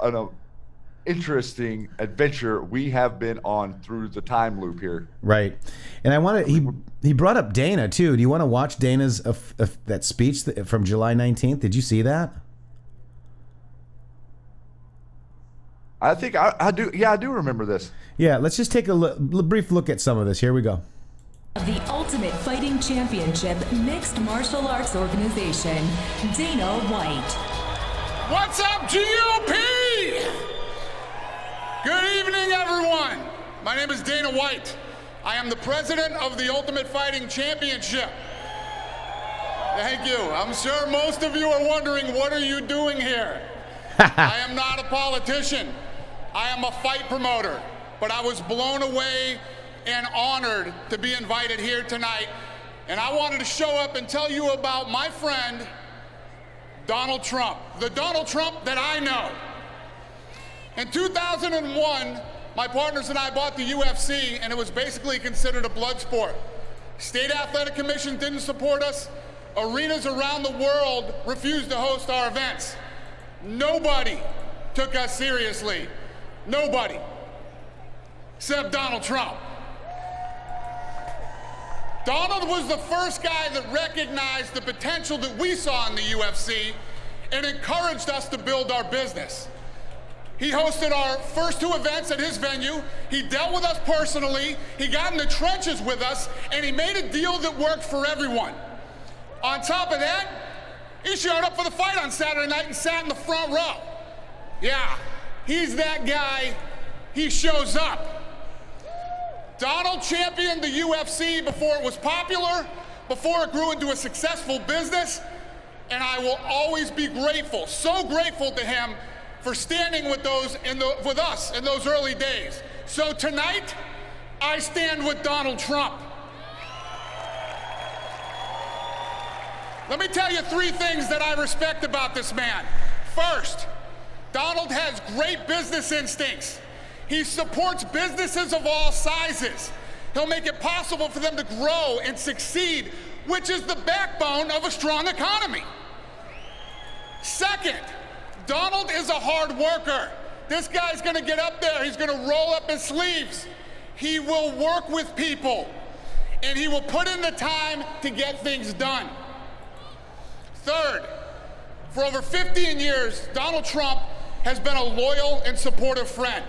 an interesting adventure we have been on through the time loop here. Right. And I want to, he brought up Dana too. Do you want to watch Dana's that speech from July 19th? Did you see that? I think I do. Yeah, I do remember this. Yeah, let's just take a brief look at some of this. Here we go. The Ultimate Fighting Championship Mixed Martial Arts Organization, Dana White. What's up, GOP? Good evening, everyone. My name is Dana White. I am the president of the Ultimate Fighting Championship. Thank you. I'm sure most of you are wondering, what are you doing here? I am not a politician. I am a fight promoter. But I was blown away and honored to be invited here tonight. And I wanted to show up and tell you about my friend, Donald Trump, the Donald Trump that I know. In 2001, my partners and I bought the UFC, and it was basically considered a blood sport. State Athletic Commission didn't support us. Arenas around the world refused to host our events. Nobody took us seriously. Nobody. Except Donald Trump. Donald was the first guy that recognized the potential that we saw in the UFC and encouraged us to build our business. He hosted our first 2 events at his venue. He dealt with us personally. He got in the trenches with us, and he made a deal that worked for everyone. On top of that, he showed up for the fight on Saturday night and sat in the front row. Yeah, he's that guy. He shows up. Donald championed the UFC before it was popular, before it grew into a successful business, and I will always be grateful, so grateful to him for standing with with us in those early days. So tonight, I stand with Donald Trump. Let me tell you 3 things that I respect about this man. First, Donald has great business instincts. He supports businesses of all sizes. He'll make it possible for them to grow and succeed, which is the backbone of a strong economy. Second, Donald is a hard worker. This guy's gonna get up there, he's gonna roll up his sleeves. He will work with people, and he will put in the time to get things done. Third, for over 15 years, Donald Trump has been a loyal and supportive friend.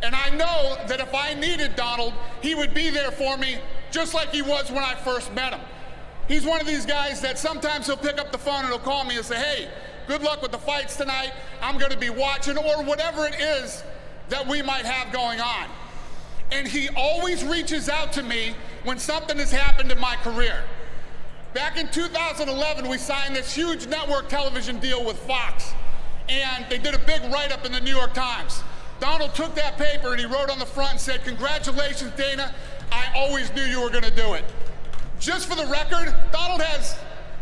And I know that if I needed Donald, he would be there for me, just like he was when I first met him. He's one of these guys that sometimes he'll pick up the phone and he'll call me and say, hey, good luck with the fights tonight. I'm gonna be watching, or whatever it is that we might have going on. And he always reaches out to me when something has happened in my career. Back in 2011, we signed this huge network television deal with Fox, and they did a big write-up in the New York Times. Donald took that paper and he wrote on the front and said, congratulations, Dana, I always knew you were gonna do it. Just for the record, Donald has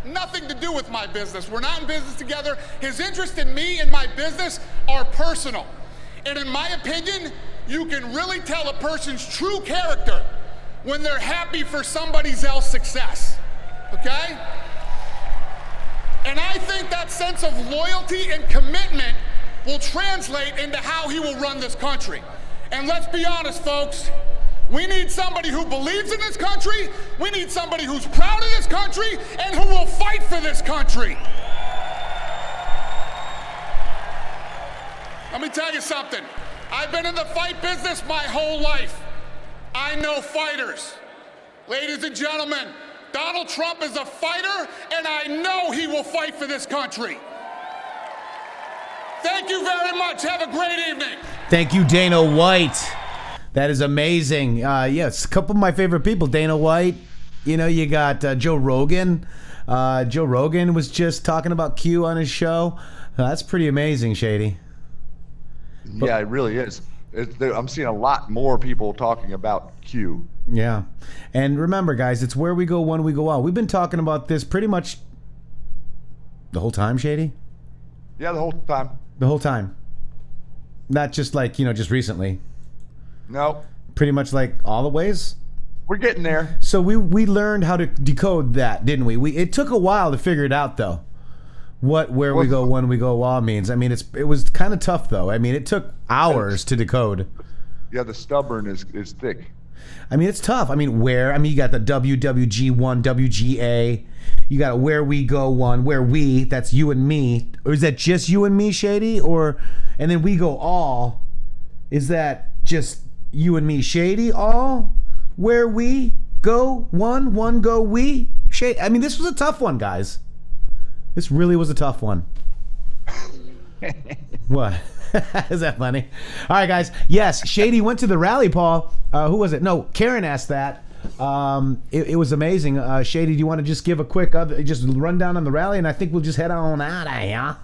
nothing to do with my business. We're not in business together. His interest in me and my business are personal. And in my opinion, you can really tell a person's true character when they're happy for somebody else's success, okay? And I think that sense of loyalty and commitment will translate into how he will run this country. And let's be honest, folks, we need somebody who believes in this country, we need somebody who's proud of this country, and who will fight for this country. Let me tell you something. I've been in the fight business my whole life. I know fighters. Ladies and gentlemen, Donald Trump is a fighter, and I know he will fight for this country. Thank you very much. Have a great evening. Thank you, Dana White. That is amazing. Yes, a couple of my favorite people. Dana White. You know, you got Joe Rogan. Joe Rogan was just talking about Q on his show. That's pretty amazing, Shady. Yeah, it really is. I'm seeing a lot more people talking about Q. Yeah. And remember, guys, it's where we go when we go out. We've been talking about this pretty much the whole time, Shady? Yeah, the whole time. The whole time. Not just like, just recently. No. Pretty much like all the ways? We're getting there. So we learned how to decode that, didn't we? It took a while to figure it out, though. Where we go, when we go, all means. I mean, it was kind of tough, though. I mean, it took hours to decode. Yeah, the stubborn is thick. I mean, it's tough. I mean, you got the WWG1, WGA. You got a where we go one, where we, that's you and me. Or is that just you and me, Shady? And then we go all. Is that just you and me, Shady, all? Where we go one go we? Shady. I mean, this was a tough one, guys. This really was a tough one. What? Is that funny? All right, guys. Yes, Shady went to the rally, Paul. Who was it? No, Karen asked that. It was amazing. Shady, do you want to just give a quick just rundown on the rally, and I think we'll just head on out of here.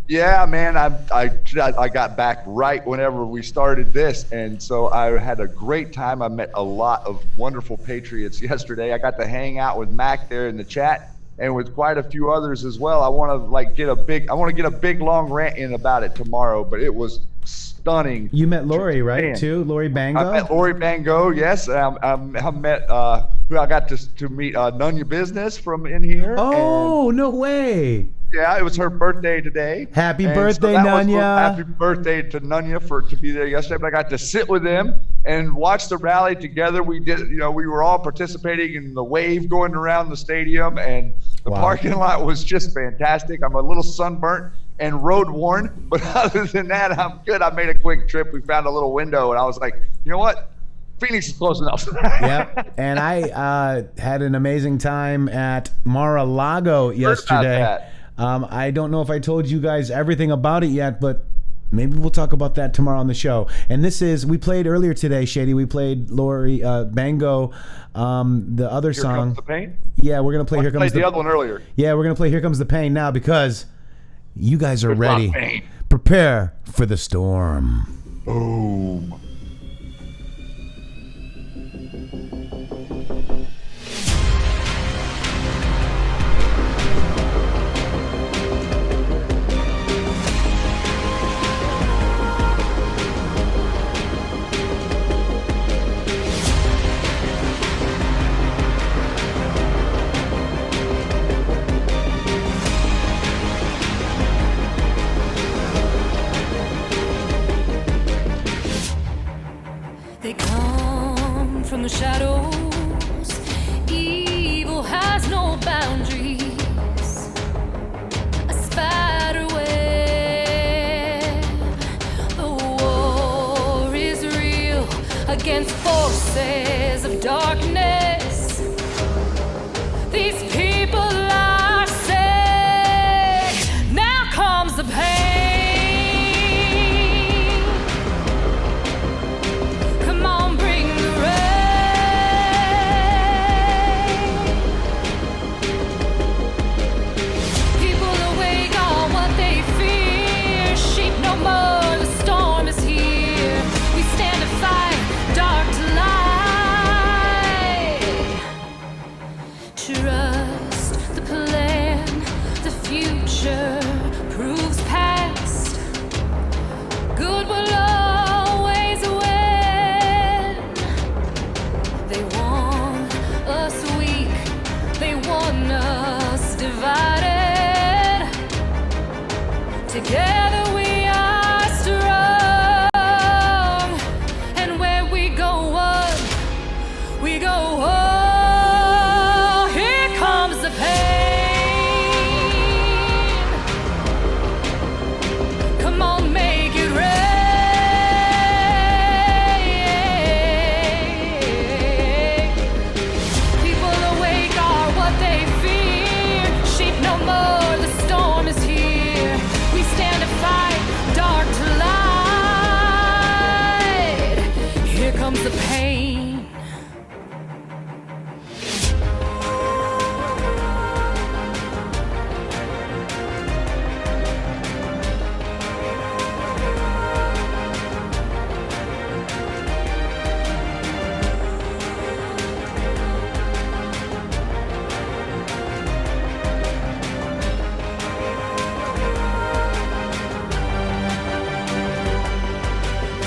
Yeah, man. I got back right whenever we started this, and so I had a great time. I met a lot of wonderful Patriots yesterday. I got to hang out with Mac there in the chat, and with quite a few others as well. I want to get a big long rant in about it tomorrow, but it was stunning. You met Lori, right? Too Lori Bango. I met Lori Bango. Yes, I met who I got to meet Nunya Business from in here. Oh, no way. Yeah, it was her birthday today. Happy birthday, Nunya. Happy birthday to Nunya to be there yesterday. But I got to sit with them and watch the rally together. We did, we were all participating in the wave going around the stadium, and The parking lot was just fantastic. I'm a little sunburnt and road worn, but other than that, I'm good. I made a quick trip. We found a little window, and I was like, you know what? Phoenix is close enough. Yep. And I had an amazing time at Mar-a-Lago yesterday. I don't know if I told you guys everything about it yet, but maybe we'll talk about that tomorrow on the show. And we played earlier today, Shady. We played Lori Bango, the other Here song. Comes the Pain? Yeah, we're going to play Here Comes the other one earlier. Yeah, we're going to play Here Comes the Pain now because you guys are ready. Prepare for the storm. Boom. They come from the shadows. Evil has no boundaries. A spider web. The war is real against forces of darkness. These people are sick. Now comes the pain. Trust the plan, the future proves past. Good will always win. They want us weak, they want us divided. Together we are strong, and where we go on, we go on. The pain.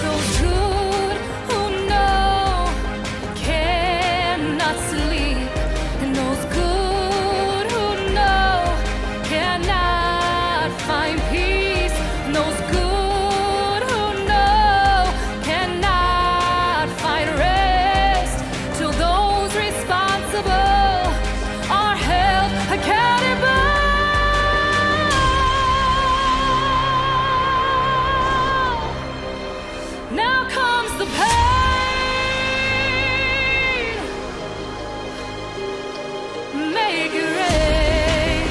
Those good who know cannot sleep, and those good who know cannot find peace, and those good who know cannot find rest till those responsible are held accountable. Now comes the pain. Make it rain.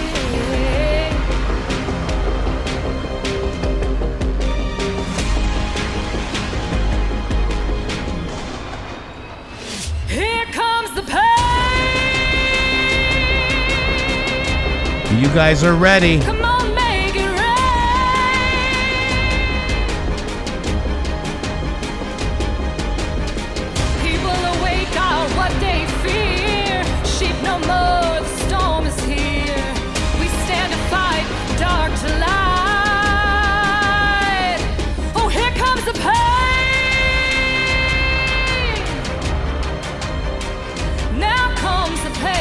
Here comes the pain. You guys are ready. Come on, make it rain. People awake are what they fear. Sheep no more, the storm is here. We stand to fight, dark to light. Oh, here comes the pain. Now comes the pain.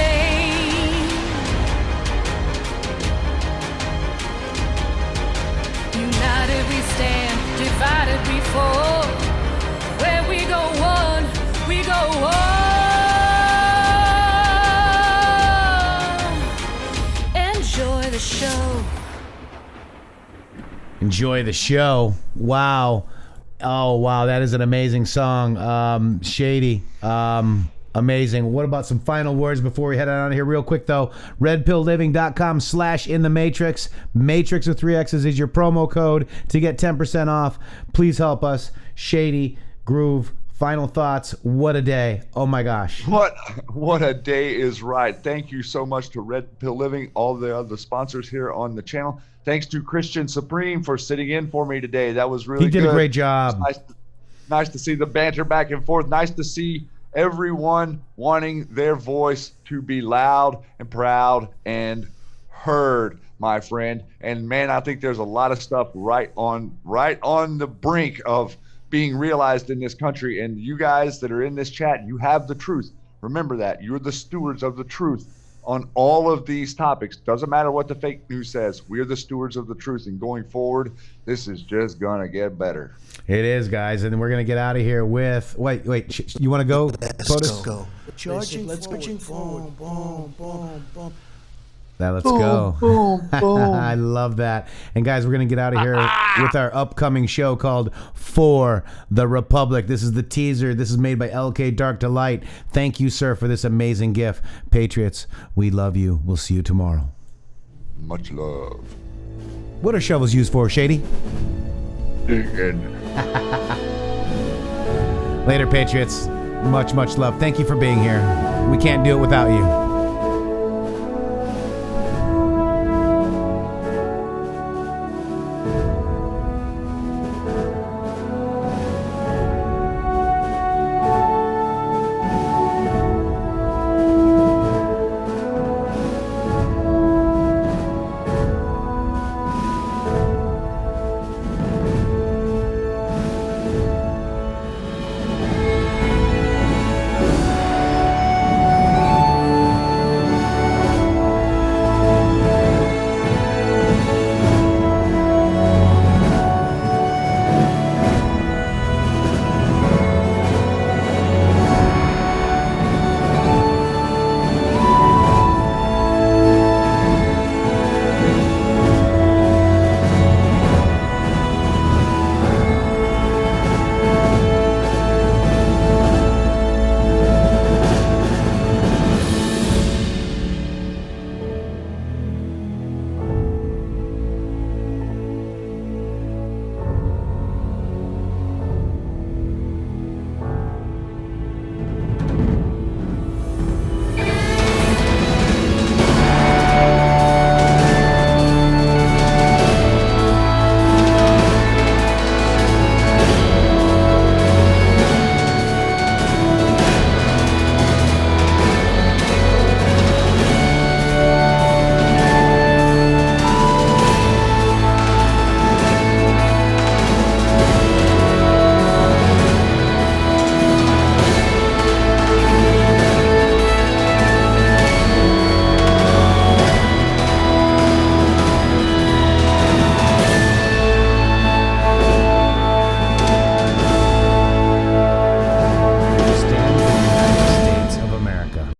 the show. Enjoy the show. Wow. Oh, wow. That is an amazing song. Shady. Amazing. What about some final words before we head out of here? Real quick, though. redpillliving.com/intheMatrixxx. Matrix with 3 X's is your promo code to get 10% off. Please help us. Shady, Groove, final thoughts. What a day. Oh, my gosh. What a day is right. Thank you so much to Red Pill Living, all the other sponsors here on the channel. Thanks to Christian Supreme for sitting in for me today. That was really good. He did a great job. Nice to see the banter back and forth. Nice to see everyone wanting their voice to be loud and proud and heard, my friend. And man, I think there's a lot of stuff right on the brink of being realized in this country. And you guys that are in this chat, you have the truth. Remember that. You're the stewards of the truth on all of these topics. Doesn't matter what the fake news says. We're the stewards of the truth. And going forward, this is just going to get better. It is, guys. And we're going to get out of here with... Wait. You want to go, POTUS? Go. Charging forward. Boom, boom, boom. Now let's go. Boom, boom. I love that. And guys, we're going to get out of here with our upcoming show called For the Republic. This is the teaser. This is made by LK Dark Delight. Thank you, sir, for this amazing gift. Patriots, we love you. We'll see you tomorrow. Much love. What are shovels used for, Shady? Digging. Later, Patriots. Much love. Thank you for being here. We can't do it without you.